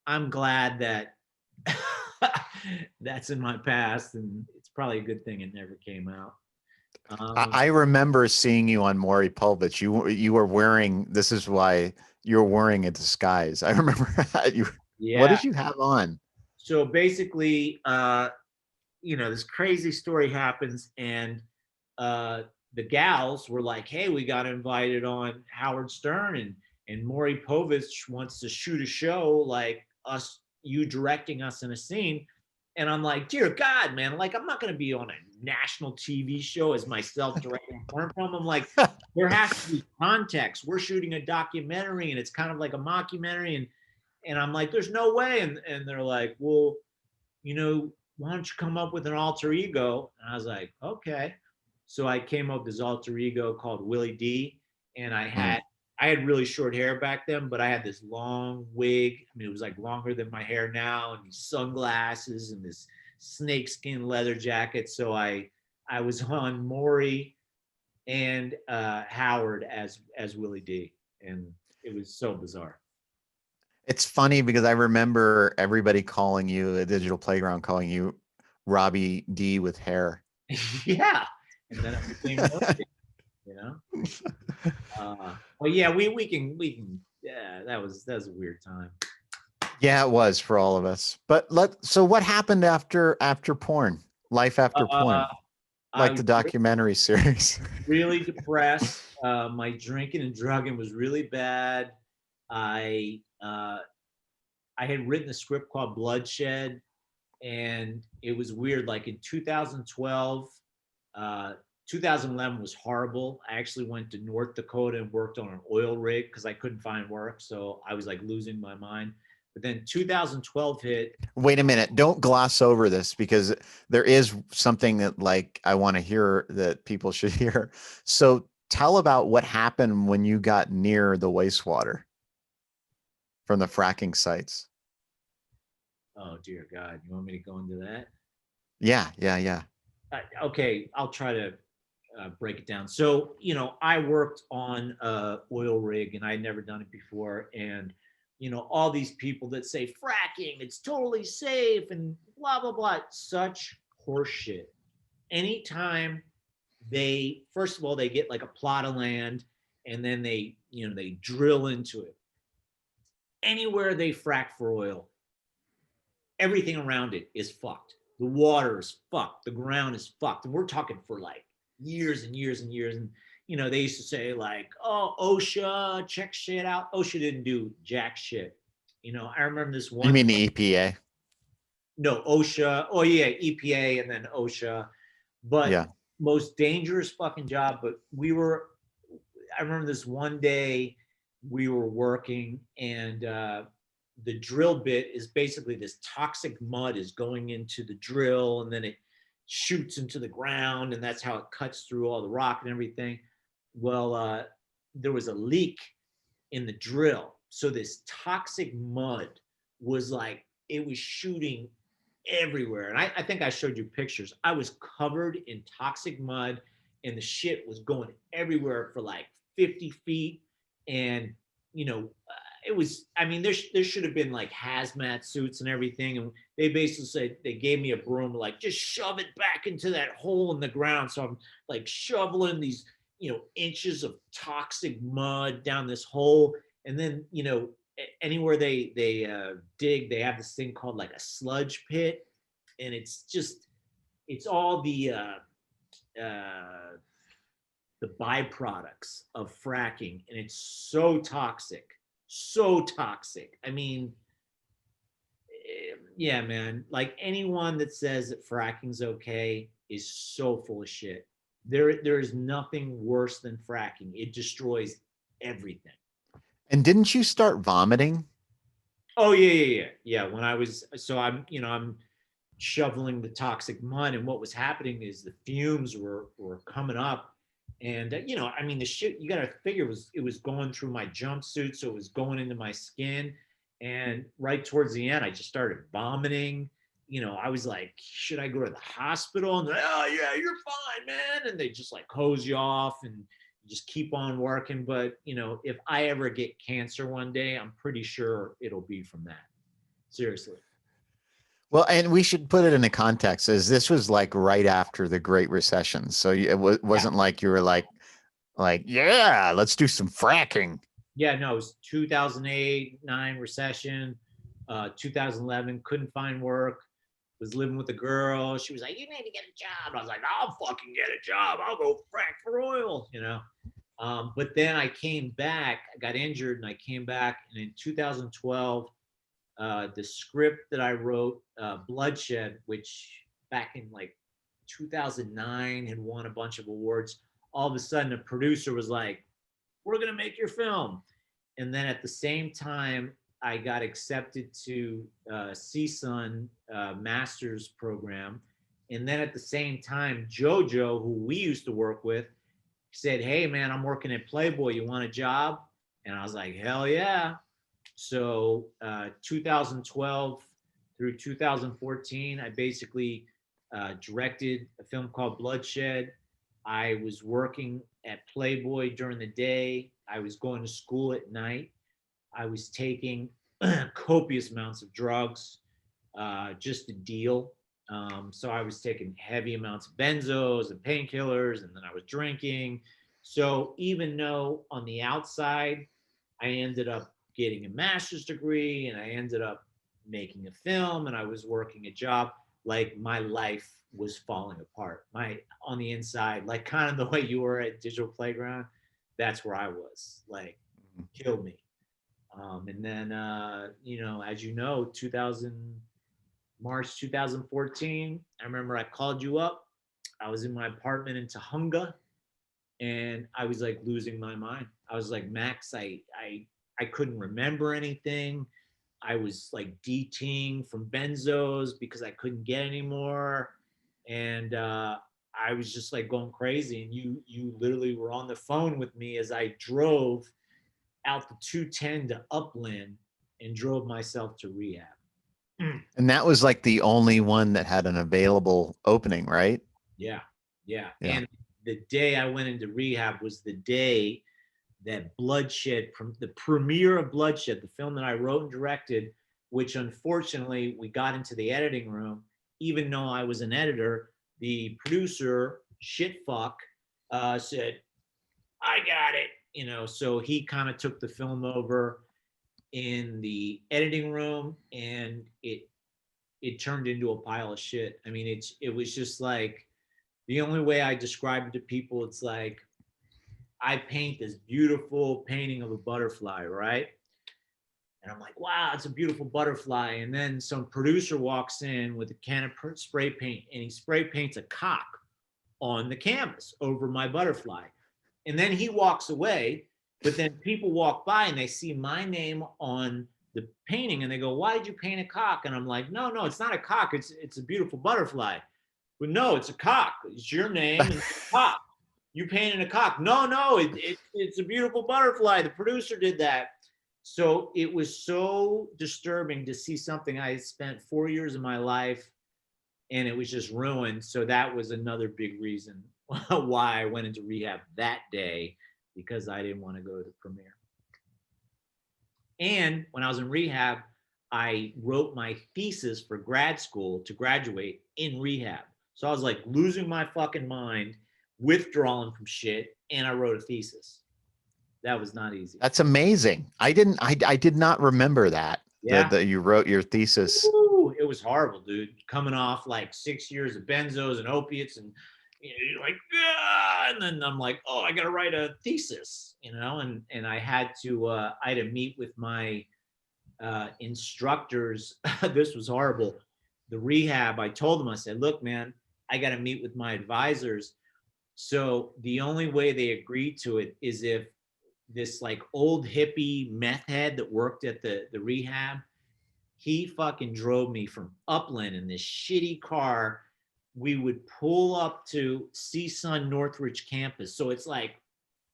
[SPEAKER 2] I'm glad that that's in my past, and it's probably a good thing it never came out.
[SPEAKER 1] I remember seeing you on Maury Povich. You were wearing, this is why you're wearing a disguise. I remember
[SPEAKER 2] Yeah.
[SPEAKER 1] What did you have on?
[SPEAKER 2] So basically, this crazy story happens, and the gals were like, hey, we got invited on Howard Stern, and Maury Povich wants to shoot a show like you directing us in a scene. And I'm like, dear God, man, like, I'm not going to be on a national TV show as myself directing a porn film. I'm like, there has to be context. We're shooting a documentary, and it's kind of like a mockumentary. And I'm like, there's no way. And they're like, well, why don't you come up with an alter ego? And I was like, okay. So I came up with this alter ego called Willie D. And I had really short hair back then, but I had this long wig. I mean, it was like longer than my hair now, and these sunglasses and this snakeskin leather jacket. So I was on Maury and Howard as Willie D. And it was so bizarre.
[SPEAKER 1] It's funny because I remember everybody calling you, a Digital Playground calling you Robbie D with hair.
[SPEAKER 2] Yeah. And then it became well, yeah, we can, yeah, that was a weird time.
[SPEAKER 1] Yeah, it was for all of us. But so what happened after porn? Life after porn? Like the documentary series.
[SPEAKER 2] Really depressed. My drinking and drugging was really bad. I had written a script called Bloodshed, and it was weird. Like in 2012, 2011 was horrible. I actually went to North Dakota and worked on an oil rig because I couldn't find work. So I was like losing my mind. But then 2012 hit.
[SPEAKER 1] Wait a minute. Don't gloss over this, because there is something that like I want to hear, that people should hear. So tell about what happened when you got near the wastewater from the fracking sites.
[SPEAKER 2] Oh, dear God. You want me to go into that?
[SPEAKER 1] Yeah.
[SPEAKER 2] Okay. I'll try to break it down. So, I worked on a oil rig, and I'd never done it before. And, all these people that say fracking, it's totally safe and blah, blah, blah, such horseshit. Anytime first of all, they get like a plot of land, and then they drill into it. Anywhere they frack for oil, everything around it is fucked. The water is fucked. The ground is fucked. And we're talking for like years and years and years. And, they used to say like, oh, OSHA, check shit out. OSHA didn't do jack shit. I remember this one.
[SPEAKER 1] You mean the EPA?
[SPEAKER 2] No, OSHA. Oh, yeah, EPA and then OSHA. But
[SPEAKER 1] yeah,
[SPEAKER 2] most dangerous fucking job. But I remember this one day we were working, and the drill bit is basically this toxic mud is going into the drill, and then it shoots into the ground, and that's how it cuts through all the rock and everything. Well, there was a leak in the drill, so this toxic mud was like, it was shooting everywhere. And I think I showed you pictures. I was covered in toxic mud and the shit was going everywhere for like 50 feet. And, you know, it was, I mean, there should have been like hazmat suits and everything. And they basically said, they gave me a broom, like, just shove it back into that hole in the ground. So I'm like shoveling these, you know, inches of toxic mud down this hole. And then, you know, anywhere they dig, they have this thing called like a sludge pit. And it's just, it's all the byproducts of fracking. And it's so toxic. So toxic. I mean, yeah, man, like anyone that says that fracking's okay is so full of shit. There is nothing worse than fracking. It destroys everything.
[SPEAKER 1] And didn't you start vomiting?
[SPEAKER 2] Oh yeah. When I was, so I'm, you know, I'm shoveling the toxic mud, and what was happening is the fumes were coming up. And you know, I mean, the shit, you gotta figure, it was going through my jumpsuit, so it was going into my skin. And right towards the end, I just started vomiting. You know, I was like, should I go to the hospital? And they're like, oh yeah, you're fine, man. And they just like hose you off and just keep on working. But you know, if I ever get cancer one day, I'm pretty sure it'll be from that. Seriously.
[SPEAKER 1] Well, and we should put it in a context, as this was like right after the Great Recession. So it wasn't like you were like, yeah, let's do some fracking.
[SPEAKER 2] Yeah, no, it was 2008-9 recession, 2011, couldn't find work, was living with a girl. She was like, you need to get a job. I was like, I'll fucking get a job. I'll go frack for oil, you know? But then I came back, I got injured and I came back. And in 2012, the script that I wrote, Bloodshed, which back in like 2009 had won a bunch of awards, all of a sudden a producer was like, we're going to make your film. And then at the same time, I got accepted to CSUN master's program. And then at the same time, JoJo, who we used to work with, said, hey man, I'm working at Playboy, you want a job? And I was like, hell yeah. So 2012 through 2014, I basically directed a film called Bloodshed. I was working at Playboy during the day. I was going to school at night. I was taking copious amounts of drugs just to deal. So I was taking heavy amounts of benzos and painkillers, and then I was drinking. So even though on the outside, I ended up getting a master's degree and I ended up making a film and I was working a job, like my life was falling apart. On the inside, like kind of the way you were at Digital Playground, that's where I was, like, killed me. And then, you know, as you know, March 2014, I remember I called you up. I was in my apartment in Tahunga and I was like losing my mind. I was like, Max, I couldn't remember anything. I was like DTing from benzos because I couldn't get any more. And I was just like going crazy. And you literally were on the phone with me as I drove out the 210 to Upland and drove myself to rehab.
[SPEAKER 1] And that was like the only one that had an available opening, right?
[SPEAKER 2] Yeah. And the day I went into rehab was the day that Bloodshed, the premiere of Bloodshed, the film that I wrote and directed, which unfortunately we got into the editing room. Even though I was an editor, the producer, shitfuck, said, I got it. You know, so he kind of took the film over in the editing room and it turned into a pile of shit. I mean, it was just like, the only way I describe it to people, it's like, I paint this beautiful painting of a butterfly, right? And I'm like, wow, it's a beautiful butterfly. And then some producer walks in with a can of spray paint and he spray paints a cock on the canvas over my butterfly. And then he walks away, but then people walk by and they see my name on the painting and they go, why did you paint a cock? And I'm like, no, it's not a cock. It's a beautiful butterfly. But no, it's a cock. It's your name and it's a cock. You painted a cock. No, it's a beautiful butterfly. The producer did that. So it was so disturbing to see something I had spent 4 years of my life and it was just ruined. So that was another big reason why I went into rehab that day, because I didn't want to go to the premiere. And when I was in rehab, I wrote my thesis for grad school to graduate in rehab. So I was like losing my fucking mind, withdrawing from shit, and I wrote a thesis. That was not easy.
[SPEAKER 1] That's amazing. I did not remember that.
[SPEAKER 2] Yeah.
[SPEAKER 1] That you wrote your thesis.
[SPEAKER 2] Ooh, it was horrible, dude. Coming off like 6 years of benzos and opiates, and you're like, ah! And then I'm like, oh, I gotta write a thesis, and I had to meet with my instructors. This was horrible. The rehab, I told them, I said, look, man, I got to meet with my advisors. So the only way they agreed to it is if this like old hippie meth head that worked at the rehab, he fucking drove me from Upland in this shitty car. We would pull up to CSUN Northridge campus. So it's like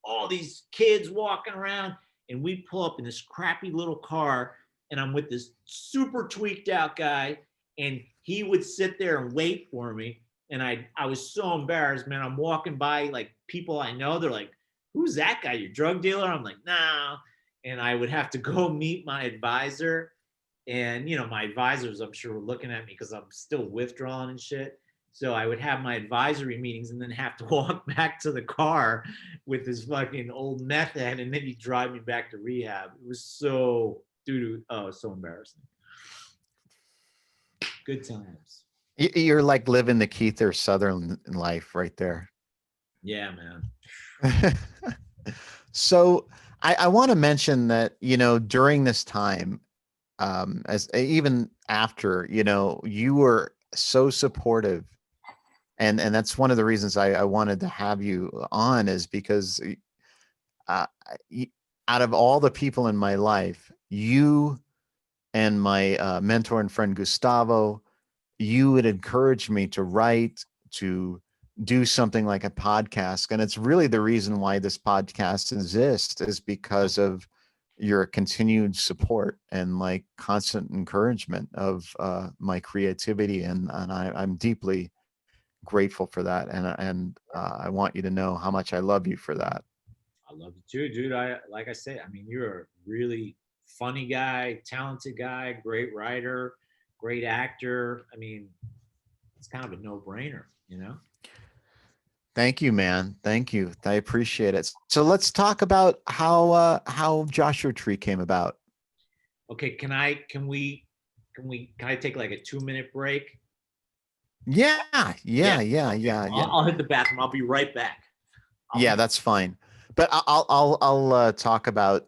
[SPEAKER 2] all these kids walking around, and we pull up in this crappy little car, and I'm with this super tweaked out guy, and he would sit there and wait for me. And I was so embarrassed, man. I'm walking by like people I know. They're like, who's that guy? Your drug dealer? I'm like, nah. And I would have to go meet my advisor. And, my advisors, I'm sure, were looking at me because I'm still withdrawing and shit. So I would have my advisory meetings and then have to walk back to the car with this fucking old meth head, and then he'd drive me back to rehab. It was so, so embarrassing. Good times.
[SPEAKER 1] You're like living the Keith Southern life right there.
[SPEAKER 2] Yeah, man.
[SPEAKER 1] So I want to mention that, during this time, as even after, you were so supportive. And that's one of the reasons I wanted to have you on, is because out of all the people in my life, you and my mentor and friend Gustavo, you would encourage me to write, to do something like a podcast. And it's really the reason why this podcast exists, is because of your continued support and like constant encouragement of my creativity. And I'm deeply grateful for that. And I want you to know how much I love you for that.
[SPEAKER 2] I love you too, dude. Like I said, I mean, you're a really funny guy, talented guy, great writer, great actor. I mean, it's kind of a no-brainer,
[SPEAKER 1] Thank you, man. Thank you. I appreciate it. So let's talk about how Joshua Tree came about.
[SPEAKER 2] Okay, can I take like a 2-minute break?
[SPEAKER 1] Yeah.
[SPEAKER 2] I'll hit the bathroom. I'll be right back.
[SPEAKER 1] That's fine. But I'll talk about,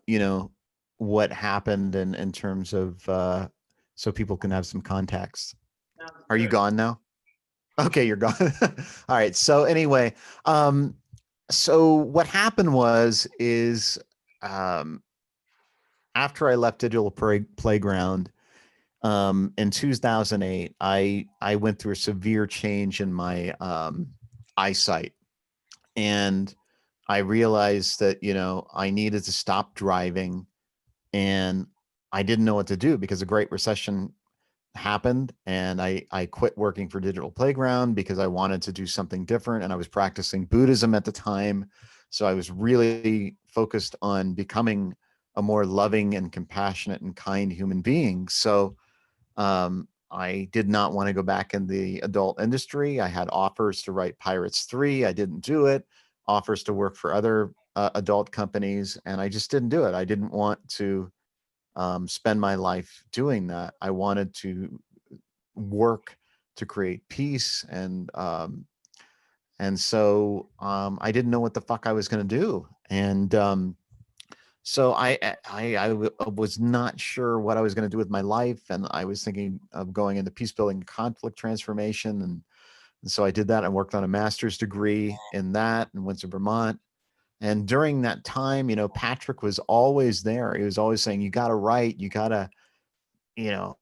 [SPEAKER 1] what happened in terms of so people can have some context. Are you gone now? Okay, you're gone. All right. So anyway, so what happened is after I left Digital Playground in 2008, I went through a severe change in my eyesight, and I realized that I needed to stop driving, and I didn't know what to do because the Great Recession happened, and I quit working for Digital Playground because I wanted to do something different, and I was practicing Buddhism at the time. So I was really focused on becoming a more loving and compassionate and kind human being. So I did not want to go back in the adult industry. I had offers to write Pirates 3. I didn't do it. Offers to work for other adult companies, and I just didn't do it. I didn't want to spend my life doing that. I wanted to work to create peace, and so I didn't know what the fuck I was going to do, and so I was not sure what I was going to do with my life, and I was thinking of going into peace building, conflict transformation, and so I did that. I worked on a master's degree in that and went to Vermont. And during that time, Patrick was always there. He was always saying, you got to write, you got to, you know,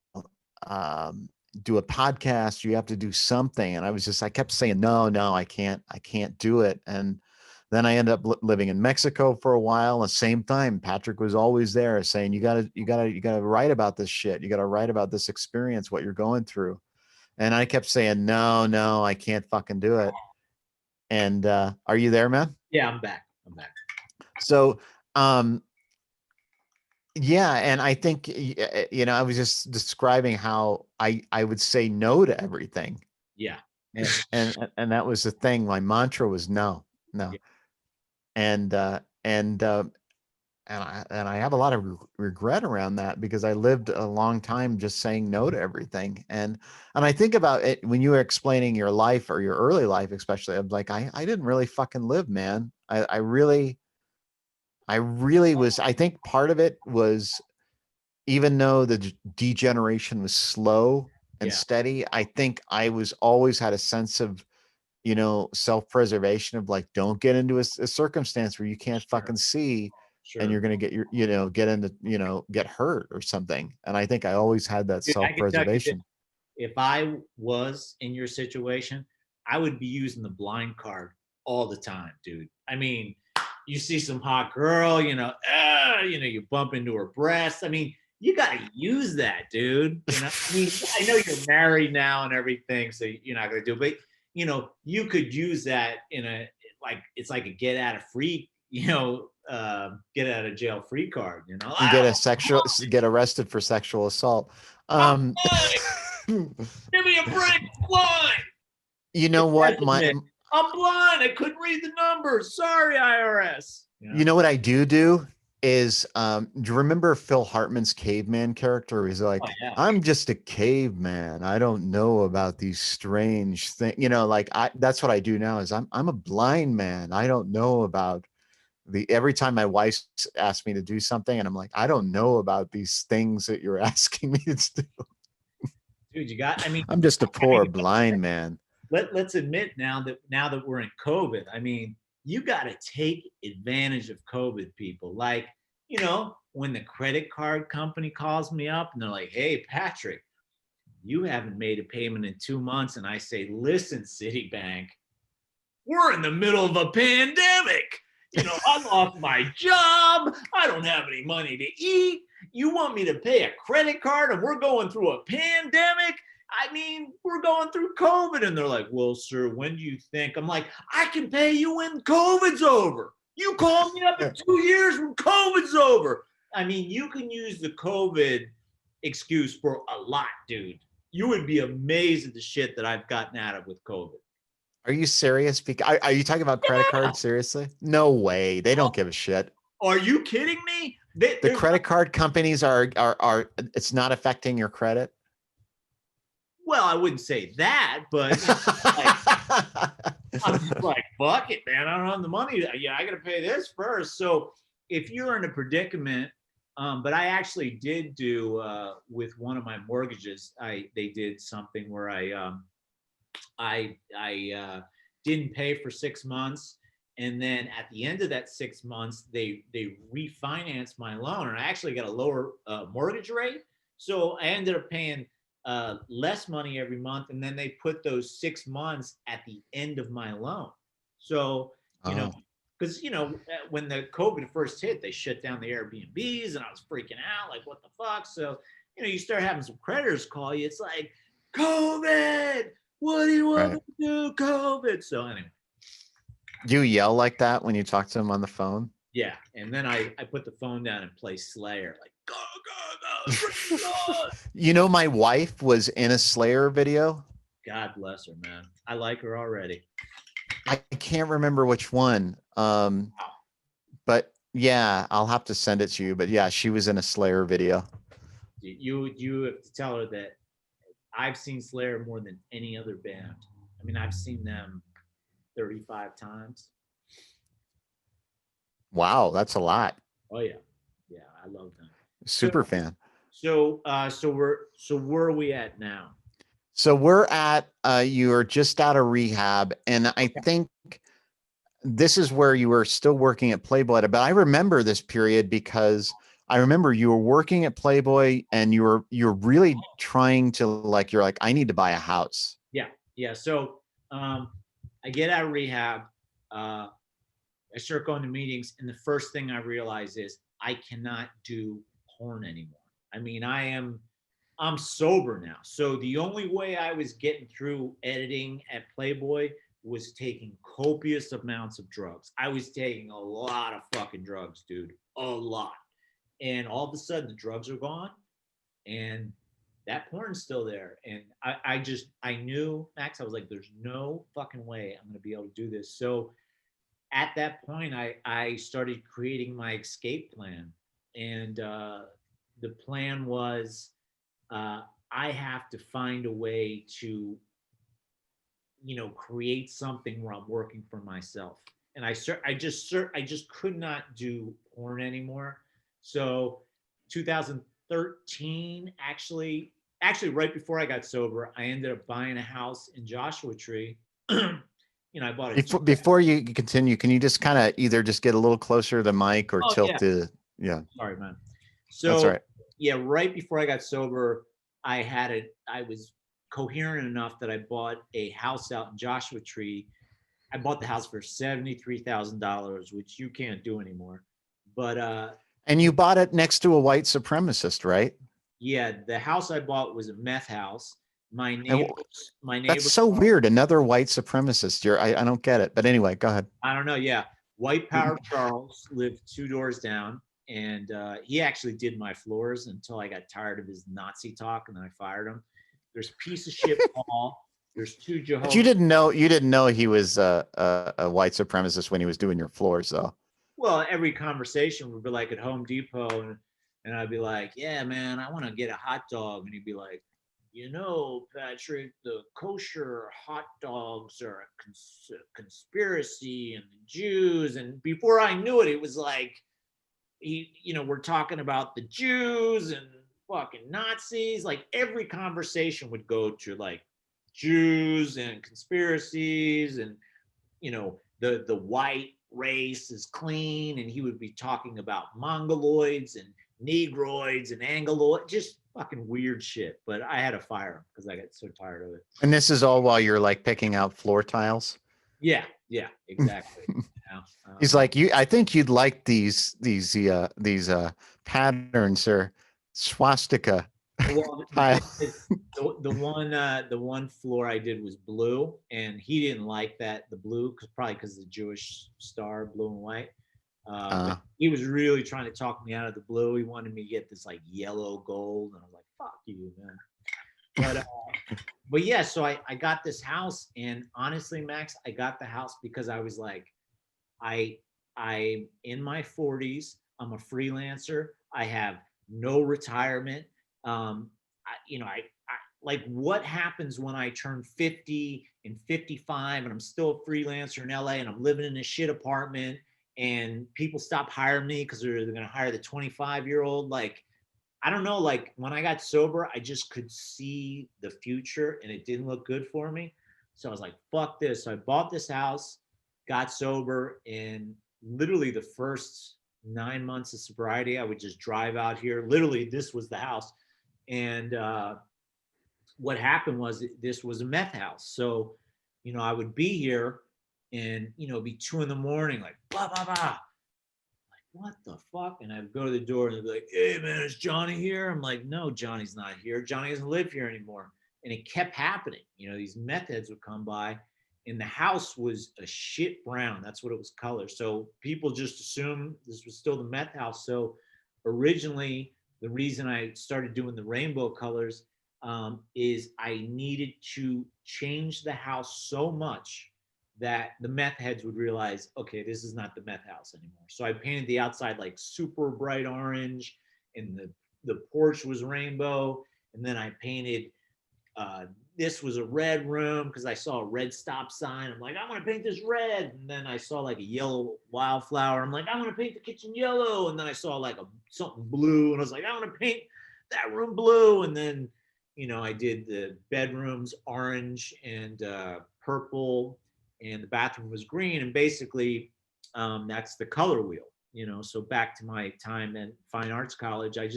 [SPEAKER 1] do a podcast, you have to do something. And I kept saying, no, I can't do it. And Then I ended up living in Mexico for a while. At the same time, Patrick was always there saying, you gotta write about this shit. You gotta write about this experience, what you're going through. And I kept saying, no, I can't fucking do it. And are you there, man?
[SPEAKER 2] Yeah, I'm back.
[SPEAKER 1] So, yeah, and I think, I was just describing how I would say no to everything.
[SPEAKER 2] Yeah.
[SPEAKER 1] And that was the thing. My mantra was no.
[SPEAKER 2] Yeah.
[SPEAKER 1] And I have a lot of regret around that, because I lived a long time just saying no to everything. And I think about it when you were explaining your life, or your early life, especially, I'm like, I didn't really fucking live, man. I really was, I think part of it was, even though the degeneration was slow and steady, I think I was always had a sense of, self-preservation, of like, don't get into a circumstance where you can't fucking see, and you're going to get get hurt or something. And I think I always had that self-preservation.
[SPEAKER 2] If I was in your situation, I would be using the blind card all the time, dude. I mean, you see some hot girl, you bump into her breast. I mean, you got to use that, dude. I mean, I know you're married now and everything, so you're not going to do it, but you could use that it's like a get out of jail free card,
[SPEAKER 1] And get arrested for sexual assault.
[SPEAKER 2] Give me a break, I'm blind.
[SPEAKER 1] You know what?
[SPEAKER 2] I'm blind. I couldn't read the numbers. Sorry, IRS.
[SPEAKER 1] You know what I do is, do you remember Phil Hartman's caveman character? He's like, I'm just a caveman. I don't know about these strange things. That's what I do now, is I'm a blind man. I don't know about every time my wife asks me to do something, and I'm like, I don't know about these things that you're asking me to do.
[SPEAKER 2] Dude,
[SPEAKER 1] I'm just a poor blind man.
[SPEAKER 2] Let's admit now that we're in COVID, I mean, you got to take advantage of COVID, people. Like, when the credit card company calls me up and they're like, hey, Patrick, you haven't made a payment in 2 months. And I say, listen, Citibank, we're in the middle of a pandemic. I lost my job. I don't have any money to eat. You want me to pay a credit card and we're going through a pandemic? I mean, we're going through COVID. And they're like, well, sir, when do you think? I'm like, I can pay you when COVID's over. You call me up in 2 years when COVID's over. I mean, you can use the COVID excuse for a lot, dude. You would be amazed at the shit that I've gotten out of with COVID.
[SPEAKER 1] Are you serious? Are you talking about credit cards? Seriously? No way. They don't give a shit.
[SPEAKER 2] Are you kidding me?
[SPEAKER 1] The credit card companies are it's not affecting your credit?
[SPEAKER 2] Well, I wouldn't say that, but I'm just like, fuck it, man. I don't have the money. I got to pay this first. So if you're in a predicament, but I actually did do with one of my mortgages, they did something where I didn't pay for 6 months. And then at the end of that 6 months, they refinanced my loan, and I actually got a lower mortgage rate. So I ended up paying less money every month, and then they put those 6 months at the end of my loan. So because when the COVID first hit, they shut down the Airbnbs, and I was freaking out, like, what the fuck? So you start having some creditors call you. It's like, COVID, what do you want to do? COVID. So anyway,
[SPEAKER 1] do you yell like that when you talk to them on the phone?
[SPEAKER 2] Yeah, and then I put the phone down and play Slayer, like, go, go, go.
[SPEAKER 1] My wife was in a Slayer video.
[SPEAKER 2] God bless her, man. I like her already.
[SPEAKER 1] I can't remember which one. But yeah, I'll have to send it to you. But yeah, she was in a Slayer video.
[SPEAKER 2] You have to tell her that I've seen Slayer more than any other band. I mean, I've seen them 35 times.
[SPEAKER 1] Wow, that's a lot.
[SPEAKER 2] Oh yeah, I love them.
[SPEAKER 1] Super fan.
[SPEAKER 2] So where are we at now?
[SPEAKER 1] So we're at you're just out of rehab, and I think this is where you were still working at Playboy. But I remember this period because I remember you were working at Playboy, and you're really trying to you're like, I need to buy a house.
[SPEAKER 2] Yeah. So I get out of rehab. I start going to meetings, and the first thing I realize is I cannot do porn anymore. I mean, I'm sober now. So the only way I was getting through editing at Playboy was taking copious amounts of drugs. I was taking a lot of fucking drugs, dude, a lot. And all of a sudden the drugs are gone and that porn's still there. And I knew, Max, I was like, there's no fucking way I'm going to be able to do this. So at that point, I started creating my escape plan. And the plan was, I have to find a way to, create something where I'm working for myself. And I just could not do porn anymore. So 2013, actually right before I got sober, I ended up buying a house in Joshua Tree. I bought it.
[SPEAKER 1] Before you continue, can you just kind of either just get a little closer to the mic or tilt to, yeah.
[SPEAKER 2] Sorry, man. So
[SPEAKER 1] that's all right.
[SPEAKER 2] Yeah, right before I got sober, I was coherent enough that I bought a house out in Joshua Tree. I bought the house for $73,000, which you can't do anymore. But
[SPEAKER 1] and you bought it next to a white supremacist, right?
[SPEAKER 2] Yeah, the house I bought was a meth house. My neighbors.
[SPEAKER 1] That's so weird. Another white supremacist. I don't get it. But anyway, go ahead.
[SPEAKER 2] I don't know. Yeah, White Power Charles lived 2 doors down, and he actually did my floors until I got tired of his Nazi talk, and then I fired him. There's piece of shit Paul. There's 2 Jehovah's.
[SPEAKER 1] But you didn't know he was a white supremacist when he was doing your floors, though.
[SPEAKER 2] Well, every conversation would be like at Home Depot, and I'd be like, "Yeah, man, I want to get a hot dog," and he'd be like, Patrick, the kosher hot dogs are a conspiracy, and the Jews. And before I knew it, it was like, we're talking about the Jews and fucking Nazis. Like every conversation would go to like Jews and conspiracies, and the white race is clean, and he would be talking about mongoloids and negroids and angoloids, just fucking weird shit. But I had to fire him because I got so tired of it.
[SPEAKER 1] And this is all while you're like picking out floor tiles?
[SPEAKER 2] Yeah, exactly.
[SPEAKER 1] He's like, I think you'd like these patterns or swastika.
[SPEAKER 2] Well, the one floor I did was blue, and he didn't like the blue, probably because the Jewish star, blue and white. But he was really trying to talk me out of the blue. He wanted me to get this like yellow gold, and I was like, "Fuck you, man." But yeah, so I got this house, and honestly, Max, I got the house because I was like, I'm in my 40s. I'm a freelancer. I have no retirement. I like, what happens when I turn 50 and 55 and I'm still a freelancer in LA and I'm living in a shit apartment and people stop hiring me because they're going to hire the 25-year-old. Like, I don't know, like when I got sober, I just could see the future and it didn't look good for me. So I was like, fuck this. So I bought this house, got sober, and literally the first 9 months of sobriety, I would just drive out here. Literally, this was the house. And what happened was this was a meth house. So, I would be here and, it'd be 2 a.m, like, blah, blah, blah. Like, what the fuck? And I'd go to the door and they'd be like, "Hey, man, is Johnny here?" I'm like, "No, Johnny's not here. Johnny doesn't live here anymore." And it kept happening. These meth heads would come by, and the house was a shit brown. That's what it was colored. So people just assumed this was still the meth house. So originally, the reason I started doing the rainbow colors is I needed to change the house so much that the meth heads would realize, okay, this is not the meth house anymore. So I painted the outside like super bright orange, and the porch was rainbow. And then I painted, this was a red room because I saw a red stop sign. I'm like, I want to paint this red. And then I saw like a yellow wildflower. I'm like, I want to paint the kitchen yellow. And then I saw like something blue, and I was like, I want to paint that room blue. And then, I did the bedrooms orange and purple, and the bathroom was green. And basically, that's the color wheel. So back to my time at Fine Arts College, I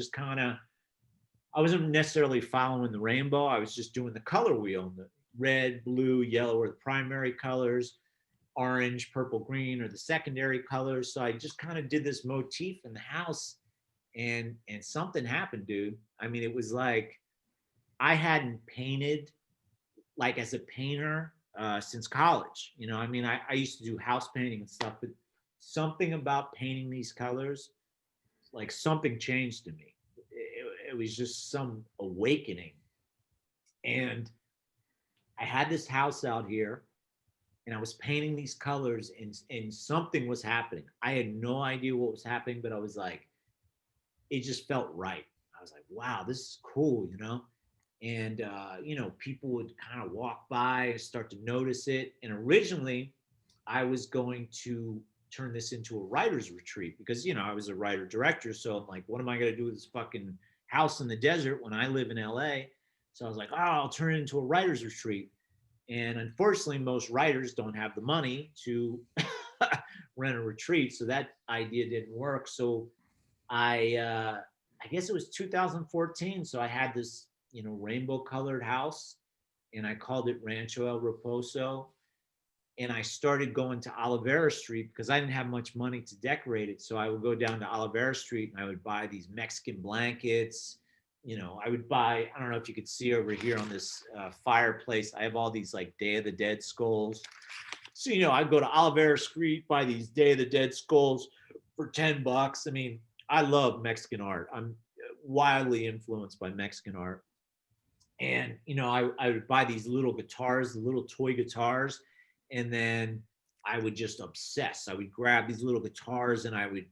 [SPEAKER 2] wasn't necessarily following the rainbow. I was just doing the color wheel. The red, blue, yellow were the primary colors. orange, purple, green, or the secondary colors. So I just kind of did this motif in the house, and something happened, dude. I mean, it was like I hadn't painted like as a painter since college. You know, I mean, I used to do house painting and stuff, but something about painting these colors, like something changed in me. It was just some awakening. And I had this house out here and I was painting these colors, and something was happening. I had no idea what was happening, but I was like, it just felt right. I was like, wow, this is cool, you know? And, you know, people would kind of walk by and start to notice it. And originally, I was going to turn this into a writer's retreat because, you know, I was a writer director. So I'm like, what am I going to do with this fucking house in the desert when I live in LA? So I was like, oh, I'll turn it into a writer's retreat. And unfortunately, most writers don't have the money to rent a retreat. So that idea didn't work. So I guess it was 2014. So I had this, you know, rainbow colored house, and I called it Rancho El Reposo. And I started going to Olivera Street because I didn't have much money to decorate it. So I would go down to Olivera Street and I would buy these Mexican blankets. You know, I would buy, I don't know if you could see over here on this fireplace, I have all these like Day of the Dead skulls. So, you know, I'd go to Olivera Street, buy these Day of the Dead skulls for $10. I mean, I love Mexican art. I'm wildly influenced by Mexican art. And, you know, I would buy these little guitars, the little toy guitars, and then I would just obsess. I would grab these little guitars and I would,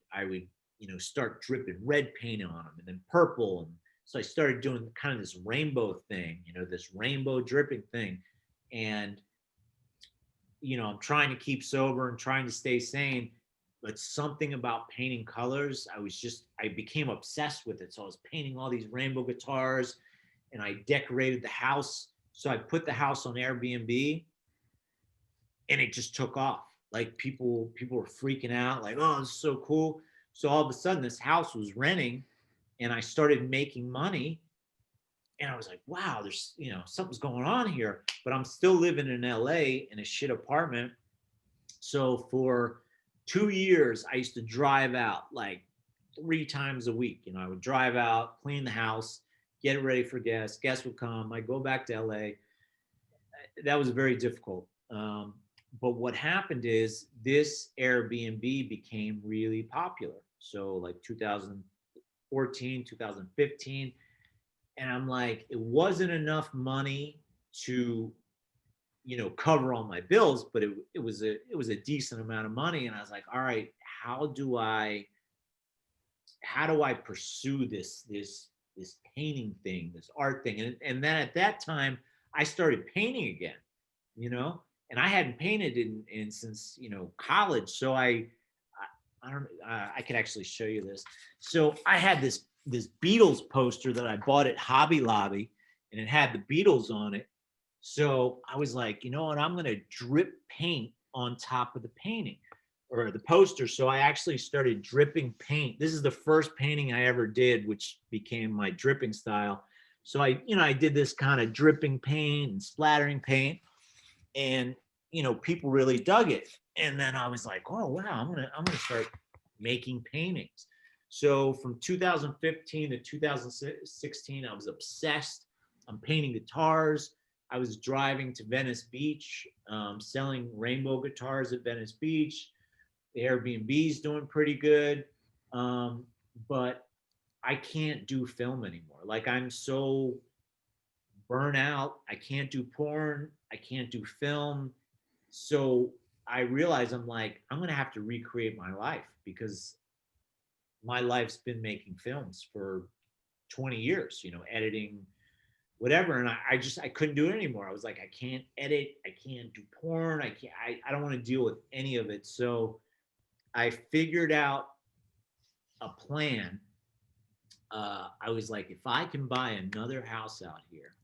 [SPEAKER 2] you know, start dripping red paint on them and then purple. And so I started doing kind of this rainbow thing, you know, this rainbow dripping thing. And, you know, I'm trying to keep sober and trying to stay sane, but something about painting colors, I became obsessed with it. So I was painting all these rainbow guitars and I decorated the house. So I put the house on Airbnb and it just took off. Like people were freaking out, like, oh, this is so cool. So all of a sudden this house was renting and I started making money. And I was like, wow, there's, you know, something's going on here. But I'm still living in LA in a shit apartment. So for 2 years, I used to drive out like 3 times a week. You know, I would drive out, clean the house, get it ready for guests. Guests would come. I'd go back to LA. That was very difficult. But what happened is this Airbnb became really popular. So like 2014, 2015. And I'm like, it wasn't enough money to, you know, cover all my bills, but it was a decent amount of money. And I was like, all right, how do I pursue this painting thing, this art thing? And then at that time, I started painting again, you know, and I hadn't painted in since, you know, college. So I could actually show you this. So I had this Beatles poster that I bought at Hobby Lobby, and it had the Beatles on it. So I was like, you know what, I'm going to drip paint on top of the painting or the poster. So I actually started dripping paint. This is the first painting I ever did, which became my dripping style. So I did this kind of dripping paint and splattering paint, and, you know, people really dug it. And then I was like, oh, wow, I'm going to start making paintings. So from 2015 to 2016, I was obsessed. I'm painting guitars. I was driving to Venice Beach, selling rainbow guitars at Venice Beach. The Airbnb's doing pretty good. But I can't do film anymore. Like, I'm so burnt out. I can't do porn. I can't do film. So I realized I'm going to have to recreate my life, because my life's been making films for 20 years, you know, editing, whatever. And I couldn't do it anymore. I was like, I can't edit. I can't do porn. I don't want to deal with any of it. So I figured out a plan. I was like, if I can buy another house out here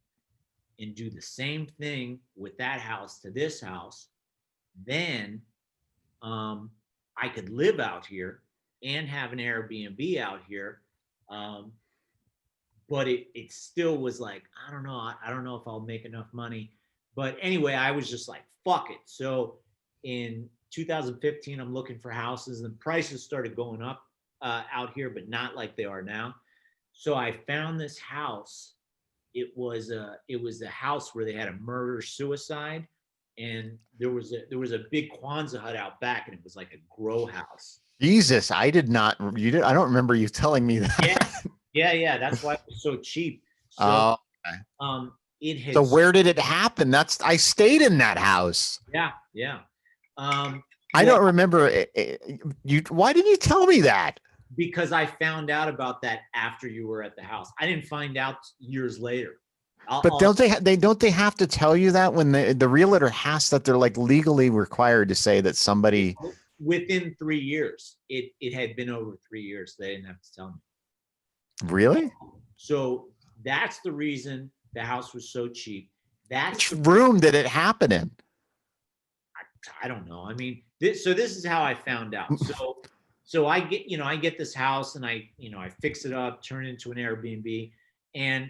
[SPEAKER 2] and do the same thing with that house to this house, then I could live out here and have an Airbnb out here. But it still was like, I don't know if I'll make enough money. But anyway, I was just like, fuck it. So in 2015, I'm looking for houses, and prices started going up out here, but not like they are now. So I found this house. It was a house where they had a murder suicide, and there was a big Kwanzaa hut out back, and it was like a grow house.
[SPEAKER 1] Jesus, I did not. You did. I don't remember you telling me that.
[SPEAKER 2] Yeah. That's why it was so cheap. So,
[SPEAKER 1] Oh. Okay.
[SPEAKER 2] it has.
[SPEAKER 1] So where did it happen? I stayed in that house.
[SPEAKER 2] Yeah.
[SPEAKER 1] I
[SPEAKER 2] Well,
[SPEAKER 1] don't remember why didn't you tell me that?
[SPEAKER 2] because I found out about that after you were at the house. I didn't find out years later.
[SPEAKER 1] But don't they have to tell you that when the realtor has that they're like legally required to say that somebody
[SPEAKER 2] within 3 years. It had been over 3 years. They didn't have to tell me.
[SPEAKER 1] Really?
[SPEAKER 2] So that's the reason the house was so cheap.
[SPEAKER 1] Which room did it happen in?
[SPEAKER 2] I don't know. I mean, this is how I found out. So I get this house, and I fix it up, turn it into an Airbnb, and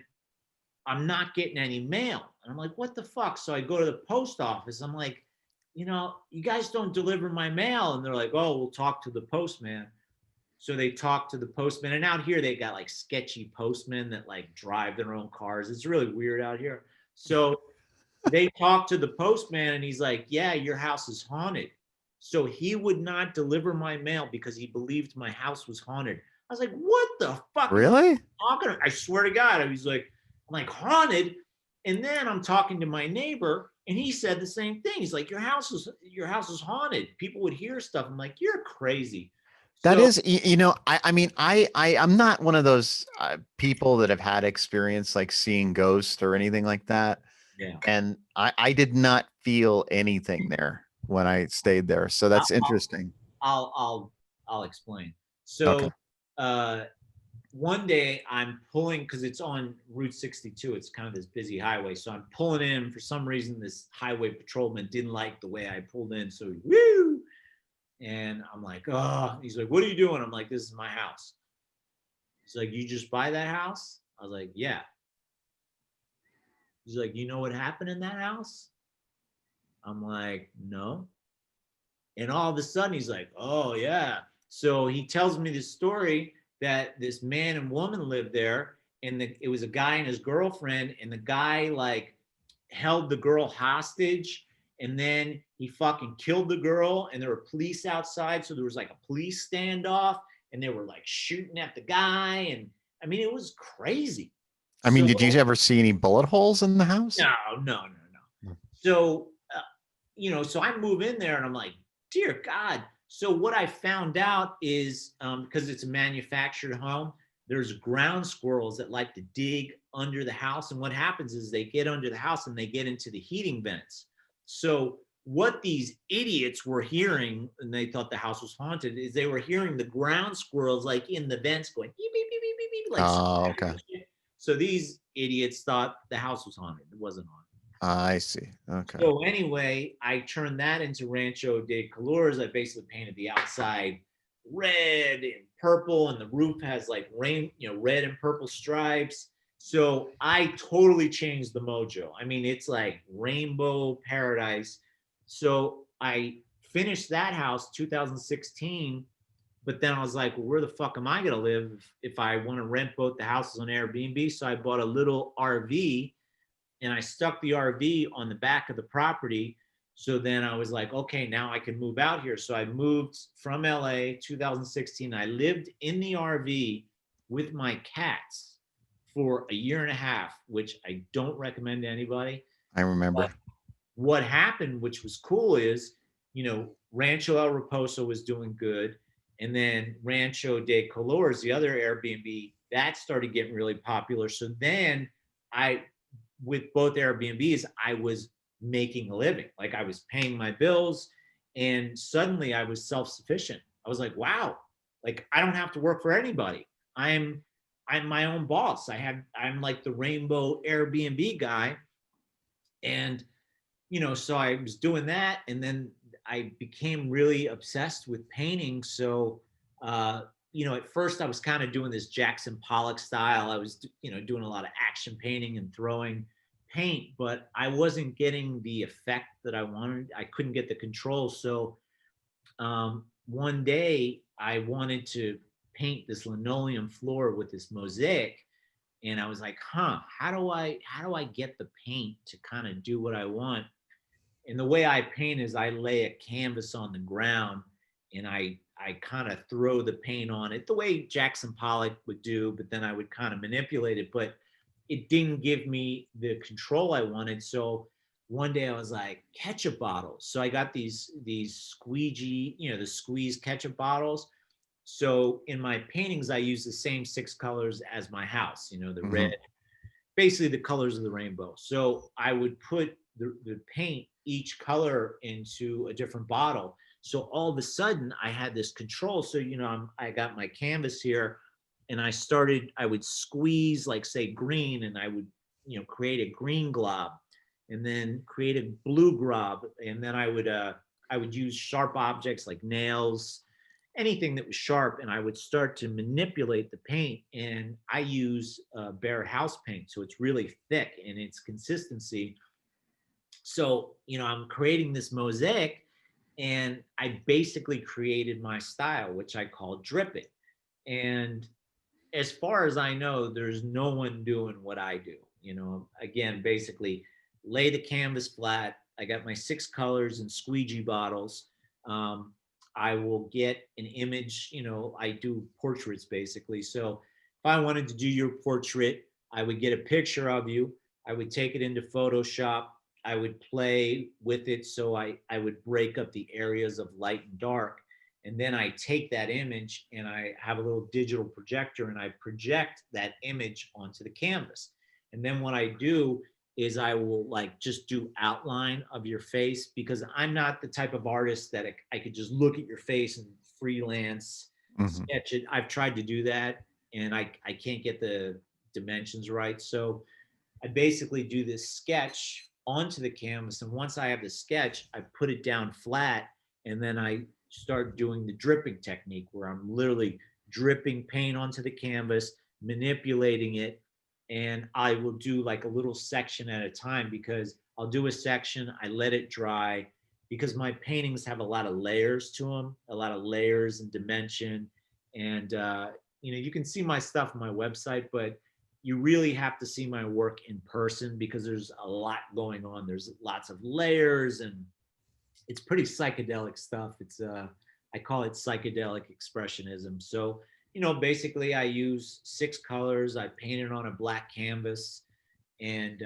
[SPEAKER 2] I'm not getting any mail. And I'm like, what the fuck? So I go to the post office. I'm like, you guys don't deliver my mail. And they're like, oh, we'll talk to the postman. So they talk to the postman. And out here, they got like sketchy postmen that like drive their own cars. It's really weird out here. So they talk to the postman, and he's like, yeah, your house is haunted. So he would not deliver my mail because he believed my house was haunted. I was like, what the fuck?
[SPEAKER 1] Really?
[SPEAKER 2] I swear to God. He's like, I'm like, haunted. And then I'm talking to my neighbor, and he said the same thing. He's like, your house is haunted. People would hear stuff. I'm like, you're crazy.
[SPEAKER 1] That is, I mean, I'm not one of those people that have had experience like seeing ghosts or anything like that.
[SPEAKER 2] Yeah.
[SPEAKER 1] And I did not feel anything there when I stayed there. So that's interesting.
[SPEAKER 2] I'll explain. So,
[SPEAKER 1] okay.
[SPEAKER 2] One day I'm pulling, because it's on Route 62. It's kind of this busy highway. So I'm pulling in. For some reason, this highway patrolman didn't like the way I pulled in. So woo! And I'm like, oh, he's like, what are you doing? I'm like, this is my house. He's like, you just buy that house? I was like, yeah. He's like, you know what happened in that house? I'm like, no. And all of a sudden he's like, oh yeah. So he tells me this story that this man and woman lived there, and it was a guy and his girlfriend, and the guy like held the girl hostage, and then he fucking killed the girl, and there were police outside, so there was like a police standoff, and they were like shooting at the guy, and I mean, it was crazy.
[SPEAKER 1] I mean, did you ever see any bullet holes in the house?
[SPEAKER 2] No. So, so I move in there, and I'm like, dear God. So what I found out is, because it's a manufactured home, there's ground squirrels that like to dig under the house. And what happens is they get under the house and they get into the heating vents. So what these idiots were hearing, and they thought the house was haunted, is they were hearing the ground squirrels like in the vents going beep, beep, beep, beep, beep, beep, like.
[SPEAKER 1] Oh, okay.
[SPEAKER 2] So these idiots thought the house was haunted. It wasn't haunted.
[SPEAKER 1] I see. Okay.
[SPEAKER 2] So anyway, I turned that into Rancho de Colores. I basically painted the outside red and purple, and the roof has like red and purple stripes. So I totally changed the mojo. I mean, it's like rainbow paradise. So I finished that house 2016, but then I was like, well, where the fuck am I gonna live if I want to rent both the houses on Airbnb? So I bought a little RV, and I stuck the RV on the back of the property. So then I was like, okay, now I can move out here. So I moved from LA 2016. I lived in the RV with my cats for a year and a half, which I don't recommend to anybody.
[SPEAKER 1] I remember.
[SPEAKER 2] But what happened, which was cool, is, Rancho El Reposo was doing good. And then Rancho de Colores, the other Airbnb, that started getting really popular. So then with both Airbnbs, I was making a living. Like, I was paying my bills, and suddenly I was self-sufficient. I was like, wow, like I don't have to work for anybody. I'm my own boss. I'm like the rainbow Airbnb guy. And, so I was doing that, and then I became really obsessed with painting. So, at first I was kind of doing this Jackson Pollock style. I was, doing a lot of action painting and throwing paint, but I wasn't getting the effect that I wanted. I couldn't get the control. So one day I wanted to paint this linoleum floor with this mosaic, and I was like, how do I get the paint to kind of do what I want? And the way I paint is I lay a canvas on the ground and I kind of throw the paint on it the way Jackson Pollock would do, but then I would kind of manipulate it, but it didn't give me the control I wanted. So one day I was like, ketchup bottles. So I got these squeegee, the squeeze ketchup bottles. So in my paintings, I use the same 6 colors as my house, the red, basically the colors of the rainbow. So I would put the paint, each color, into a different bottle. So all of a sudden I had this control. So, I got my canvas here and I would squeeze, like say green, and I would, create a green glob and then create a blue glob. And then I would use sharp objects like nails, anything that was sharp, and I would start to manipulate the paint. And I use bare house paint, so it's really thick in its consistency. So, I'm creating this mosaic, and I basically created my style, which I call dripping. And as far as I know, there's no one doing what I do. Again, basically lay the canvas flat. I got my 6 colors and squeegee bottles. I will get an image, I do portraits basically. So if I wanted to do your portrait, I would get a picture of you. I would take it into Photoshop. I would play with it. So I would break up the areas of light and dark. And then I take that image and I have a little digital projector and I project that image onto the canvas. And then what I do is I will just do outline of your face, because I'm not the type of artist that I could just look at your face and freelance sketch it. I've tried to do that and I can't get the dimensions right. So I basically do this sketch onto the canvas. And once I have the sketch, I put it down flat, and then I start doing the dripping technique, where I'm literally dripping paint onto the canvas, manipulating it. And I will do like a little section at a time, because I'll do a section, I let it dry, because my paintings have a lot of layers to them, a lot of layers and dimension. And, you can see my stuff on my website, but you really have to see my work in person, because there's a lot going on. There's lots of layers, and it's pretty psychedelic stuff. It's I call it psychedelic expressionism. So, basically I use 6 colors. I paint it on a black canvas, and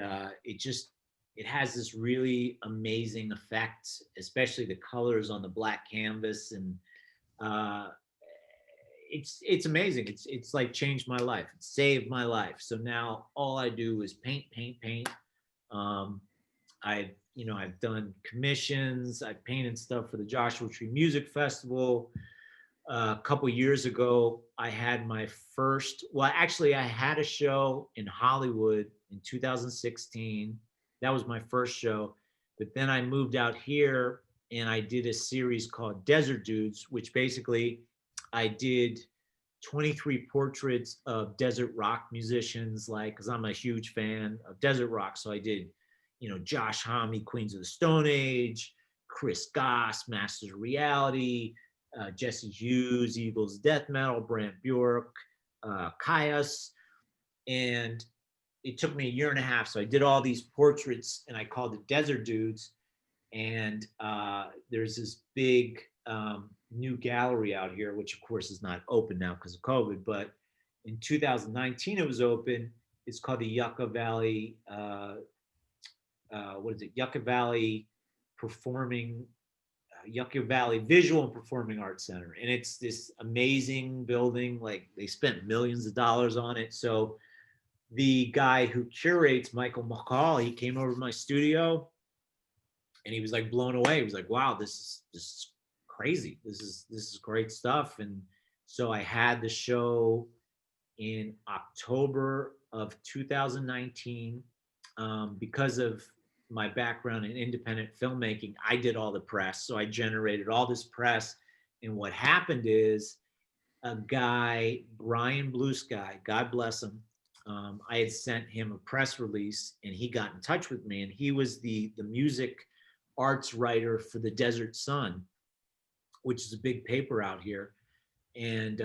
[SPEAKER 2] it has this really amazing effect, especially the colors on the black canvas. And it's amazing. It's like changed my life. It saved my life. So now all I do is paint. I've done commissions. I've painted stuff for the Joshua Tree Music Festival. A couple years ago, I had my first. Well, actually, I had a show in Hollywood in 2016. That was my first show. But then I moved out here and I did a series called Desert Dudes, which basically I did 23 portraits of desert rock musicians, because I'm a huge fan of desert rock. So I did, Josh Homme, Queens of the Stone Age, Chris Goss, Masters of Reality, Jesse Hughes, Eagles Death Metal, Brant Bjork, Caius. And it took me a year and a half. So I did all these portraits and I called it Desert Dudes. And there's this big new gallery out here, which of course is not open now because of COVID, but in 2019 it was open. It's called the Yucca Valley, Yucca Valley Yucca Valley Visual and Performing Arts Center. And it's this amazing building. Like, they spent millions of dollars on it. So the guy who curates, Michael McCall, he came over to my studio and he was like blown away. He was like, wow, this is crazy. This is great stuff. And so I had the show in October of 2019. Because of my background in independent filmmaking, I did all the press. So I generated all this press. And what happened is, a guy, Brian Blue Sky, God bless him,
[SPEAKER 3] I had sent him a press release, and he got in touch with me, and he was the music arts writer for the Desert Sun, which is a big paper out here. And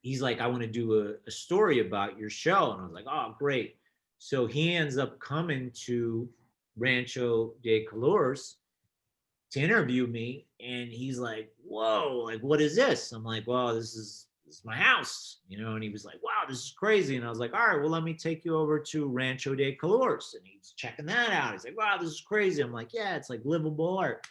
[SPEAKER 3] he's like, I want to do a story about your show. And I was like, oh, great. So he ends up coming to Rancho de Colores to interview me. And he's like, whoa, like, what is this? I'm like, well, this is my house, you know? And he was like, wow, this is crazy. And I was like, all right, well, let me take you over to Rancho de Colores. And he's checking that out. He's like, wow, this is crazy. I'm like, yeah, it's like livable art.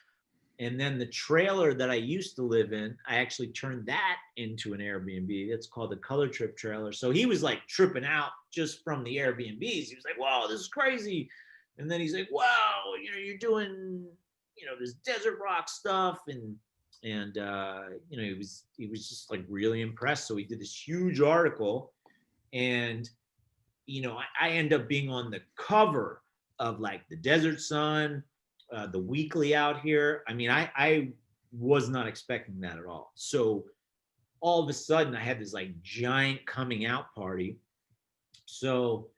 [SPEAKER 3] And then the trailer that I used to live in, I actually turned that into an Airbnb. It's called the Color Trip trailer. So he was like tripping out just from the Airbnbs. He was like, wow, this is crazy. And then he's like, wow, you know, you're doing, you know, this desert rock stuff. And you know, he was just like really impressed. So he did this huge article, and, you know, I end up being on the cover of like the Desert Sun, the weekly out here. I mean, I was not expecting that at all. So all of a sudden I had this like giant coming out party. So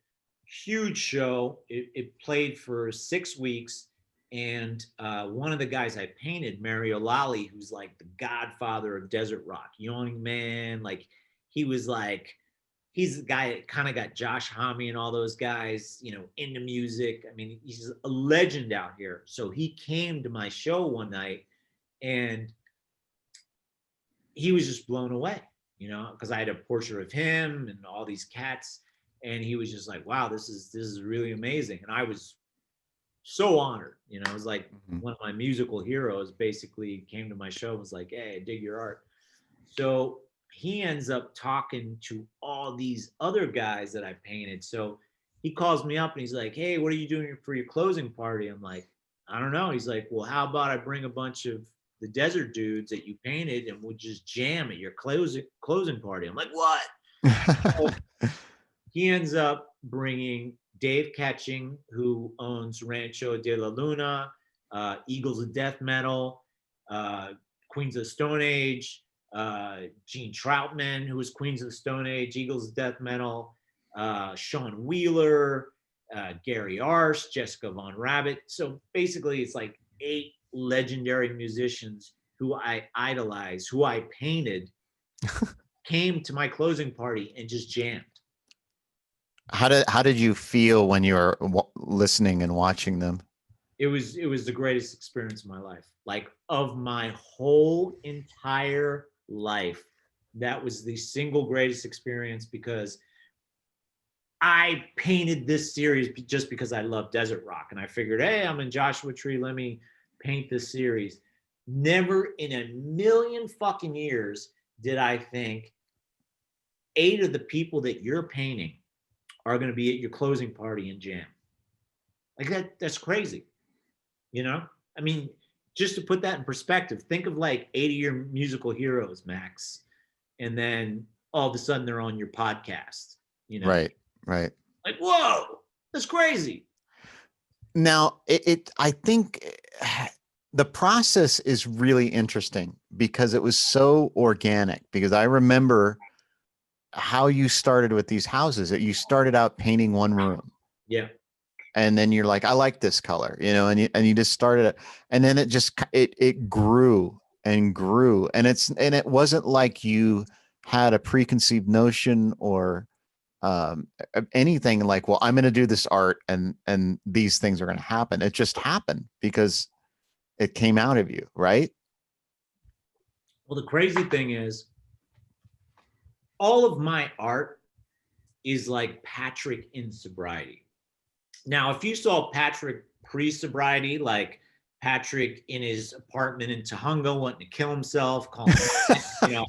[SPEAKER 3] huge show. It played for 6 weeks. And one of the guys I painted, Mario Lally, who's like the godfather of desert rock, Yawning Man, like he was like, he's the guy that kind of got Josh Homme and all those guys, you know, into music. I mean, he's a legend out here. So he came to my show one night, and he was just blown away, you know, because I had a portrait of him and all these cats, and he was just like, wow, this is really amazing. And I was so honored, you know. It was like one of my musical heroes basically came to my show and was like, hey, I dig your art. So he ends up talking to all these other guys that I painted. So he calls me up and he's like, hey, what are you doing for your closing party? I'm like, I don't know. He's like, well, how about I bring a bunch of the desert dudes that you painted and we'll just jam at your closing party. I'm like, what? So he ends up bringing Dave Ketching, who owns Rancho de la Luna, Eagles of Death Metal, Queens of the Stone Age, Gene Troutman, who was Queens of the Stone Age, Eagles of Death Metal, Sean Wheeler, Gary Arce, Jessica Von Rabbit. So basically it's like 8 legendary musicians who I idolize, who I painted, came to my closing party and just jammed.
[SPEAKER 1] How did you feel when you were listening and watching them?
[SPEAKER 3] It was the greatest experience of my life. Like, of my whole entire life, that was the single greatest experience, because I painted this series just because I love desert rock. And I figured, hey, I'm in Joshua Tree, let me paint this series. Never in a million fucking years did I think 8 of the people that you're painting are going to be at your closing party and jam. Like that's crazy. You know? I mean, just to put that in perspective, think of like 8 of your musical heroes, Max, and then all of a sudden they're on your podcast, you know?
[SPEAKER 1] Right.
[SPEAKER 3] Like, whoa, that's crazy.
[SPEAKER 1] Now, I think the process is really interesting because it was so organic, because I remember how you started with these houses. That you started out painting one room.
[SPEAKER 3] Yeah.
[SPEAKER 1] And then you're like, I like this color, you know, and you just started it, and then it grew and grew, and it wasn't like you had a preconceived notion or anything like, well, I'm going to do this art and these things are going to happen. It just happened because it came out of you, right?
[SPEAKER 3] Well, the crazy thing is, all of my art is like Patrick in sobriety. Now, if you saw Patrick pre-sobriety, like Patrick in his apartment in Tahunga wanting to kill himself, calling, you know,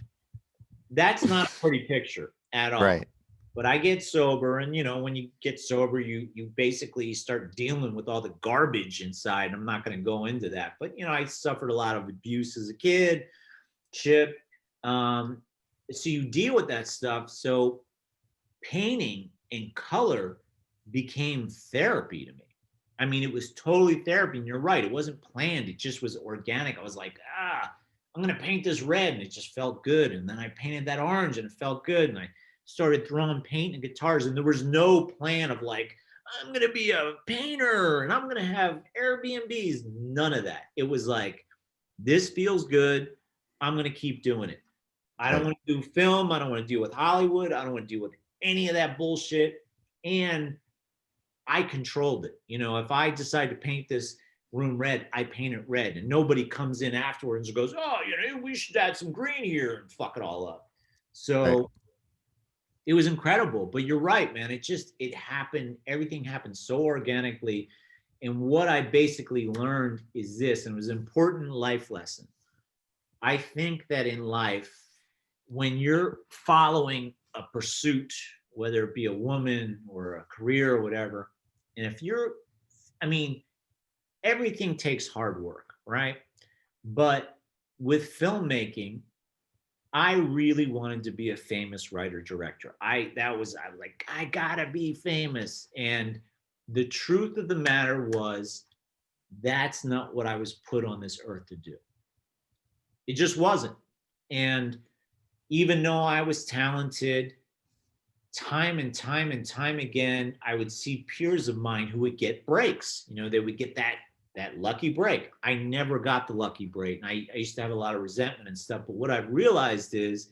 [SPEAKER 3] that's not a pretty picture at all.
[SPEAKER 1] Right.
[SPEAKER 3] But I get sober, and, you know, when you get sober, you basically start dealing with all the garbage inside. I'm not going to go into that, but, you know, I suffered a lot of abuse as a kid, Chip. So you deal with that stuff. So painting and color became therapy to me. I mean, it was totally therapy. And you're right, it wasn't planned. It just was organic. I was like, I'm going to paint this red, and it just felt good. And then I painted that orange and it felt good. And I started throwing paint and guitars, and there was no plan of like, I'm going to be a painter and I'm going to have Airbnbs. None of that. It was like, this feels good. I'm going to keep doing it. I don't want to do film. I don't want to deal with Hollywood. I don't want to deal with any of that bullshit. And I controlled it. You know, if I decide to paint this room red, I paint it red, and nobody comes in afterwards and goes, oh, you know, we should add some green here and fuck it all up. So it was incredible. But you're right, man. It happened. Everything happened so organically. And what I basically learned is this, and it was an important life lesson. I think that in life, when you're following a pursuit, whether it be a woman or a career or whatever, and if you're, I mean, everything takes hard work, right? But with filmmaking, I really wanted to be a famous writer director. I was like, I gotta be famous. And the truth of the matter was, that's not what I was put on this earth to do. It just wasn't. And even though I was talented, time and time and time again, I would see peers of mine who would get breaks. You know, they would get that lucky break. I never got the lucky break. And I used to have a lot of resentment and stuff. But what I've realized is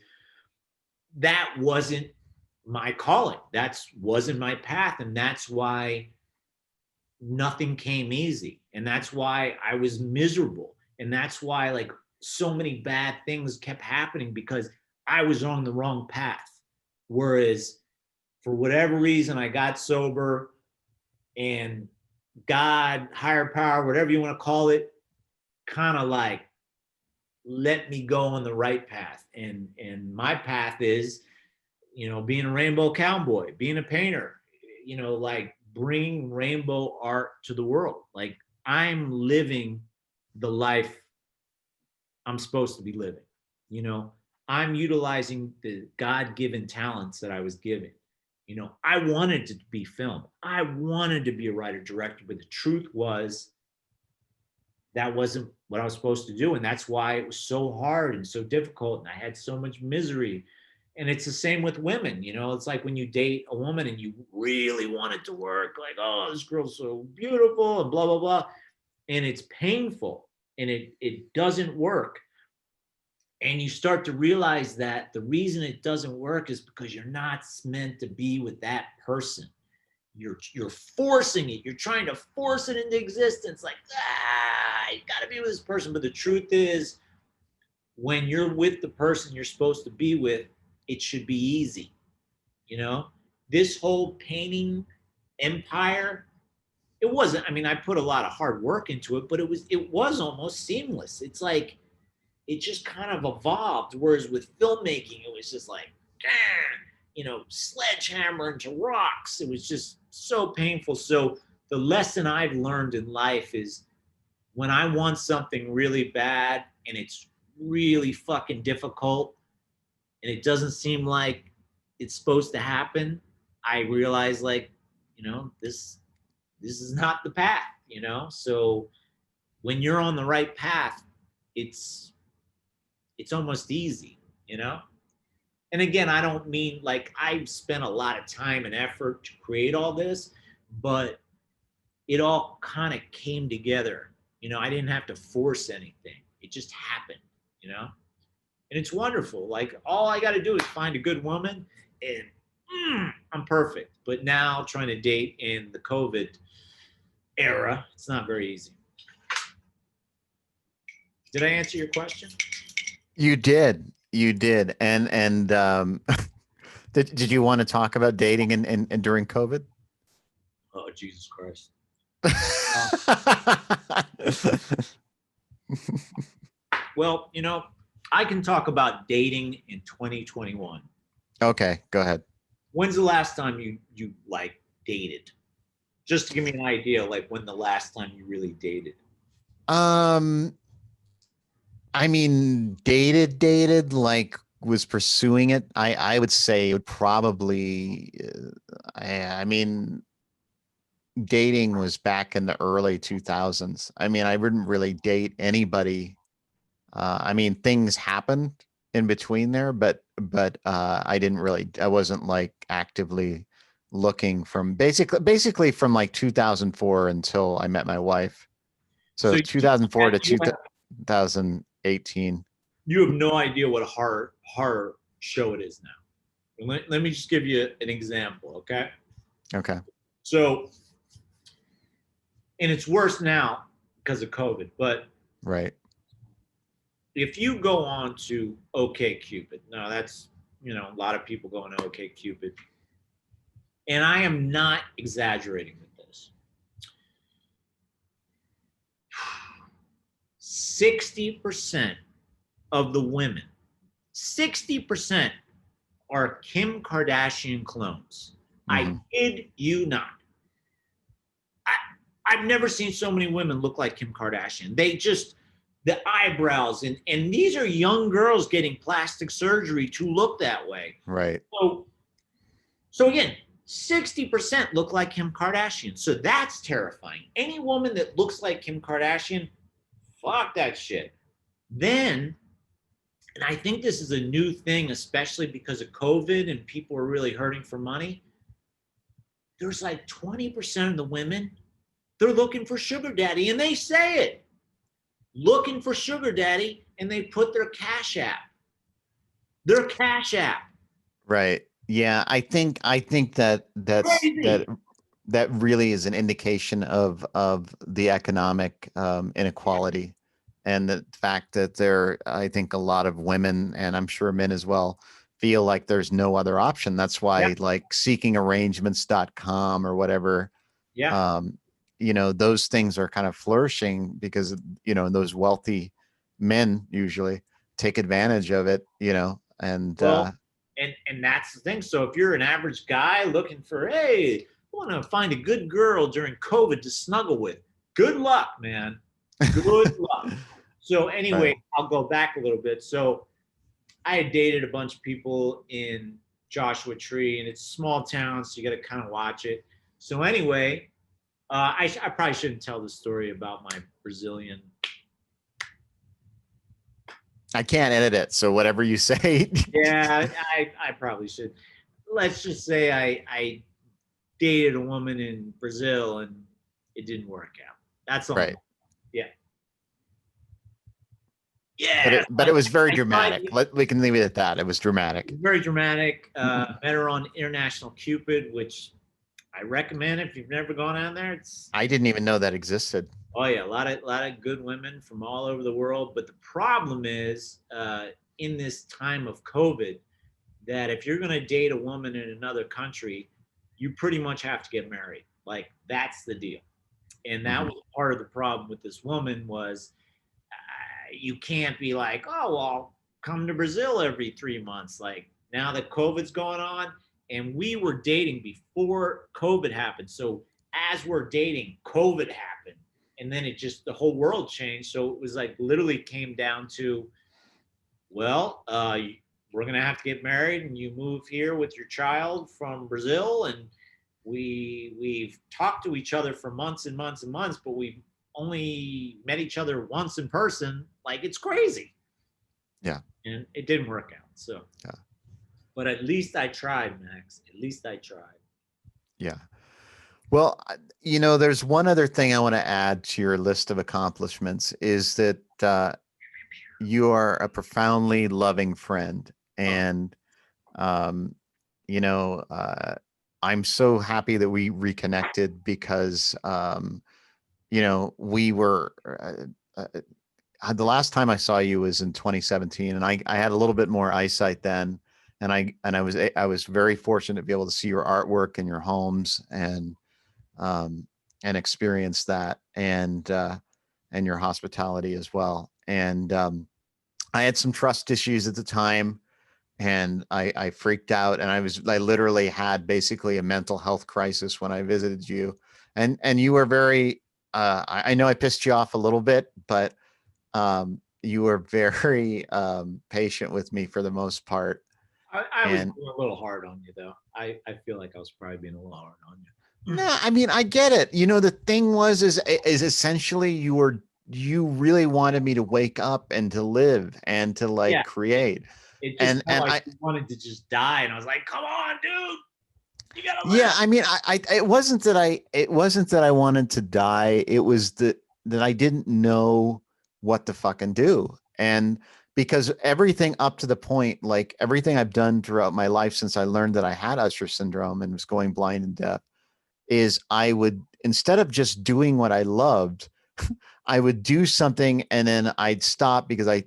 [SPEAKER 3] that wasn't my calling. That wasn't my path. And that's why nothing came easy. And that's why I was miserable. And that's why like so many bad things kept happening, because I was on the wrong path. Whereas for whatever reason, I got sober, and God, higher power, whatever you want to call it, kind of like let me go on the right path. And my path is, you know, being a rainbow cowboy, being a painter, you know, like bringing rainbow art to the world. Like I'm living the life I'm supposed to be living. You know, I'm utilizing the God-given talents that I was given. You know, I wanted to be film. I wanted to be a writer director, but the truth was that wasn't what I was supposed to do. And that's why it was so hard and so difficult. And I had so much misery. And it's the same with women. You know, it's like when you date a woman and you really want it to work, like, oh, this girl's so beautiful and blah, blah, blah. And it's painful and it doesn't work. And you start to realize that the reason it doesn't work is because you're not meant to be with that person. You're forcing it. You're trying to force it into existence. Like, you gotta be with this person. But the truth is, when you're with the person you're supposed to be with, it should be easy. You know, this whole painting empire, it wasn't, I mean, I put a lot of hard work into it, but it was almost seamless. It's like, it just kind of evolved. Whereas with filmmaking, it was just like, you know, sledgehammer into rocks. It was just so painful. So the lesson I've learned in life is when I want something really bad and it's really fucking difficult and it doesn't seem like it's supposed to happen, I realize like, you know, this is not the path, you know? So when you're on the right path, it's almost easy, you know? And again, I don't mean like I've spent a lot of time and effort to create all this, but it all kind of came together. You know, I didn't have to force anything. It just happened, you know? And it's wonderful. Like all I got to do is find a good woman and I'm perfect. But now trying to date in the COVID era, it's not very easy. Did I answer your question?
[SPEAKER 1] You did. And did you want to talk about dating and during COVID?
[SPEAKER 3] Oh, Jesus Christ. Well, you know, I can talk about dating in 2021.
[SPEAKER 1] Okay, go ahead.
[SPEAKER 3] When's the last time you like dated? Just to give me an idea, like when the last time you really dated.
[SPEAKER 1] I mean, dated, like was pursuing it. I would say it would probably, I mean, dating was back in the early 2000s. I mean, I wouldn't really date anybody. I mean, things happened in between there, but I wasn't like actively looking from basically from like 2004 until I met my wife. So 2004 to 2018.
[SPEAKER 3] You have no idea what a horror show it is now. Let me just give you an example, okay?
[SPEAKER 1] Okay.
[SPEAKER 3] So, and it's worse now because of COVID, but
[SPEAKER 1] right.
[SPEAKER 3] If you go on to OkCupid, now that's, a lot of people go on OkCupid, and I am not exaggerating with this. 60% of the women, 60% are Kim Kardashian clones. I kid you not. I've never seen so many women look like Kim Kardashian. They just, the eyebrows, and these are young girls getting plastic surgery to look that way.
[SPEAKER 1] Right.
[SPEAKER 3] So again, 60% look like Kim Kardashian. So that's terrifying. Any woman that looks like Kim Kardashian, fuck that shit. Then, and I think this is a new thing, especially because of COVID and people are really hurting for money. There's like 20% of the women, they're looking for sugar daddy, and they say it. Looking for sugar daddy, and they put their Cash App. Their Cash App.
[SPEAKER 1] Right. Yeah, I think that really is an indication of the economic inequality, and the fact that I think a lot of women, and I'm sure men as well, feel like there's no other option. That's why like seekingarrangements.com or whatever.
[SPEAKER 3] Yeah.
[SPEAKER 1] Those things are kind of flourishing because, those wealthy men usually take advantage of it, and
[SPEAKER 3] and that's the thing. So if you're an average guy looking for, hey, I want to find a good girl during COVID to snuggle with, good luck, man. Good luck. So anyway,
[SPEAKER 1] Right.
[SPEAKER 3] I'll go back a little bit. So I had dated a bunch of people in Joshua Tree, and it's a small town, so you got to kind of watch it. So anyway, I probably shouldn't tell the story about my Brazilian.
[SPEAKER 1] I can't edit it, so whatever you say.
[SPEAKER 3] Yeah, I probably should. Let's just say I dated a woman in Brazil and it didn't work out. That's all.
[SPEAKER 1] Right.
[SPEAKER 3] Yeah. Yeah.
[SPEAKER 1] But it was very dramatic. We can leave it at that. It was dramatic.
[SPEAKER 3] Very dramatic. Met her on International Cupid, which I recommend if you've never gone on there.
[SPEAKER 1] I didn't even know that existed.
[SPEAKER 3] Oh yeah, a lot of good women from all over the world. But the problem is, in this time of COVID, that if you're going to date a woman in another country, you pretty much have to get married. Like, that's the deal. And that was part of the problem with this woman was you can't be like, oh, well, come to Brazil every 3 months. Like, now that COVID's going on, and we were dating before COVID happened. So as we're dating, COVID happened. And then the whole world changed. So it was like literally came down to, well, we're going to have to get married, and you move here with your child from Brazil. And we've talked to each other for months and months and months, but we've only met each other once in person. Like, it's crazy.
[SPEAKER 1] Yeah.
[SPEAKER 3] And it didn't work out. So,
[SPEAKER 1] yeah.
[SPEAKER 3] But at least I tried, Max. At least I tried.
[SPEAKER 1] Yeah. Well, there's one other thing I want to add to your list of accomplishments is that you are a profoundly loving friend. And, I'm so happy that we reconnected because, we were, the last time I saw you was in 2017, and I had a little bit more eyesight then. And I was very fortunate to be able to see your artwork in your homes and experience that and your hospitality as well. And I had some trust issues at the time, and I freaked out, and I literally had basically a mental health crisis when I visited you, and you were very, I know I pissed you off a little bit, but you were very patient with me for the most part.
[SPEAKER 3] I was being a little hard on you, though. I feel like I was probably being a little hard on you.
[SPEAKER 1] No, I mean, I get it. The thing is essentially you really wanted me to wake up and to live and to create.
[SPEAKER 3] It just
[SPEAKER 1] and
[SPEAKER 3] felt like
[SPEAKER 1] I
[SPEAKER 3] he wanted to just die, and I was like, "Come on, dude, you gotta live."
[SPEAKER 1] yeah, I mean, it wasn't that I wanted to die. It was that I didn't know what to fucking do. And because everything up to the point, like everything I've done throughout my life since I learned that I had Usher syndrome and was going blind and deaf, is I would, instead of just doing what I loved, I would do something and then I'd stop because I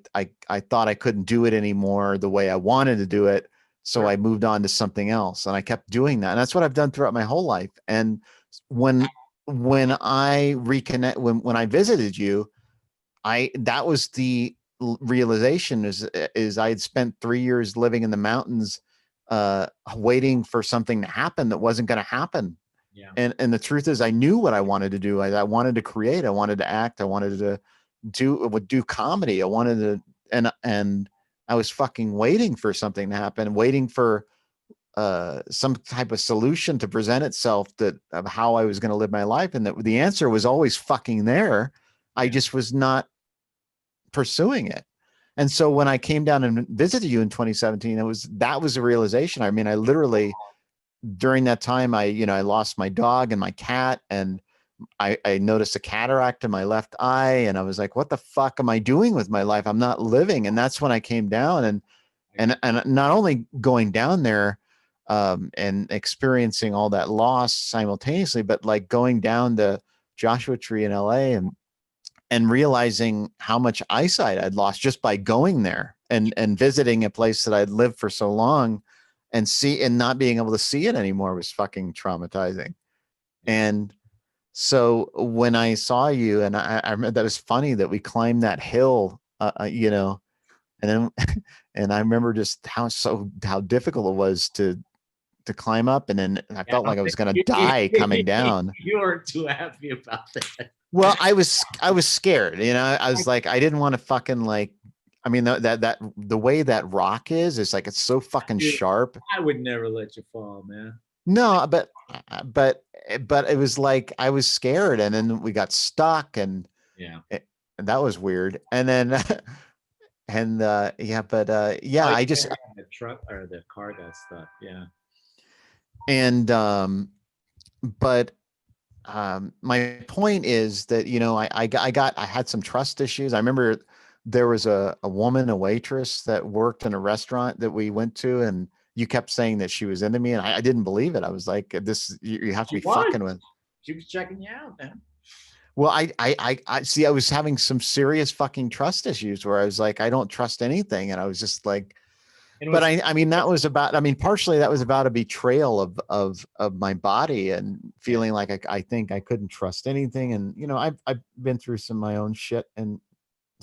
[SPEAKER 1] thought I couldn't do it anymore the way I wanted to do it. So I moved on to something else and I kept doing that. And that's what I've done throughout my whole life. And when I reconnect, when I visited you, that was the realization is I had spent 3 years living in the mountains, waiting for something to happen that wasn't going to happen.
[SPEAKER 3] Yeah.
[SPEAKER 1] And the truth is I knew what I wanted to do. I wanted to create, I wanted to act, I wanted to do comedy. I wanted to, and I was fucking waiting for something to happen, waiting for some type of solution to present itself of how I was going to live my life. And that the answer was always fucking there. I just was not pursuing it. And so when I came down and visited you in 2017, that was a realization. I mean, I literally, during that time, I lost my dog and my cat, and I noticed a cataract in my left eye, and I was like, what the fuck am I doing with my life? I'm not living. And that's when I came down and not only going down there, and experiencing all that loss simultaneously, but like going down to Joshua Tree in LA and realizing how much eyesight I'd lost just by going there and visiting a place that I'd lived for so long, and not being able to see it anymore was fucking traumatizing. And so when I saw you, and I remember that was funny that we climbed that hill, and then, and I remember just how difficult it was to climb up. And then I felt like I was going to die coming down.
[SPEAKER 3] You weren't too happy about that.
[SPEAKER 1] Well, I was scared, I was like, I didn't want to fucking like, I mean, that the way that rock is like, it's so fucking sharp.
[SPEAKER 3] I would never let you fall, man.
[SPEAKER 1] No, but it was like, I was scared, and then we got stuck, and and that was weird. And then, and I just,
[SPEAKER 3] the truck or the car got stuck. Yeah.
[SPEAKER 1] and, but, my point is that, I had some trust issues. I remember there was a woman, a waitress that worked in a restaurant that we went to, and you kept saying that she was into me, and I didn't believe it. I was like, you have to be fucking with.
[SPEAKER 3] She was checking you out, man.
[SPEAKER 1] Well, I see, I was having some serious fucking trust issues where I was like, I don't trust anything. And I was just like, but I mean, partially that was about a betrayal of my body and feeling like I think I couldn't trust anything. And, I've been through some of my own shit in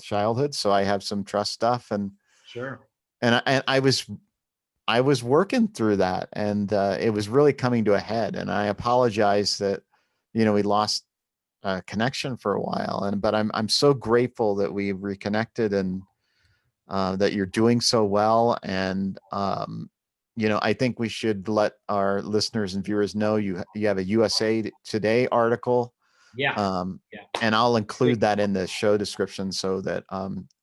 [SPEAKER 1] childhood. So I have some trust stuff, and
[SPEAKER 3] sure.
[SPEAKER 1] And I was working through that, and it was really coming to a head. And I apologize that, we lost connection for a while. But I'm so grateful that we reconnected, and that you're doing so well. And, I think we should let our listeners and viewers know you have a USA Today article.
[SPEAKER 3] Yeah.
[SPEAKER 1] And I'll include that in the show description so that,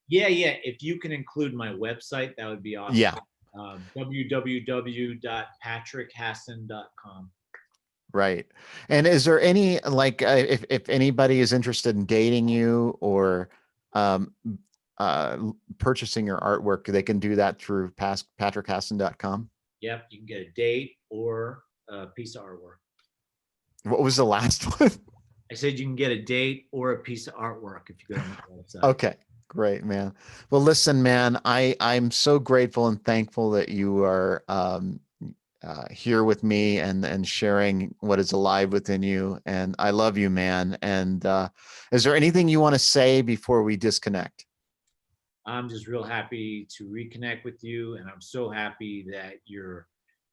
[SPEAKER 3] yeah. If you can include my website, that would be awesome.
[SPEAKER 1] Yeah.
[SPEAKER 3] www.patrickhasson.com.
[SPEAKER 1] Right. And is there any, like, if anybody is interested in dating you or, purchasing your artwork, they can do that through patrickhasson.com.
[SPEAKER 3] Yep. You can get a date or a piece of artwork.
[SPEAKER 1] What was the last one?
[SPEAKER 3] I said you can get a date or a piece of artwork if you go on the website.
[SPEAKER 1] Okay. Great, man. Well, listen, man, I'm so grateful and thankful that you are here with me and sharing what is alive within you. And I love you, man. And is there anything you want to say before we disconnect?
[SPEAKER 3] I'm just real happy to reconnect with you. And I'm so happy that you're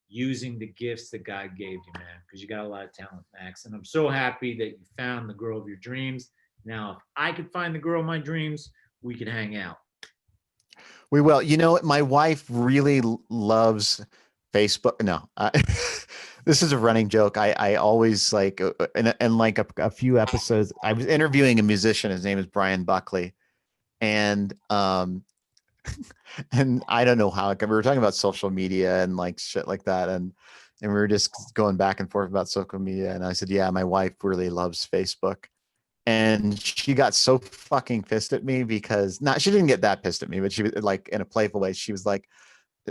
[SPEAKER 3] using the gifts that God gave you, man, because you got a lot of talent, Max. And I'm so happy that you found the girl of your dreams. Now, if I could find the girl of my dreams, we could hang out.
[SPEAKER 1] We will. My wife really loves Facebook. No, this is a running joke. I always like, and like a few episodes, I was interviewing a musician. His name is Brian Buckley. And And I don't know how we were talking about social media and like shit like that. And we were just going back and forth about social media. And I said, yeah, my wife really loves Facebook. And she got so fucking pissed at me because she didn't get that pissed at me, but she was like in a playful way. She was like,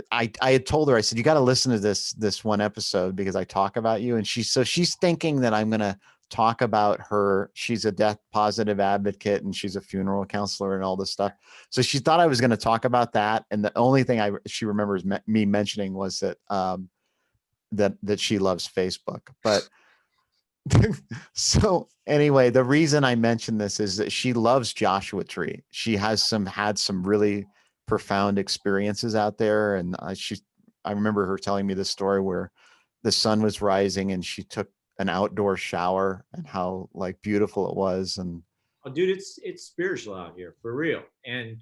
[SPEAKER 1] I had told her, I said, you got to listen to this one episode because I talk about you. And she's thinking that I'm going to talk about her. She's a death positive advocate and she's a funeral counselor and all this stuff. So she thought I was going to talk about that. And the only thing she remembers me mentioning was that, that she loves Facebook. But so anyway, the reason I mention this is that she loves Joshua Tree. She has had some really profound experiences out there. And I remember her telling me this story where the sun was rising and she took an outdoor shower and how like beautiful it was. And
[SPEAKER 3] oh, dude, it's spiritual out here for real. And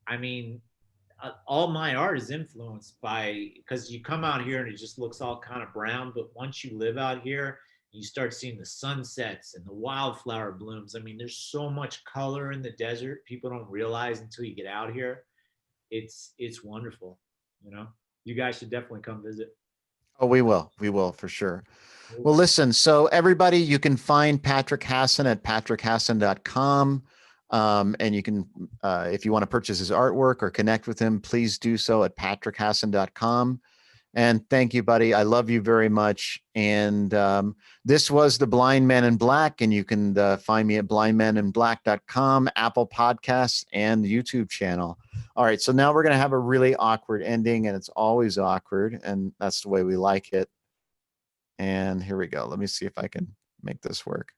[SPEAKER 3] I mean, all my art is influenced by, because you come out here and it just looks all kind of brown, but once you live out here, you start seeing the sunsets and the wildflower blooms. I mean, there's so much color in the desert people don't realize until you get out here. It's wonderful. You know, you guys should definitely come visit.
[SPEAKER 1] oh, we will for sure. Well, listen, so everybody, you can find Patrick Hasson at patrickhasson.com. And you can, if you want to purchase his artwork or connect with him, please do so at patrickhasson.com. And thank you, buddy. I love you very much. And this was The Blind Man in Black, and you can find me at blindmaninblack.com, Apple Podcasts, and the YouTube channel. All right, so now we're going to have a really awkward ending, and it's always awkward, and that's the way we like it. And here we go. Let me see if I can make this work.